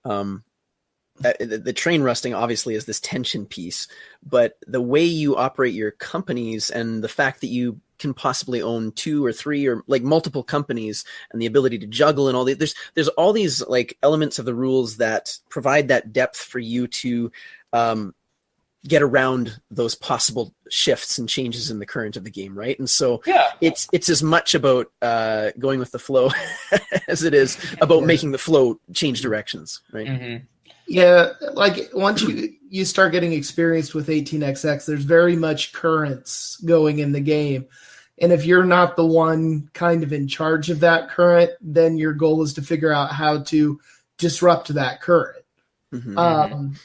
[SPEAKER 4] the train rusting obviously is this tension piece, but the way you operate your companies and the fact that you can possibly own 2 or 3 or like multiple companies and the ability to juggle and all the there's all these like elements of the rules that provide that depth for you to get around those possible shifts and changes in the current of the game, right? And so it's as much about going with the flow as it is about making the flow change directions, right?
[SPEAKER 2] Yeah, like once you start getting experienced with 18xx, there's very much currents going in the game. And if you're not the one kind of in charge of that current, then your goal is to figure out how to disrupt that current. And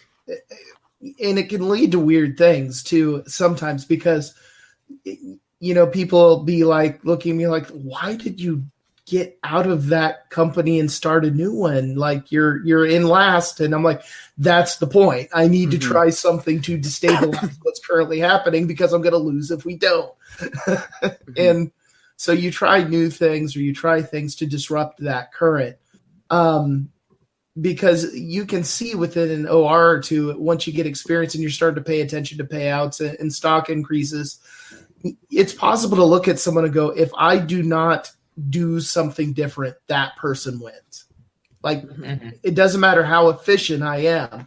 [SPEAKER 2] it can lead to weird things too sometimes because, people will be like looking at me like, why did you get out of that company and start a new one? Like you're in last. And I'm like, that's the point. I need to try something to destabilize what's currently happening because I'm going to lose if we don't. And so you try new things or you try things to disrupt that current. because you can see within an OR or two, once you get experience and you're starting to pay attention to payouts and stock increases, it's possible to look at someone and go, if I do not do something different, that person wins. Like, it doesn't matter how efficient I am.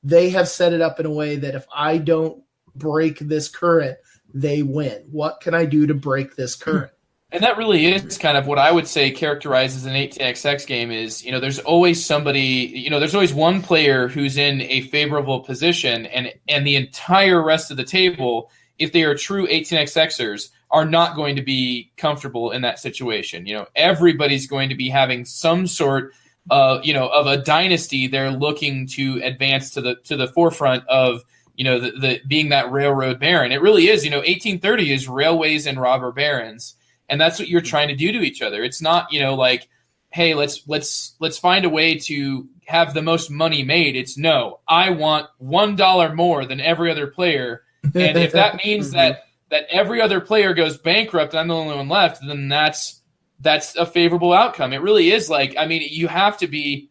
[SPEAKER 2] They have set it up in a way that if I don't break this current, they win. What can I do to break this current?
[SPEAKER 1] And that really is kind of what I would say characterizes an 18xx game is, there's always somebody, there's always one player who's in a favorable position, and the entire rest of the table, if they are true 18xxers, are not going to be comfortable in that situation. Everybody's going to be having some sort of a dynasty they're looking to advance to the forefront of, the being that railroad baron. It really is, 1830 is railways and robber barons. And that's what you're trying to do to each other. It's not, like, hey, let's find a way to have the most money made. It's no, I want $1 more than every other player. And if that means that every other player goes bankrupt and I'm the only one left, then that's a favorable outcome. It really is you have to be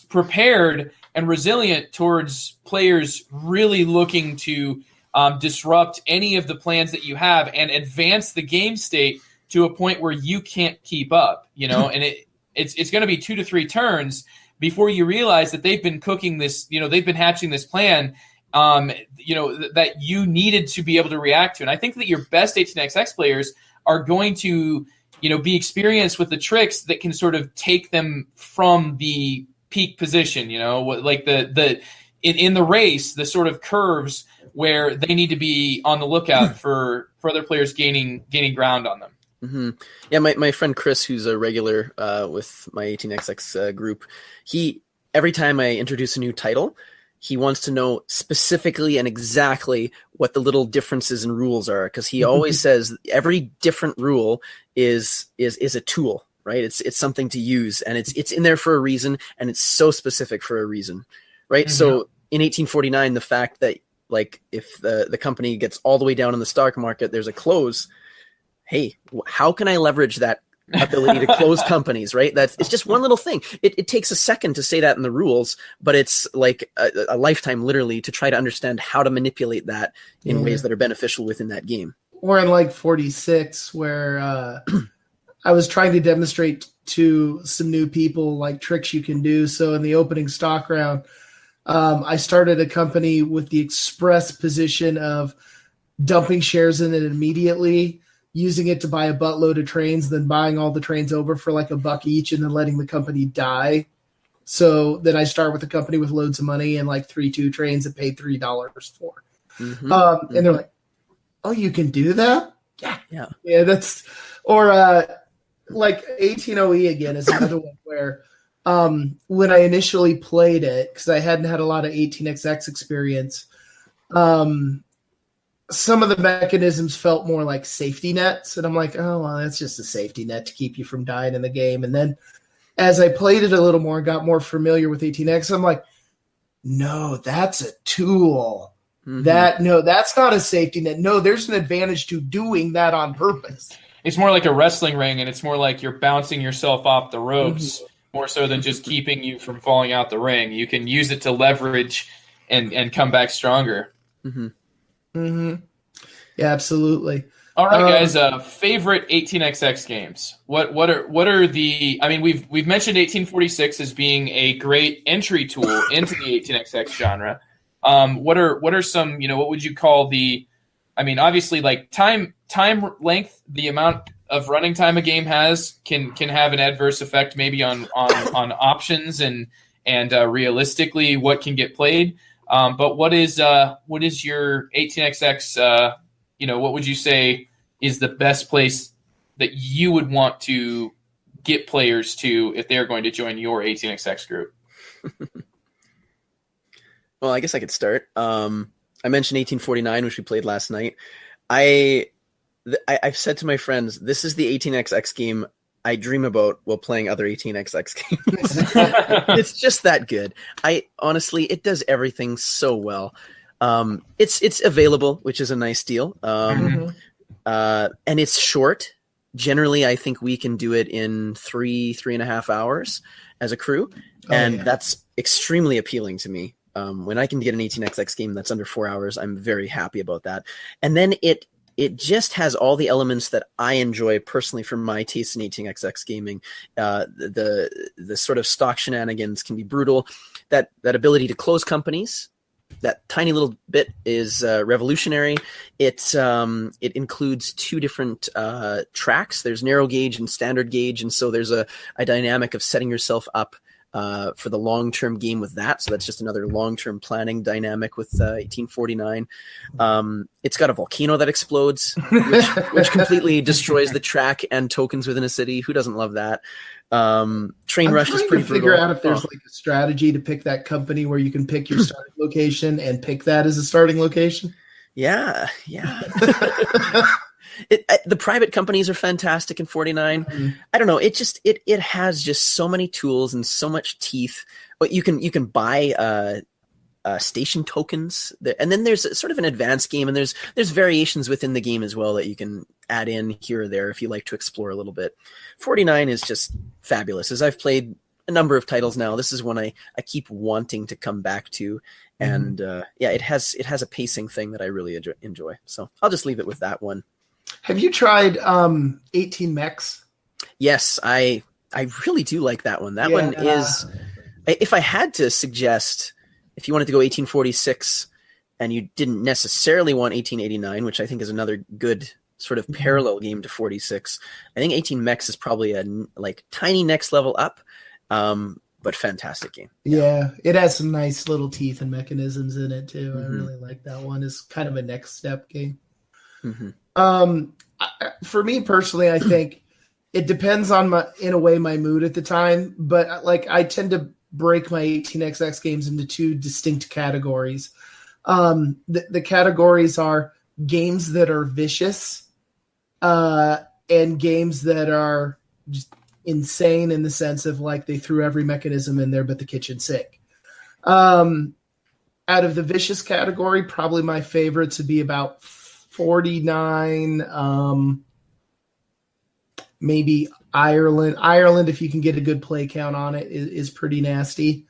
[SPEAKER 1] prepared and resilient towards players really looking to disrupt any of the plans that you have and advance the game state to a point where you can't keep up, and it's going to be 2 to 3 turns before you realize that they've been cooking this, they've been hatching this plan, that you needed to be able to react to. And I think that your best 18xx players are going to, be experienced with the tricks that can sort of take them from the peak position, like in the race, the sort of curves where they need to be on the lookout for other players gaining ground on them.
[SPEAKER 4] Mm-hmm. Yeah, my friend Chris, who's a regular with my 18xx group, every time I introduce a new title, he wants to know specifically and exactly what the little differences in rules are, because he always says every different rule is a tool, right? It's something to use, and it's in there for a reason, and it's so specific for a reason, right? Mm-hmm. So in 1849, the fact that if the company gets all the way down in the stock market, there's a close. Hey, how can I leverage that ability to close companies, right? It's just one little thing. It takes a second to say that in the rules, but it's like a lifetime literally to try to understand how to manipulate that in ways that are beneficial within that game.
[SPEAKER 2] Or in 46, where I was trying to demonstrate to some new people tricks you can do. So in the opening stock round, I started a company with the express position of dumping shares in it immediately, using it to buy a buttload of trains, then buying all the trains over for $1 each, and then letting the company die. So then I start with a company with loads of money and 3-2 trains that paid $3 for. Mm-hmm. And they're like, "Oh, you can do that?" Yeah. That's or 18OE again is another one where when I initially played it, because I hadn't had a lot of 18xx experience, some of the mechanisms felt more like safety nets. And I'm like, oh, well, that's just a safety net to keep you from dying in the game. And then as I played it a little more and got more familiar with 18x, I'm like, no, that's a tool. Mm-hmm. That's not a safety net. No, there's an advantage to doing that on purpose.
[SPEAKER 1] It's more like a wrestling ring, and it's more like you're bouncing yourself off the ropes more so than just keeping you from falling out the ring. You can use it to leverage and come back stronger.
[SPEAKER 4] Mm-hmm.
[SPEAKER 2] Mm-hmm. Yeah, absolutely.
[SPEAKER 1] All right, guys. Favorite 18xx games. What are the? I mean, we've mentioned 1846 as being a great entry tool into the 18xx genre. What are some? What would you call the? I mean, obviously, time length, the amount of running time a game has can have an adverse effect maybe on options and realistically what can get played. But what is your 18xx? What would you say is the best place that you would want to get players to if they are going to join your 18xx group?
[SPEAKER 4] Well, I guess I could start. I mentioned 1849, which we played last night. I've said to my friends, this is the 18xx game I dream about while playing other 18xx games. It's just that good. Honestly, it does everything so well. It's available, which is a nice deal. And it's short. generally, I think we can do it in 3.5 hours as a crew. And that's extremely appealing to me. When I can get an 18xx game that's under 4 hours, I'm very happy about that. And then it just has all the elements that I enjoy personally from my taste in 18xx gaming. The sort of stock shenanigans can be brutal. That ability to close companies, that tiny little bit is revolutionary. It includes 2 different tracks. There's narrow gauge and standard gauge, and so there's a dynamic of setting yourself up for the long-term game with that. So that's just another long-term planning dynamic with 1849. It's got a volcano that explodes, which completely destroys the track and tokens within a city. Who doesn't love that? Train Rush is pretty brutal.
[SPEAKER 2] Figure out if there's like a strategy to pick that company where you can pick your starting location and pick that as a starting location.
[SPEAKER 4] Yeah. The private companies are fantastic in 49.
[SPEAKER 2] Mm-hmm.
[SPEAKER 4] I don't know. It has just so many tools and so much teeth. But you can buy station tokens, and then there's sort of an advanced game, and there's variations within the game as well that you can add in here or there if you like to explore a little bit. 49 is just fabulous. As I've played a number of titles now, this is one I keep wanting to come back to, and it has a pacing thing that I really enjoy. So I'll just leave it with that one.
[SPEAKER 2] Have you tried 18 Mechs?
[SPEAKER 4] Yes, I really do like that one. That one is, if I had to suggest, if you wanted to go 1846 and you didn't necessarily want 1889, which I think is another good sort of parallel game to 46, I think 18 Mechs is probably a tiny next level up, but fantastic game.
[SPEAKER 2] Yeah, it has some nice little teeth and mechanisms in it too. I really like that one. It's kind of a next step game. For me personally, I think it depends on my mood at the time, but I tend to break my 18xx games into 2 distinct categories. The categories are games that are vicious, and games that are just insane in the sense of they threw every mechanism in there but the kitchen sink. Out of the vicious category, probably my favorites would be about 49, maybe Ireland. Ireland, if you can get a good play count on it, is pretty nasty.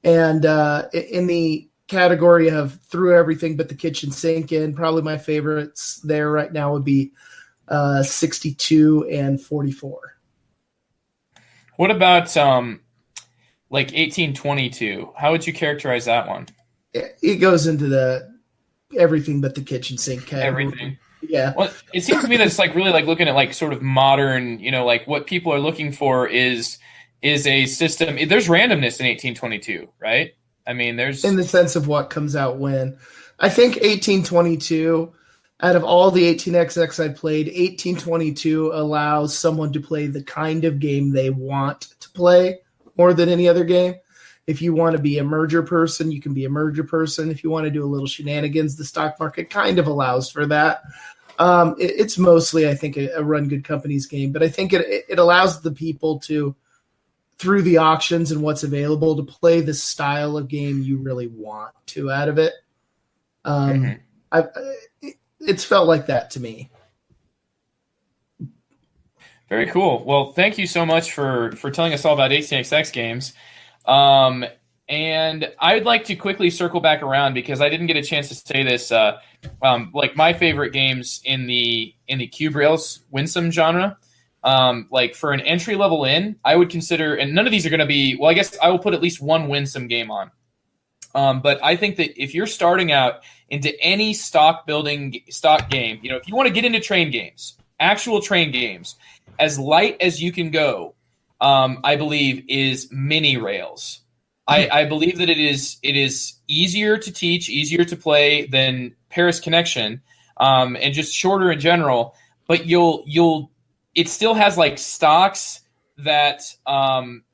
[SPEAKER 2] And in the category of threw everything but the kitchen sink in, probably my favorites there right now would be 62 and 44.
[SPEAKER 1] What about 1822? How would you characterize that one?
[SPEAKER 2] It goes into the everything but the kitchen sink category.
[SPEAKER 1] Everything.
[SPEAKER 2] Yeah.
[SPEAKER 1] Well, it seems to me that it's really looking at sort of modern, what people are looking for is a system. There's randomness in 1822, right? I mean, there's
[SPEAKER 2] in the sense of what comes out when. I think 1822, out of all the 18xx I played, 1822 allows someone to play the kind of game they want to play more than any other game. If you want to be a merger person, you can be a merger person. If you want to do a little shenanigans, the stock market kind of allows for that. It's mostly, I think, a run good companies game, but I think it allows the people to, through the auctions and what's available, to play the style of game you really want to out of it. It's felt like that to me.
[SPEAKER 1] Very cool. Well, thank you so much for telling us all about 18xx games. And I'd like to quickly circle back around because I didn't get a chance to say this. My favorite games in the Cube Rails Winsome genre, for an entry level in, I would consider, and none of these are going to be, well, I guess I will put at least one Winsome game on. But I think that if you're starting out into any stock game, if you want to get into train games, actual train games, as light as you can go, I believe is Mini Rails. I believe that it is easier to teach, easier to play than Paris Connection, and just shorter in general. But it still has stocks that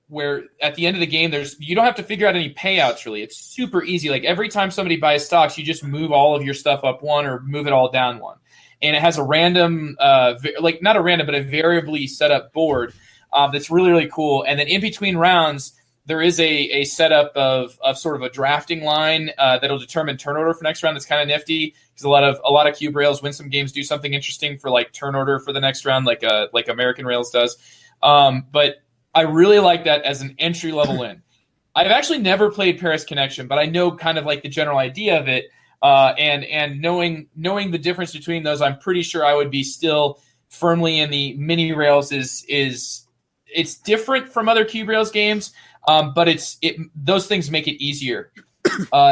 [SPEAKER 1] where at the end of the game you don't have to figure out any payouts really. It's super easy. Every time somebody buys stocks, you just move all of your stuff up one or move it all down one. And it has a random, not a random, but a variably set up board that's really, really cool. And then in between rounds, there is a setup of sort of a drafting line that'll determine turn order for next round. That's kind of nifty because a lot of cube rails win some games do something interesting for like turn order for the next round, like American Rails does. But I really like that as an entry level in. I've actually never played Paris Connection, but I know kind of like the general idea of it. And knowing the difference between those, I'm pretty sure I would be still firmly in the mini rails. It's different from other cube rails games, but those things make it easier.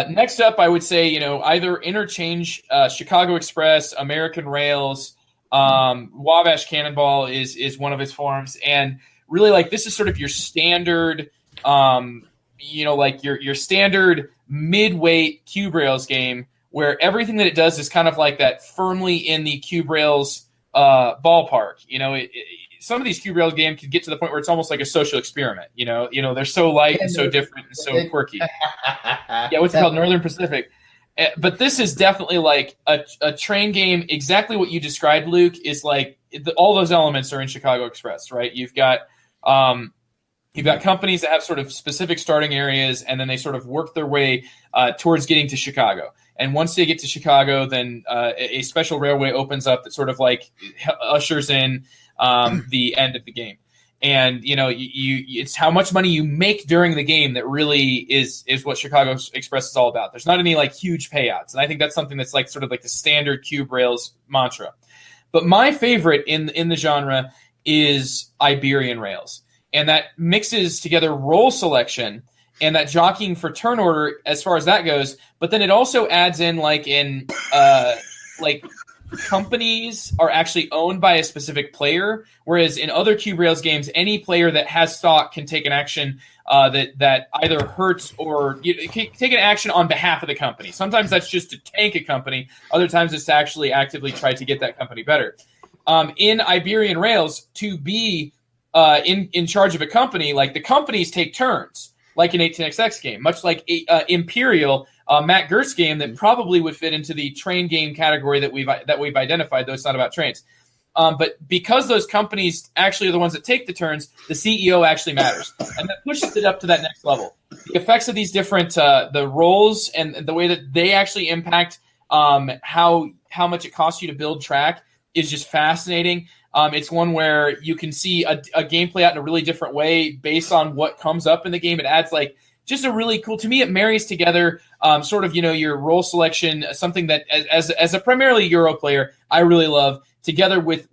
[SPEAKER 1] Next up, I would say either interchange Chicago Express, American Rails, Wabash Cannonball is one of its forms, and really like this is sort of your standard. Like your standard mid-weight cube rails game where everything that it does is kind of like that firmly in the cube rails ballpark. Some of these cube rails games can get to the point where it's almost like a social experiment. They're so light and so different and so quirky. Yeah, what's it called? Northern Pacific. But this is definitely like a train game. Exactly what you described, Luke, is like all those elements are in Chicago Express, right? You've got companies that have sort of specific starting areas, and then they sort of work their way towards getting to Chicago. And once they get to Chicago, then a special railway opens up that sort of like ushers in the end of the game. And it's how much money you make during the game that really is what Chicago Express is all about. There's not any like huge payouts, and I think that's something that's like sort of like the standard cube rails mantra. But my favorite in the genre is Iberian Rails. And that mixes together role selection and that jockeying for turn order as far as that goes. But then it also adds in like companies are actually owned by a specific player, whereas in other cube rails games, any player that has stock can take an action that either hurts or take an action on behalf of the company. Sometimes that's just to tank a company. Other times it's to actually actively try to get that company better. In Iberian Rails, to be in charge of a company, like the companies take turns, like an 18xx game, much like Imperial, Matt Gert's game that probably would fit into the train game category that we've identified, though it's not about trains. But because those companies actually are the ones that take the turns, the CEO actually matters, and that pushes it up to that next level. The effects of these different the roles and the way that they actually impact how much it costs you to build track is just fascinating. It's one where you can see a gameplay out in a really different way based on what comes up in the game. It adds like just a really cool, to me, it marries together sort of, your role selection, something that as a primarily Euro player, I really love, together with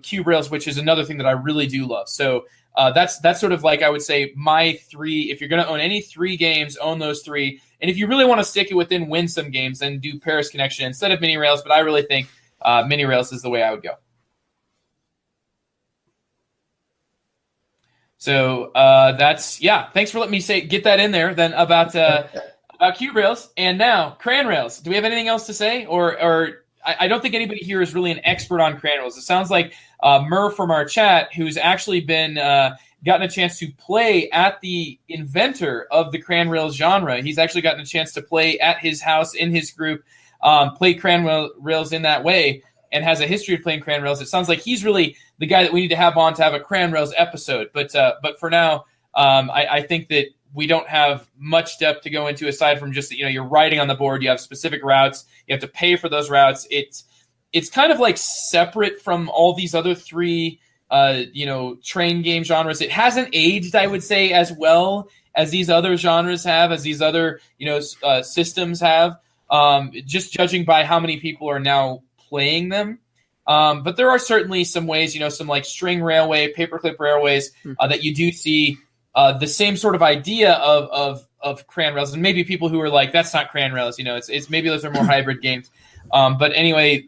[SPEAKER 1] cube rails, which is another thing that I really do love. So that's sort of like, I would say my three, if you're going to own any three games, own those three. And if you really want to stick it within win some games, then do Paris Connection instead of mini rails. But I really think mini rails is the way I would go. So thanks for letting me get that in there then about cube rails. And now cran rails. Do we have anything else to say? Or I don't think anybody here is really an expert on cran rails. It sounds like Murr from our chat, who's actually been gotten a chance to play at the inventor of the cran rails genre. He's actually gotten a chance to play at his house in his group, play cran rails in that way, and has a history of playing cran rails. It sounds like he's really the guy that we need to have on to have a cran rails episode. But for now, I think that we don't have much depth to go into aside from just, you're writing on the board. You have specific routes. You have to pay for those routes. It's kind of like separate from all these other three, train game genres. It hasn't aged, I would say, as well as these other genres have, as these other, systems have, just judging by how many people are now playing them. But there are certainly some ways, some like string railway, paperclip railways that you do see the same sort of idea of cran rails, and maybe people who are like, that's not cran rails, it's maybe those are more hybrid games. But anyway,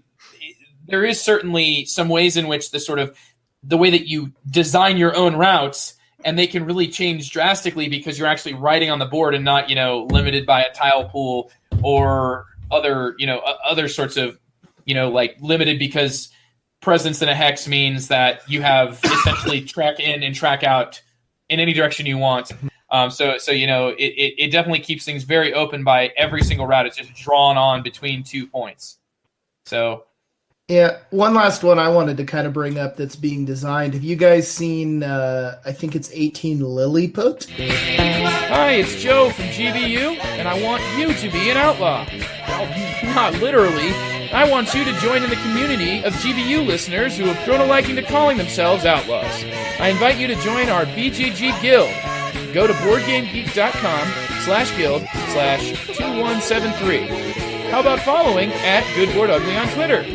[SPEAKER 1] there is certainly some ways in which the way that you design your own routes, and they can really change drastically because you're actually writing on the board and not, limited by a tile pool or other sorts of, like limited because presence in a hex means that you have essentially track in and track out in any direction you want. So it definitely keeps things very open by every single route. It's just drawn on between 2 points. So
[SPEAKER 2] Yeah, one last one I wanted to kind of bring up that's being designed. Have you guys seen, I think it's 18 Lilliput?
[SPEAKER 1] Hi, it's Joe from GBU, and I want you to be an outlaw. Well, not literally. I want you to join in the community of GBU listeners who have grown a liking to calling themselves outlaws. I invite you to join our BGG Guild. Go to BoardGameGeek.com/guild/2173. How about following @GoodBoardUgly on Twitter?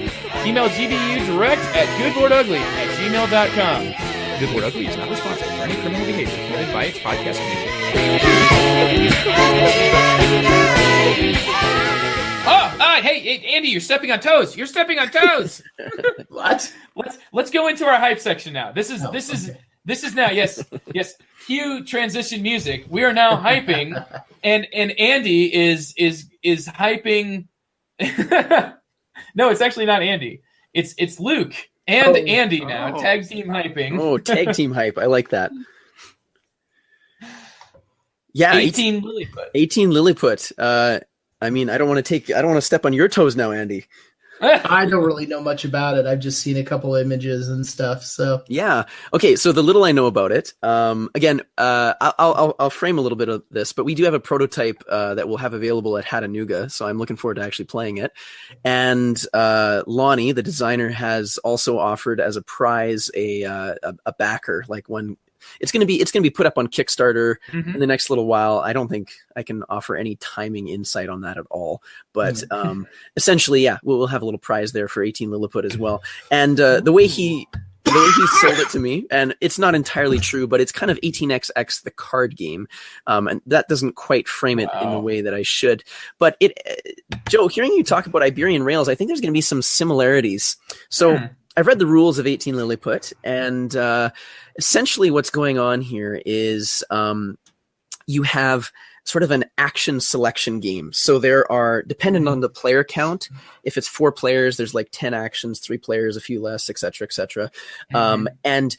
[SPEAKER 1] Email GBU direct at goodboardugly@gmail.com. Good Board Ugly is not responsible for any criminal behavior committed by its podcast community. Hey, Andy, you're stepping on toes. You're stepping on toes.
[SPEAKER 2] What?
[SPEAKER 1] Let's go into our hype section now. This is now yes. Cue transition music. We are now hyping, and Andy is hyping. No, it's actually not Andy. It's Luke and Andy now. Tag team hyping.
[SPEAKER 4] Oh, tag team hype. I like that. Yeah,
[SPEAKER 1] 18 Lilliput.
[SPEAKER 4] 18 Lilliput. I mean, I don't want to step on your toes now, Andy.
[SPEAKER 2] I don't really know much about it. I've just seen a couple images and stuff. So
[SPEAKER 4] yeah. Okay. So the little I know about it, again, I'll frame a little bit of this, but we do have a prototype that we'll have available at Hattanooga. So I'm looking forward to actually playing it. And Lonnie, the designer, has also offered as a prize a backer, like one. It's gonna be put up on Kickstarter in the next little while. I don't think I can offer any timing insight on that at all. But essentially, yeah, we'll have a little prize there for 18 Lilliput as well. And the way he sold it to me, and it's not entirely true, but it's kind of 18XX the card game, and that doesn't quite frame it in the way that I should. But Joe, hearing you talk about Iberian Rails, I think there's going to be some similarities. So. I've read the rules of 18 Lilliput, and essentially what's going on here is you have sort of an action selection game. So there are, dependent on the player count, if it's 4 players, there's like 10 actions, 3 players, a few less, et cetera, et cetera. And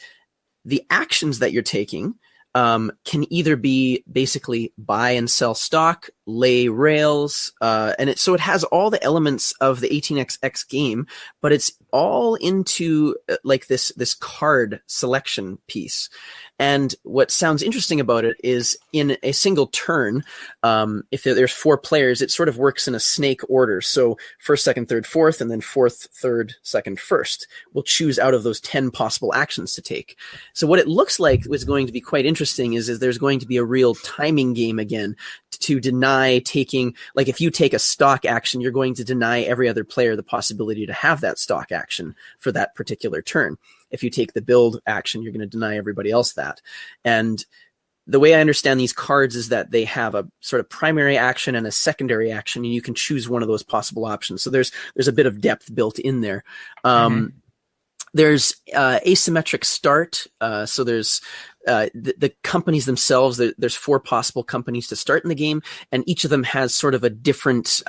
[SPEAKER 4] the actions that you're taking can either be basically buy and sell stock, lay rails, and so it has all the elements of the 18XX game, but it's all into like this card selection piece. And what sounds interesting about it is in a single turn, if there's 4 players, it sort of works in a snake order. So first, second, third, fourth, and then fourth, third, second, first. We'll choose out of those 10 possible actions to take. So what it looks like is going to be quite interesting is there's going to be a real timing game again to deny taking, like if you take a stock action, you're going to deny every other player the possibility to have that stock action for that particular turn. If you take the build action, you're going to deny everybody else that. And the way I understand these cards is that they have a sort of primary action and a secondary action, and you can choose one of those possible options. So there's a bit of depth built in there. There's asymmetric start. So there's the companies themselves. There's 4 possible companies to start in the game, and each of them has sort of a different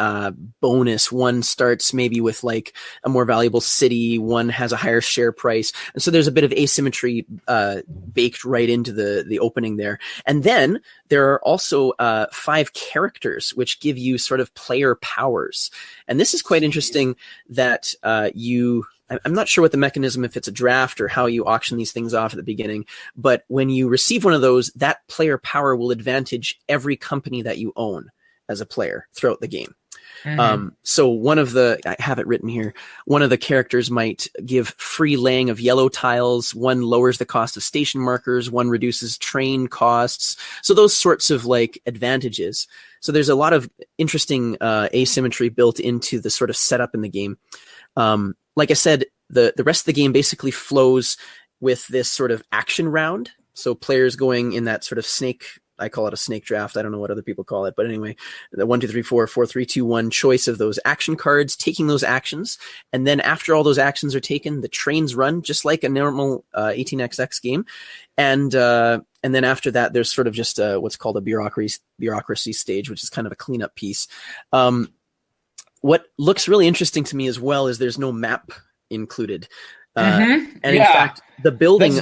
[SPEAKER 4] bonus. One starts maybe with like a more valuable city. One has a higher share price, and so there's a bit of asymmetry baked right into the opening there. And then there are also 5 characters which give you sort of player powers, and this is quite interesting that I'm not sure what the mechanism, if it's a draft or how you auction these things off at the beginning, but when you receive one of those, that player power will advantage every company that you own as a player throughout the game. So I have it written here, one of the characters might give free laying of yellow tiles, one lowers the cost of station markers, one reduces train costs. So those sorts of like advantages. So there's a lot of interesting asymmetry built into the sort of setup in the game. Like I said, the rest of the game basically flows with this sort of action round. So players going in that sort of snake, I call it a snake draft. I don't know what other people call it, but anyway, the 1, 2, 3, 4, 4, 3, 2, 1 choice of those action cards, taking those actions. And then after all those actions are taken, the trains run just like a normal 18XX game. And then after that, there's sort of just what's called a bureaucracy stage, which is kind of a cleanup piece. What looks really interesting to me as well is there's no map included. And in fact, the building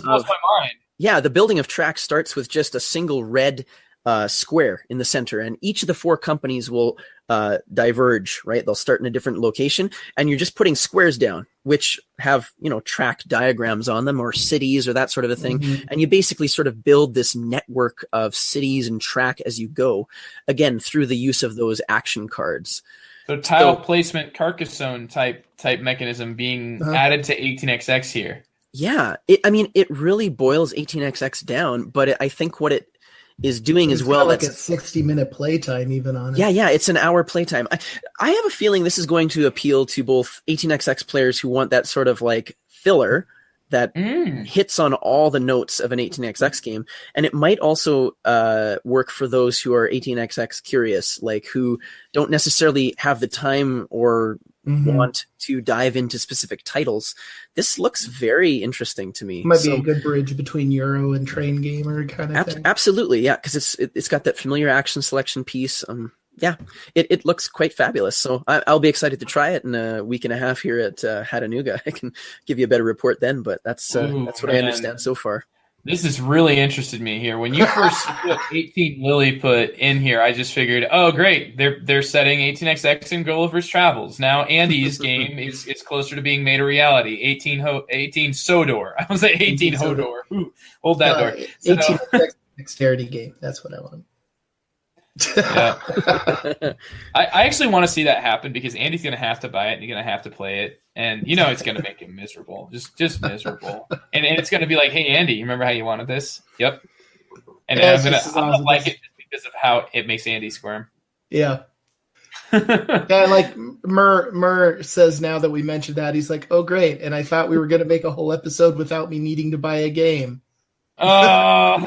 [SPEAKER 4] of tracks starts with just a single red square in the center, and each of the 4 companies will diverge, right? They'll start in a different location, and you're just putting squares down, which have, track diagrams on them, or cities, or that sort of a thing. Mm-hmm. And you basically sort of build this network of cities and track as you go, again, through the use of those action cards.
[SPEAKER 1] So tile placement Carcassonne type mechanism being added to 18xx here.
[SPEAKER 4] Yeah, it really boils 18xx down, but I think what it is doing as well,
[SPEAKER 2] like a 60-minute playtime even on it.
[SPEAKER 4] Yeah, it's an hour playtime. I have a feeling this is going to appeal to both 18xx players who want that sort of like filler that hits on all the notes of an 18xx game, and it might also work for those who are 18xx curious, like who don't necessarily have the time or want to dive into specific titles. This looks very interesting to me.
[SPEAKER 2] Might be a good bridge between Euro and Train Gamer kind of thing.
[SPEAKER 4] Absolutely, yeah, because it's got that familiar action selection piece. Yeah, it looks quite fabulous. So I'll be excited to try it in a week and a half here at Hattanooga. I can give you a better report then, but that's what I understand so far.
[SPEAKER 1] This has really interested me here. When you first put 18 Lilliput in here, I just figured, oh, great, they're setting 18xx in Gulliver's Travels. Now Andy's game is closer to being made a reality. 18 Sodor. I was say 18 Hodor. Ooh, hold that door.
[SPEAKER 2] 18xx dexterity game. That's what I want.
[SPEAKER 1] Yeah. I actually want to see that happen because Andy's going to have to buy it and he's going to have to play it, and it's going to make him miserable, just miserable. And it's going to be like, hey Andy, you remember how you wanted this? Yep. And I'm gonna like it just because of how it makes Andy squirm.
[SPEAKER 2] Yeah. Yeah, like Mur says now that we mentioned that, he's like, oh great, and I thought we were going to make a whole episode without me needing to buy a game.
[SPEAKER 1] Oh,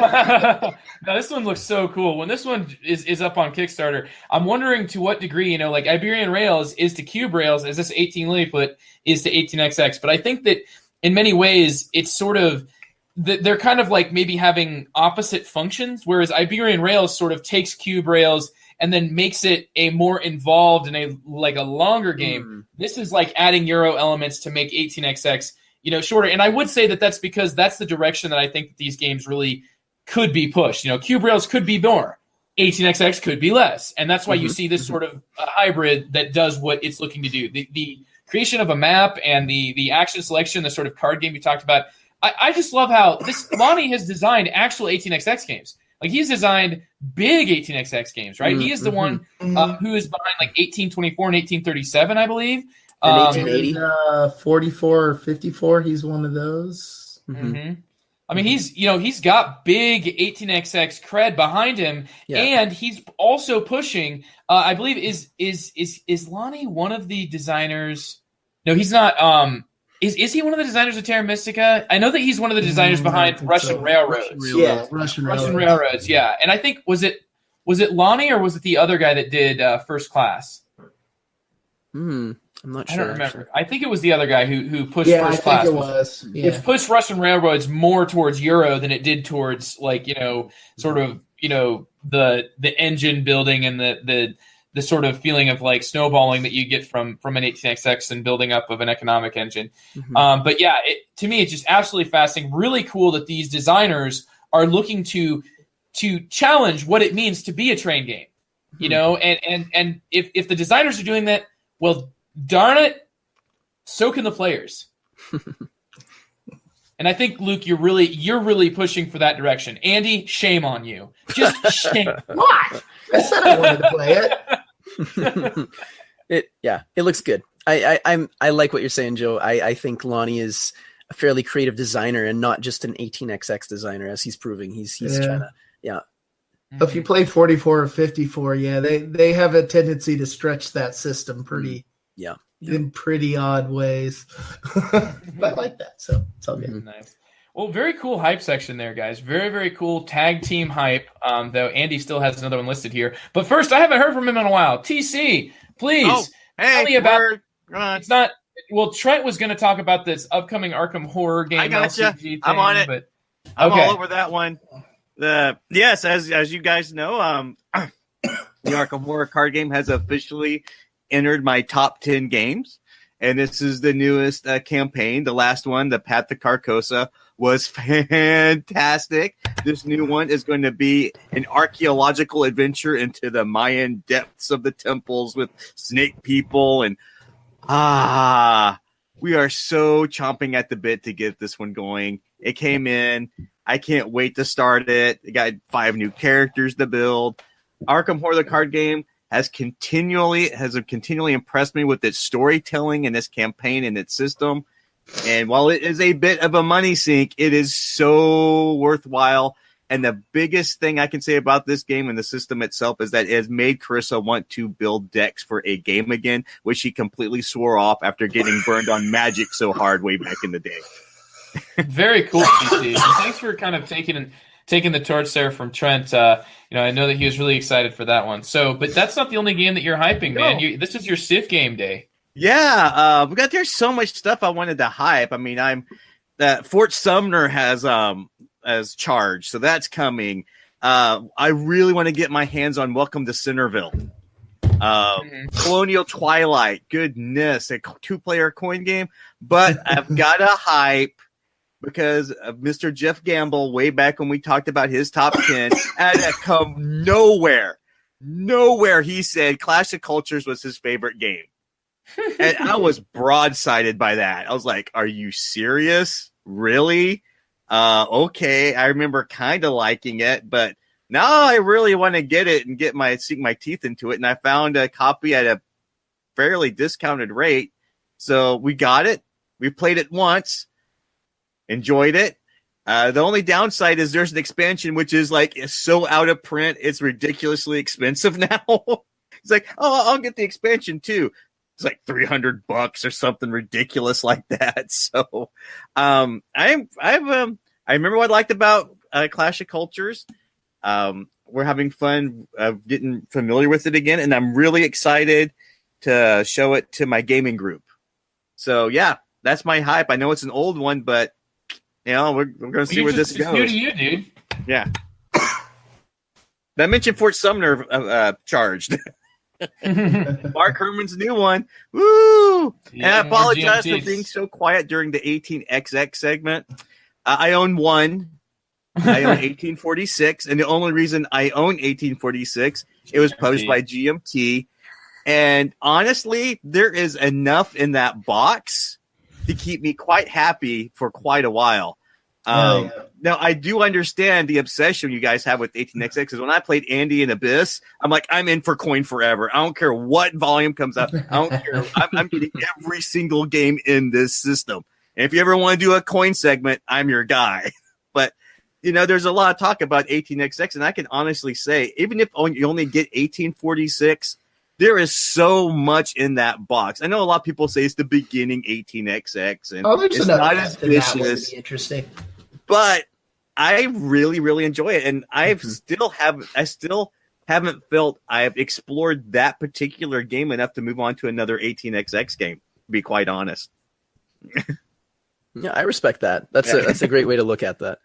[SPEAKER 1] now this one looks so cool. When this one is up on Kickstarter, I'm wondering to what degree, like Iberian Rails is to Cube Rails as this 18 Lilliput is to 18xx. But I think that in many ways it's sort of they're kind of like maybe having opposite functions, whereas Iberian Rails sort of takes Cube Rails and then makes it a more involved and a longer game. This is like adding Euro elements to make 18xx shorter. And I would say that that's because that's the direction that I think that these games really could be pushed. Cube Rails could be more. 18xx could be less. And that's why you see this sort of hybrid that does what it's looking to do. The creation of a map and the action selection, the sort of card game you talked about. I just love how Lonnie has designed actual 18xx games. Like, he's designed big 18xx games, right? He is the one who is behind 1824 and 1837, I believe.
[SPEAKER 4] And 1880,
[SPEAKER 2] 44 or 54. He's one of those.
[SPEAKER 1] I mean, he's got big 18xx cred behind him, and he's also pushing. I believe is Lonnie one of the designers? No, he's not. Is he one of the designers of Terra Mystica? I know that he's one of the designers behind Russian Railroads.
[SPEAKER 2] Yeah,
[SPEAKER 1] Russian Railroads. Yeah, and I think was it Lonnie or was it the other guy that did First Class?
[SPEAKER 4] I'm not sure.
[SPEAKER 1] I don't remember. Actually. I think it was the other guy who pushed First Class.
[SPEAKER 2] I think it was. Yeah.
[SPEAKER 1] It pushed Russian Railroads more towards Euro than it did towards sort of the engine building and the sort of feeling of snowballing that you get from an 18xx and building up of an economic engine. But yeah, to me it's just absolutely fascinating. Really cool that these designers are looking to challenge what it means to be a train game. And if the designers are doing that, well, darn it, so can the players. And I think, Luke, you're really pushing for that direction. Andy, shame on you. Just shame.
[SPEAKER 2] What? I said I wanted to play
[SPEAKER 4] it. It looks good. I like what you're saying, Joe. I think Lonnie is a fairly creative designer and not just an 18xx designer, as he's proving. He's trying to
[SPEAKER 2] If you play 44 or 54, they have a tendency to stretch that system pretty in pretty odd ways. But I like that, so it's all good.
[SPEAKER 1] Nice. Well, very cool hype section there, guys. Very, very cool tag team hype, though Andy still has another one listed here. But first, I haven't heard from him in a while. TC, please tell me about it's not – well, Trent was going to talk about this upcoming Arkham Horror game.
[SPEAKER 3] I gotcha.
[SPEAKER 1] LCG thing,
[SPEAKER 3] I'm on it.
[SPEAKER 1] But,
[SPEAKER 3] I'm all over that one. Yes, as you guys know, the Arkham Horror card game has officially entered my top 10 games. and this is the newest campaign. The last one, the Path to Carcosa, was fantastic. This new one is going to be an archaeological adventure into the Mayan depths of the temples with snake people, and we are so chomping at the bit to get this one going. It came in. I can't wait to start it. It got 5 new characters to build. Arkham Horror, the card game, has continually impressed me with its storytelling and its campaign and its system. And while it is a bit of a money sink, it is so worthwhile. And the biggest thing I can say about this game and the system itself is that it has made Carissa want to build decks for a game again, which she completely swore off after getting burned on Magic so hard way back in the day.
[SPEAKER 1] Very cool, PC. And thanks for kind of taking the torch there from Trent. I know that he was really excited for that one. So, but that's not the only game that you're hyping, man. This is your Civ game day.
[SPEAKER 3] Yeah, there's so much stuff I wanted to hype. I mean, Fort Sumner has charged, so that's coming. I really want to get my hands on Welcome to Centerville. Colonial Twilight, goodness, a 2-player coin game, but I've got to hype because of Mr. Jeff Gamble way back when we talked about his top 10, and it come nowhere he said Clash of Cultures was his favorite game. And I was broadsided by that. I was like, are you serious? Really? Okay. I remember kind of liking it, but now I really want to get it and sink my teeth into it. And I found a copy at a fairly discounted rate. So we got it. We played it once. Enjoyed it. The only downside is there's an expansion, which is so out of print. It's ridiculously expensive now. It's like, I'll get the expansion too. It's like $300 or something ridiculous like that. So, I remember what I liked about Clash of Cultures. We're having fun getting familiar with it again, and I'm really excited to show it to my gaming group. So yeah, that's my hype. I know it's an old one, but we're going to see where this goes.
[SPEAKER 1] It's new to you, dude.
[SPEAKER 3] Yeah. I mentioned Fort Sumner charged. Mark Herman's new one. Woo! Yeah, and I apologize for being so quiet during the 18XX segment. I own one. I own 1846, and the only reason I own 1846, it was published by GMT. And honestly, there is enough in that box to keep me quite happy for quite a while. Now, I do understand the obsession you guys have with 18XX, because when I played Andy and Abyss, I'm like, I'm in for coin forever. I don't care what volume comes out. I don't care. I'm getting every single game in this system. And if you ever want to do a coin segment, I'm your guy. But, there's a lot of talk about 18XX, and I can honestly say, even if you only get 1846, there is so much in that box. I know a lot of people say it's the beginning 18XX, and it's not as vicious.
[SPEAKER 2] Interesting.
[SPEAKER 3] But I really, really enjoy it, and I still haven't felt I've explored that particular game enough to move on to another 18XX game. To be quite honest.
[SPEAKER 4] Yeah, I respect that. That's a great way to look at that.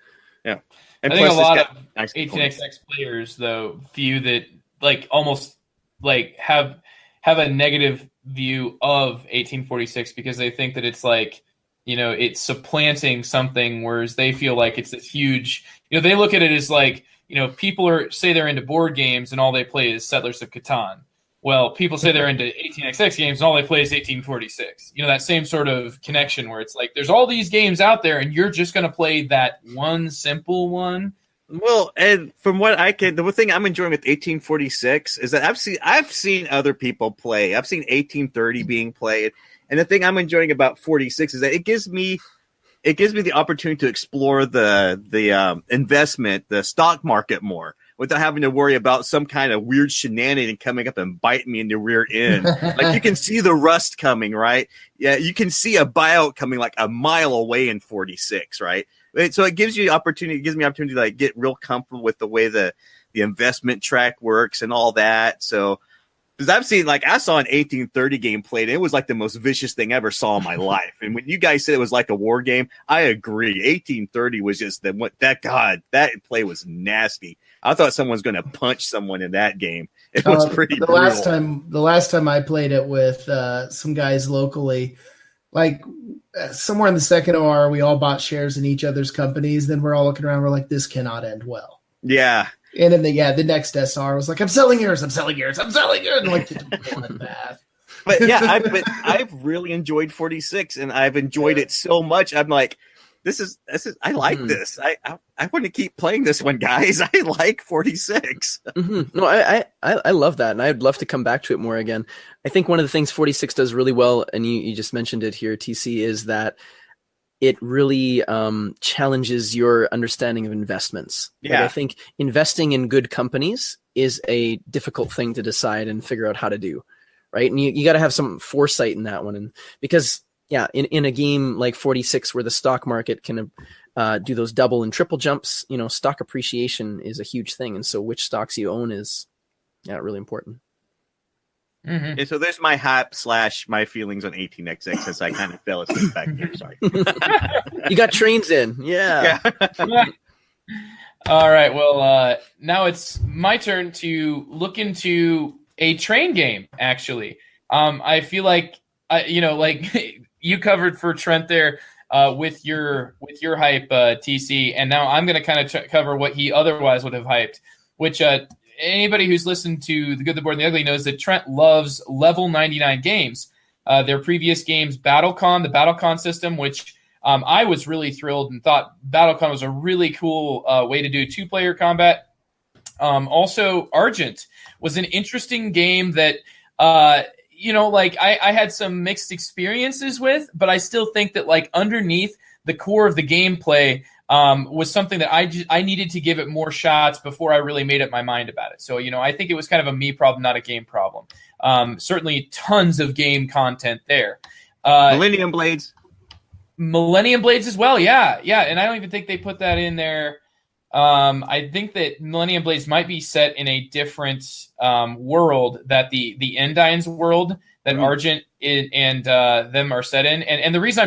[SPEAKER 3] Yeah,
[SPEAKER 1] and I think a lot of 18XX players though view that almost have a negative view of 1846 because they think that it's it's supplanting something, whereas they feel like it's this huge, they look at it as people say they're into board games and all they play is Settlers of Catan. Well, people say they're into 18XX games and all they play is 1846. That same sort of connection where it's there's all these games out there and you're just going to play that one simple one.
[SPEAKER 3] Well, and from what the thing I'm enjoying with 1846 is that I've seen other people play. I've seen 1830 being played. And the thing I'm enjoying about 46 is that it gives me the opportunity to explore the investment, the stock market more without having to worry about some kind of weird shenanigan coming up and biting me in the rear end. You can see the rust coming, right? Yeah, you can see a buyout coming a mile away in 46, right? So it gives me opportunity to get real comfortable with the way the investment track works and all that. So Because I've seen, like, I saw an 1830 game played, and it was like the most vicious thing I ever saw in my life. And when you guys said it was like a war game, I agree. 1830 was just that play was nasty. I thought someone was going to punch someone in that game. It was pretty
[SPEAKER 2] the
[SPEAKER 3] brutal.
[SPEAKER 2] last time I played it with some guys locally, like somewhere in the second OR, we all bought shares in each other's companies. Then we're all looking around. We're like, this cannot end well.
[SPEAKER 3] Yeah.
[SPEAKER 2] And then the next SR was like, I'm selling yours. And like,
[SPEAKER 3] But yeah, I've really enjoyed 46, and I've enjoyed it so much. I'm like, this is I like this. I want to keep playing this one, guys. I like 46.
[SPEAKER 4] Mm-hmm. No, I love that, and I'd love to come back to it more again. I think one of the things 46 does really well, and you just mentioned it here, TC, is that it really challenges your understanding of investments.
[SPEAKER 3] Yeah.
[SPEAKER 4] Like, I think investing in good companies is a difficult thing to decide and figure out how to do, right? And you got to have some foresight in that one. And because, in a game like 46 where the stock market can do those double and triple jumps, stock appreciation is a huge thing. And so which stocks you own is really important.
[SPEAKER 1] Mm-hmm.
[SPEAKER 3] And so there's my hype / my feelings on 18xx as I kind of fell asleep back there. Sorry.
[SPEAKER 4] You got trains in. Yeah.
[SPEAKER 1] All right. Well, now it's my turn to look into a train game, actually. I feel like, like you covered for Trent there with your hype, TC, and now I'm going to kind of cover what he otherwise would have hyped, which anybody who's listened to The Good, the Bored, and the Ugly knows that Trent loves level 99 games. Their previous games, the BattleCon system, which I was really thrilled and thought BattleCon was a really cool way to do 2-player combat. Also, Argent was an interesting game that, I had some mixed experiences with, but I still think that, like, underneath the core of the gameplay was something that I needed to give it more shots before I really made up my mind about it. So, I think it was kind of a me problem, not a game problem. Certainly tons of game content there.
[SPEAKER 3] Millennium Blades
[SPEAKER 1] as well, yeah. And I don't even think they put that in there. I think that Millennium Blades might be set in a different world that the Endines world that Argent and them are set in. And the reason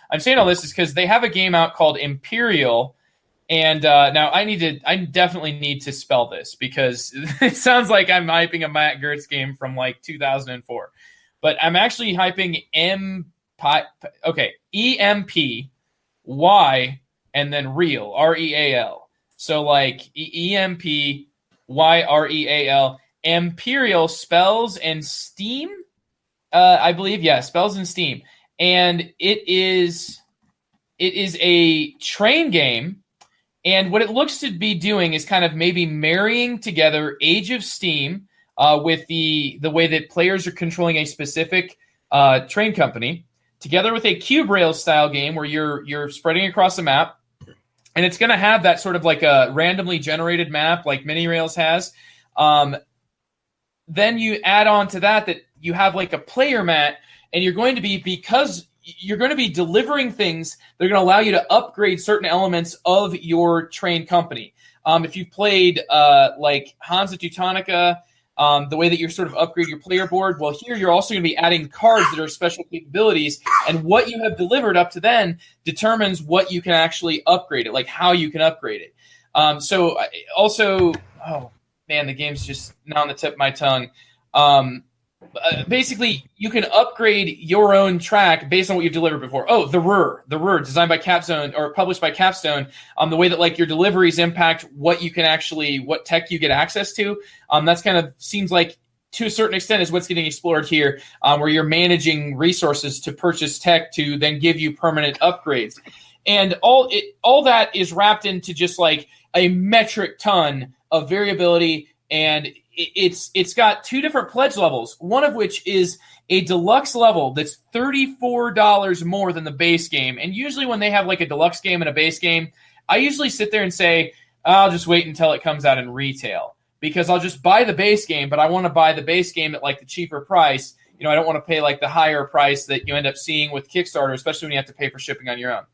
[SPEAKER 1] I'm saying all this is because they have a game out called Imperial. And now I definitely need to spell this because it sounds like I'm hyping a Matt Gertz game from like 2004. But I'm actually hyping EMPY and then real, REAL. So like EMPYREAL, Imperial spells and Steam, I believe, spells and Steam, and it is a train game, and what it looks to be doing is kind of maybe marrying together Age of Steam with the way that players are controlling a specific train company, together with a cube rail style game where you're spreading across the map. And it's going to have that sort of like a randomly generated map like Mini Rails has. Then you add on to that you have like a player mat, and because you're going to be delivering things, they're going to allow you to upgrade certain elements of your train company. If you've played like Hansa Teutonica, the way that you sort of upgrade your player board, well, here you're also going to be adding cards that are special capabilities, and what you have delivered up to then determines what you can actually upgrade it, like how you can upgrade it. So also, oh man, the game's just not on the tip of my tongue. Basically, you can upgrade your own track based on what you've delivered before. Oh, the Ruhr, designed by Capstone or published by Capstone. The way that like your deliveries impact what tech you get access to. That's kind of seems like to a certain extent is what's getting explored here, where you're managing resources to purchase tech to then give you permanent upgrades, and all that is wrapped into just like a metric ton of variability. And it's got 2 different pledge levels, one of which is a deluxe level that's $34 more than the base game. And usually when they have like a deluxe game and a base game, I usually sit there and say, I'll just wait until it comes out in retail, because I'll just buy the base game, but I want to buy the base game at like the cheaper price. I don't want to pay like the higher price that you end up seeing with Kickstarter, especially when you have to pay for shipping on your own.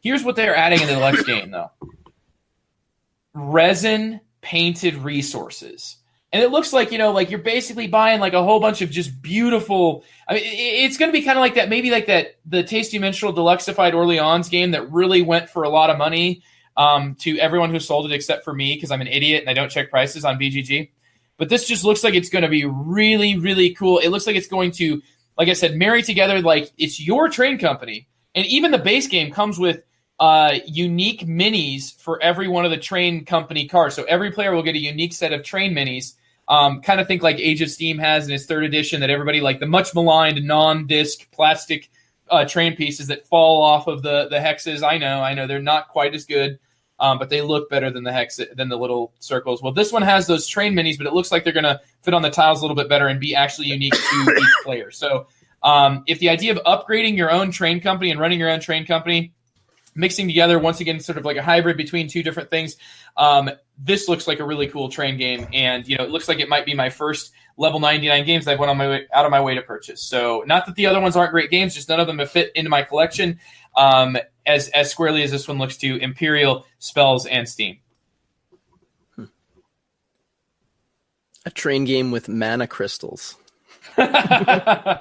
[SPEAKER 1] Here's what they're adding in the deluxe game though. Resin painted resources. And it looks like, like you're basically buying like a whole bunch of just beautiful. I mean, it's going to be kind of like that, maybe like the Tasty Minstrel Deluxeified Orleans game that really went for a lot of money to everyone who sold it except for me because I'm an idiot and I don't check prices on BGG. But this just looks like it's going to be really, really cool. It looks like it's going to, like I said, marry together like it's your train company. And even the base game comes with unique minis for every one of the train company cards. So every player will get a unique set of train minis. Kind of think like Age of Steam has in its 3rd edition that everybody like the much maligned non-disc plastic train pieces that fall off of the hexes. I know they're not quite as good, but they look better than the little circles. Well, this one has those train minis, but it looks like they're going to fit on the tiles a little bit better and be actually unique to each player. So if the idea of upgrading your own train company and running your own train company, mixing together, once again, sort of like a hybrid between two different things, this looks like a really cool train game. And, it looks like it might be my first level 99 games that I've went out of my way to purchase. So not that the other ones aren't great games, just none of them have fit into my collection as squarely as this one looks to Imperial, Spells, and Steam.
[SPEAKER 4] A train game with mana crystals.
[SPEAKER 1] Well,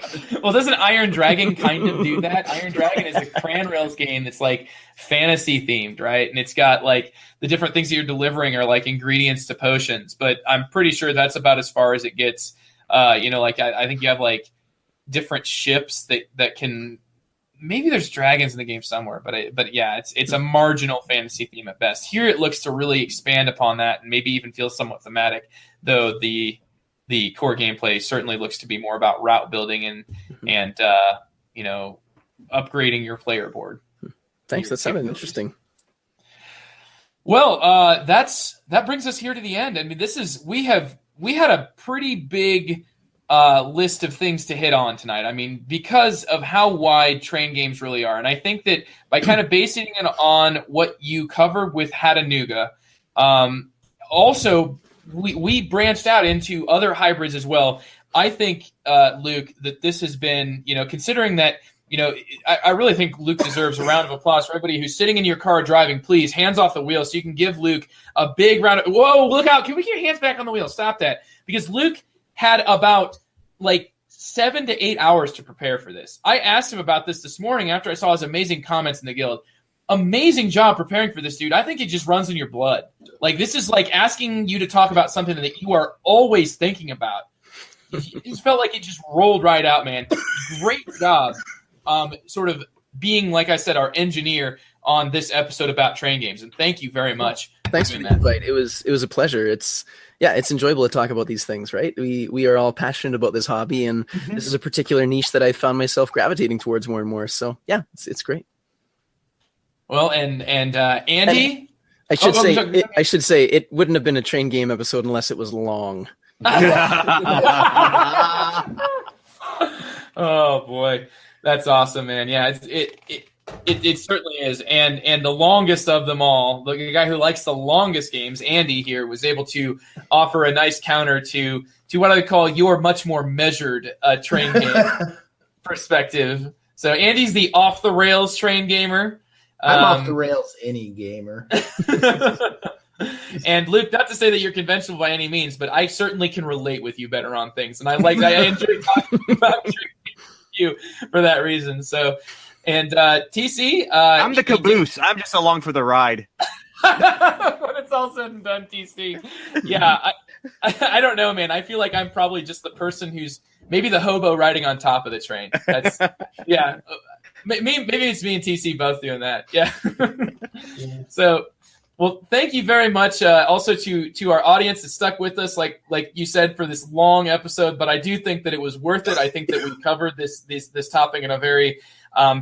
[SPEAKER 1] doesn't Iron Dragon kind of do that? Iron Dragon is a Cran Rails game that's like fantasy themed, right? And it's got like the different things that you're delivering are like ingredients to potions, but I'm pretty sure that's about as far as it gets. Like I think you have like different ships that can. Maybe there's dragons in the game somewhere, but yeah, it's a marginal fantasy theme at best. Here it looks to really expand upon that and maybe even feel somewhat thematic, though the core gameplay certainly looks to be more about route building and upgrading your player board.
[SPEAKER 4] Thanks. That sounded interesting.
[SPEAKER 1] Well, that brings us here to the end. I mean, we had a pretty big list of things to hit on tonight. I mean, because of how wide train games really are, and I think that by kind of basing it on what you covered with Hattanooga, also. We branched out into other hybrids as well. I think, Luke, that this has been, considering that, I really think Luke deserves a round of applause for everybody who's sitting in your car driving. Please, hands off the wheel so you can give Luke a big round of, whoa, look out. Can we get your hands back on the wheel? Stop that. Because Luke had about like 7 to 8 hours to prepare for this. I asked him about this morning after I saw his amazing comments in the guild. Amazing job preparing for this, dude. I think it just runs in your blood. Like, this is like asking you to talk about something that you are always thinking about. It just felt like it just rolled right out, man. Great job sort of being, like I said, our engineer on this episode about train games. And thank you very much.
[SPEAKER 4] Thanks for the invite. It was a pleasure. It's enjoyable to talk about these things, right? We are all passionate about this hobby, and this is a particular niche that I found myself gravitating towards more and more. So, yeah, it's great.
[SPEAKER 1] Well, and Andy,
[SPEAKER 4] I should say it wouldn't have been a train game episode unless it was long.
[SPEAKER 1] Oh boy, that's awesome, man! Yeah, it certainly is, and the longest of them all, the guy who likes the longest games, Andy here, was able to offer a nice counter to what I would call your much more measured train game perspective. So Andy's the off the rails train gamer.
[SPEAKER 2] I'm off the rails any gamer.
[SPEAKER 1] And Luke, not to say that you're conventional by any means, but I certainly can relate with you better on things. And I enjoy talking about you for that reason. So, and TC.
[SPEAKER 3] I'm the caboose. I'm just along for the ride.
[SPEAKER 1] When it's all said and done, TC. Yeah, I don't know, man. I feel like I'm probably just the person who's maybe the hobo riding on top of the train. That's, yeah. Maybe it's me and TC both doing that. Yeah. So, well, thank you very much. Also to our audience that stuck with us, like you said, for this long episode. But I do think that it was worth it. I think that we covered this topic in a very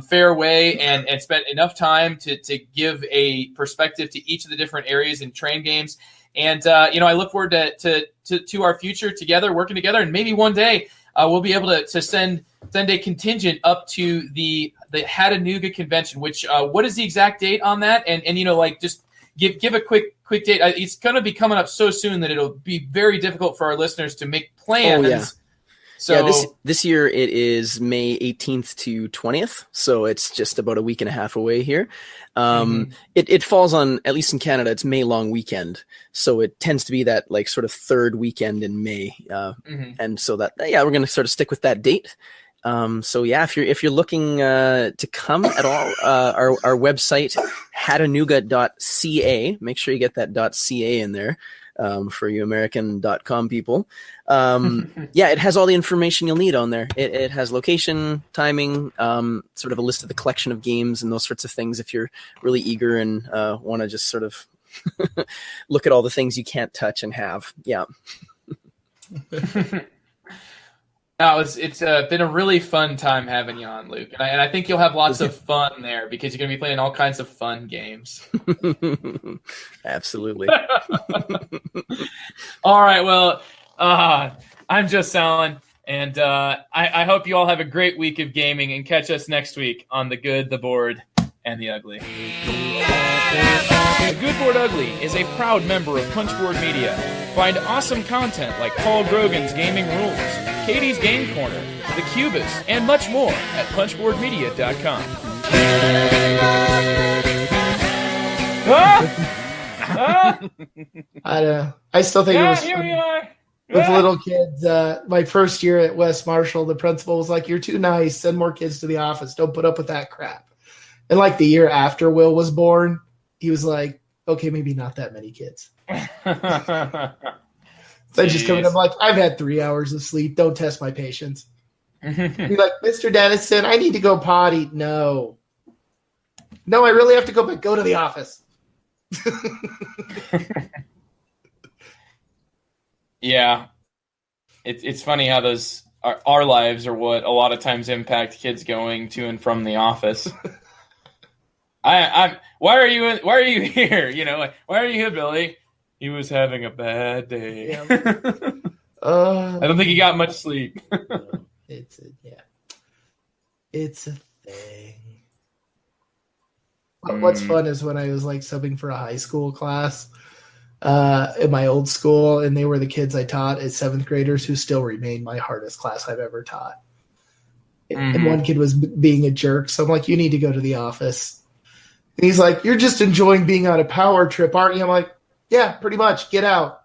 [SPEAKER 1] fair way and spent enough time to give a perspective to each of the different areas in train games. And I look forward to our future together, working together, and maybe one day we'll be able to send a contingent up to the Hattanooga convention. Which what is the exact date on that? And just give a quick date. It's going to be coming up so soon that it'll be very difficult for our listeners to make plans. So
[SPEAKER 4] this year it is May 18th to 20th, so it's just about a week and a half away here. It falls on, at least in Canada, it's May long weekend, so it tends to be that like sort of third weekend in May, and so that we're going to sort of stick with that date. So yeah, if you're looking to come at all, our website Hattanooga.ca. Make sure you get that .ca in there. For you American.com people. It has all the information you'll need on there. It has location, timing, sort of a list of the collection of games and those sorts of things if you're really eager and want to just sort of look at all the things you can't touch and have. Yeah.
[SPEAKER 1] No, it's been a really fun time having you on, Luke, and I think you'll have lots of fun there because you're going to be playing all kinds of fun games.
[SPEAKER 4] Absolutely.
[SPEAKER 1] All right, well, I'm just selling, and I hope you all have a great week of gaming, and catch us next week on The Good, the Bored, and the Ugly. The Good, Bored, Ugly is a proud member of Punchboard Media. Find awesome content like Paul Grogan's Gaming Rules, Katie's Game Corner, The Cubist, and much more at punchboardmedia.com.
[SPEAKER 2] I still think it was
[SPEAKER 1] here
[SPEAKER 2] funny.
[SPEAKER 1] we are.
[SPEAKER 2] With little kids. My first year at West Marshall, the principal was like, "You're too nice. Send more kids to the office. Don't put up with that crap." And like the year after Will was born, he was like, "Okay, maybe not that many kids." So I just come in, I'm like, "I've had 3 hours of sleep. Don't test my patience." Be like, "Mr. Dennison, I need to go potty." No, I really have to go, but go to the office.
[SPEAKER 1] Yeah, it's funny how those our lives are what a lot of times impact kids going to and from the office. Why are you here? You know, like, why are you here, Billy? He was having a bad day.
[SPEAKER 2] Yeah.
[SPEAKER 1] I don't think he got much sleep.
[SPEAKER 2] It's a thing. What's fun is when I was like subbing for a high school class in my old school, and they were the kids I taught as 7th graders who still remain my hardest class I've ever taught. And one kid was being a jerk, so I'm like, "You need to go to the office." And he's like, "You're just enjoying being on a power trip, aren't you?" I'm like, "Yeah, pretty much. Get out."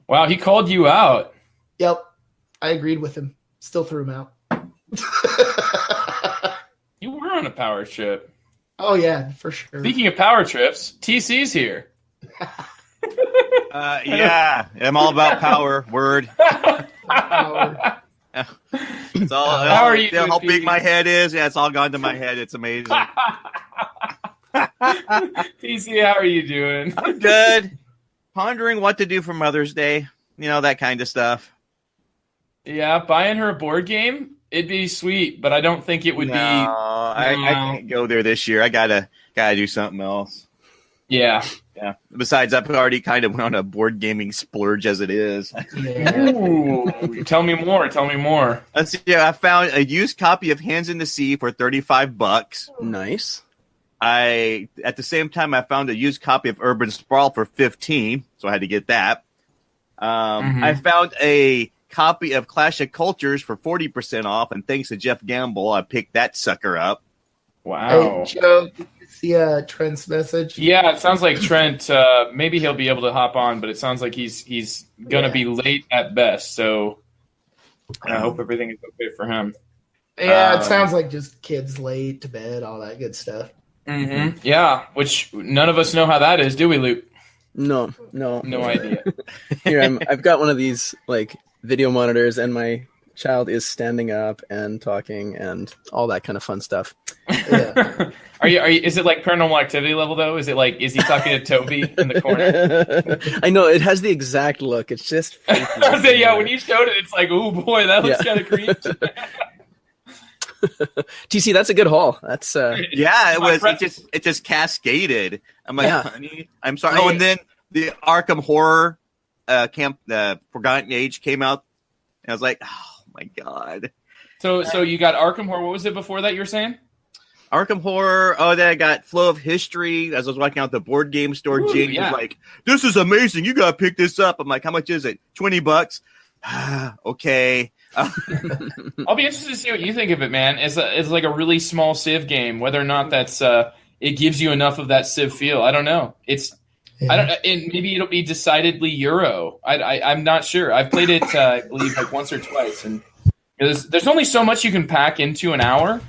[SPEAKER 1] Wow, he called you out.
[SPEAKER 2] Yep. I agreed with him. Still threw him out.
[SPEAKER 1] You were on a power trip.
[SPEAKER 2] Oh, yeah, for sure.
[SPEAKER 1] Speaking of power trips, TC's here.
[SPEAKER 3] Yeah, I'm all about power. Word.
[SPEAKER 2] Power.
[SPEAKER 3] It's all,
[SPEAKER 1] How are you,
[SPEAKER 3] how
[SPEAKER 1] TC?
[SPEAKER 3] big my head is. Yeah, it's all gone to my head. It's amazing.
[SPEAKER 1] TC, how are you doing?
[SPEAKER 3] I'm good. Pondering what to do for Mother's Day. You know, that kind of stuff.
[SPEAKER 1] Yeah, buying her a board game, it'd be sweet, but I don't think it would
[SPEAKER 3] I can't go there this year. I gotta do something else.
[SPEAKER 1] Yeah.
[SPEAKER 3] Yeah. Besides, I've already kind of went on a board gaming splurge as it is.
[SPEAKER 2] Yeah.
[SPEAKER 1] Ooh, tell me more.
[SPEAKER 3] Let's see. I found a used copy of Hands in the Sea for $35.
[SPEAKER 4] Nice.
[SPEAKER 3] At the same time, I found a used copy of Urban Sprawl for $15, so I had to get that. I found a copy of Clash of Cultures for 40% off, and thanks to Jeff Gamble, I picked that sucker up.
[SPEAKER 1] Wow.
[SPEAKER 2] Hey, Joe, did you see Trent's message?
[SPEAKER 1] Yeah, it sounds like Trent, maybe he'll be able to hop on, but it sounds like he's going to be late at best, so I hope everything is okay for him.
[SPEAKER 2] Yeah, it sounds like just kids late to bed, all that good stuff.
[SPEAKER 1] Yeah, which none of us know how that is, do we, Luke?
[SPEAKER 4] No
[SPEAKER 1] idea.
[SPEAKER 4] Here, I've got one of these like video monitors, and my child is standing up and talking and all that kind of fun stuff.
[SPEAKER 2] Yeah.
[SPEAKER 1] Are you? Is it like Paranormal Activity level though? Is he talking to Toby in the corner?
[SPEAKER 4] I know it has the exact look. It's just freaky.
[SPEAKER 1] Yeah, when you showed it, it's like, oh boy, that looks kind of creepy.
[SPEAKER 4] TC, that's a good haul. That's
[SPEAKER 3] yeah, it was. It just cascaded. I'm like, honey, I'm sorry. Oh, and then the Arkham Horror Camp, the Forgotten Age came out, and I was like, oh my god.
[SPEAKER 1] So you got Arkham Horror. What was it before that you were saying?
[SPEAKER 3] Arkham Horror. Oh, then I got Flow of History. As I was walking out the board game store, Jake was like, "This is amazing. You gotta pick this up." I'm like, "How much is it? $20." Okay.
[SPEAKER 1] I'll be interested to see what you think of it, man. It's like a really small Civ game. Whether or not that's it gives you enough of that Civ feel, I don't know. I don't. And maybe it'll be decidedly Euro. I'm not sure. I've played it, I believe, like once or twice, and there's only so much you can pack into an hour,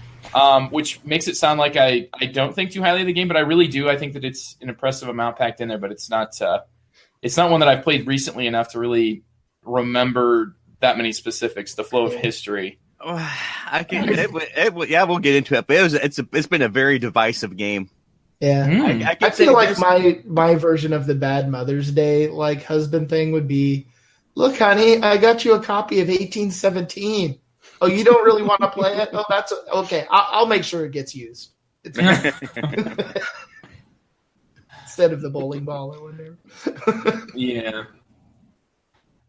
[SPEAKER 1] which makes it sound like I don't think too highly of the game, but I really do. I think that it's an impressive amount packed in there, but it's not one that I've played recently enough to really remember that many specifics. The Flow of History.
[SPEAKER 3] I can. Yeah, we'll get into it, but it's been a very divisive game.
[SPEAKER 2] Yeah, I feel like my version of the bad Mother's Day like husband thing would be, look, honey, I got you a copy of 1817. Oh, you don't really want to play it? Oh, that's okay. I'll make sure it gets used. Instead of the bowling ball or whatever.
[SPEAKER 1] Yeah.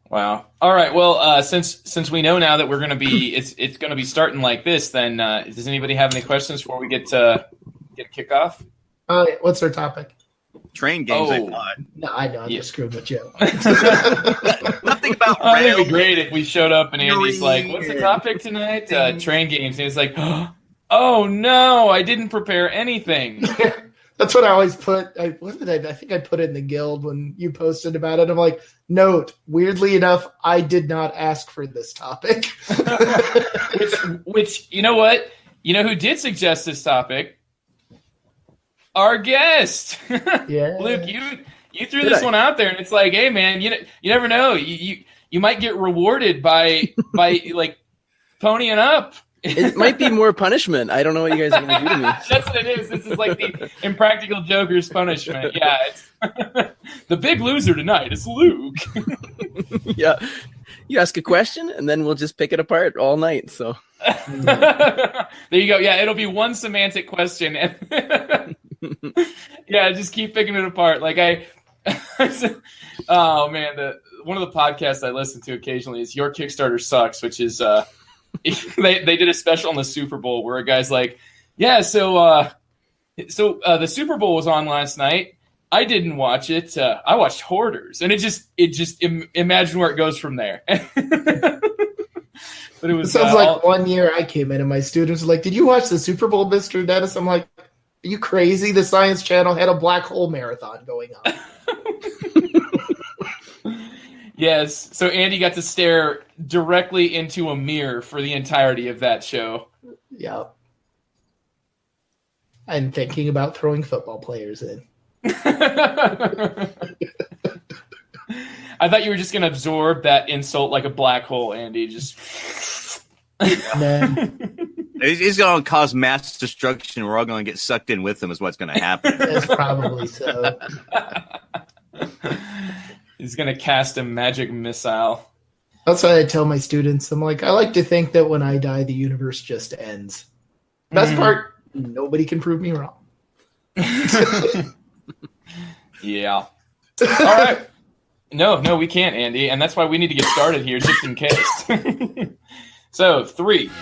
[SPEAKER 1] Wow. All right. Well, since we know now that we're going to be it's going to be starting like this, then does anybody have any questions before we get a kickoff?
[SPEAKER 2] What's our topic?
[SPEAKER 3] Train games, I thought.
[SPEAKER 2] No, I know. I'm just screwing with Joe.
[SPEAKER 3] Nothing about
[SPEAKER 1] it would be great if we showed up and Andy's like, what's the topic tonight? Train games. And he's like, oh, no, I didn't prepare anything.
[SPEAKER 2] That's what I always put. I think I put it in the guild when you posted about it. I'm like, note, weirdly enough, I did not ask for this topic.
[SPEAKER 1] which, you know what? You know who did suggest this topic? Our guest.
[SPEAKER 2] Yeah.
[SPEAKER 1] Luke, you threw this one out there, and it's like, hey, man, you never know. You might get rewarded by like ponying up.
[SPEAKER 4] It might be more punishment. I don't know what you guys are going to do to me.
[SPEAKER 1] That's what it is. This is like the Impractical Joker's punishment. Yeah, it's the big loser tonight is Luke.
[SPEAKER 4] Yeah, you ask a question, and then we'll just pick it apart all night. So
[SPEAKER 1] there you go. Yeah, it'll be one semantic question, and yeah, just keep picking it apart. Like oh man, one of the podcasts I listen to occasionally is Your Kickstarter Sucks, which is they did a special on the Super Bowl where a guy's like, yeah, so the Super Bowl was on last night. I didn't watch it. I watched Hoarders, and it just imagine where it goes from there. But it was
[SPEAKER 2] sounds like one year I came in and my students were like, "Did you watch the Super Bowl, Mr. Dennis?" I'm like, "Are you crazy? The Science Channel had a black hole marathon going on."
[SPEAKER 1] Yes. So Andy got to stare directly into a mirror for the entirety of that show.
[SPEAKER 2] Yeah. And thinking about throwing football players in.
[SPEAKER 1] I thought you were just going to absorb that insult like a black hole, Andy. Just.
[SPEAKER 3] He's going to cause mass destruction. We're all going to get sucked in with him is what's going to happen.
[SPEAKER 2] That's probably so.
[SPEAKER 1] He's going to cast a magic missile.
[SPEAKER 2] That's what I tell my students. I'm like, I like to think that when I die, the universe just ends. Best part, nobody can prove me wrong.
[SPEAKER 1] Yeah. All right. No, we can't, Andy. And that's why we need to get started here just in case. So, 3, 2, 1.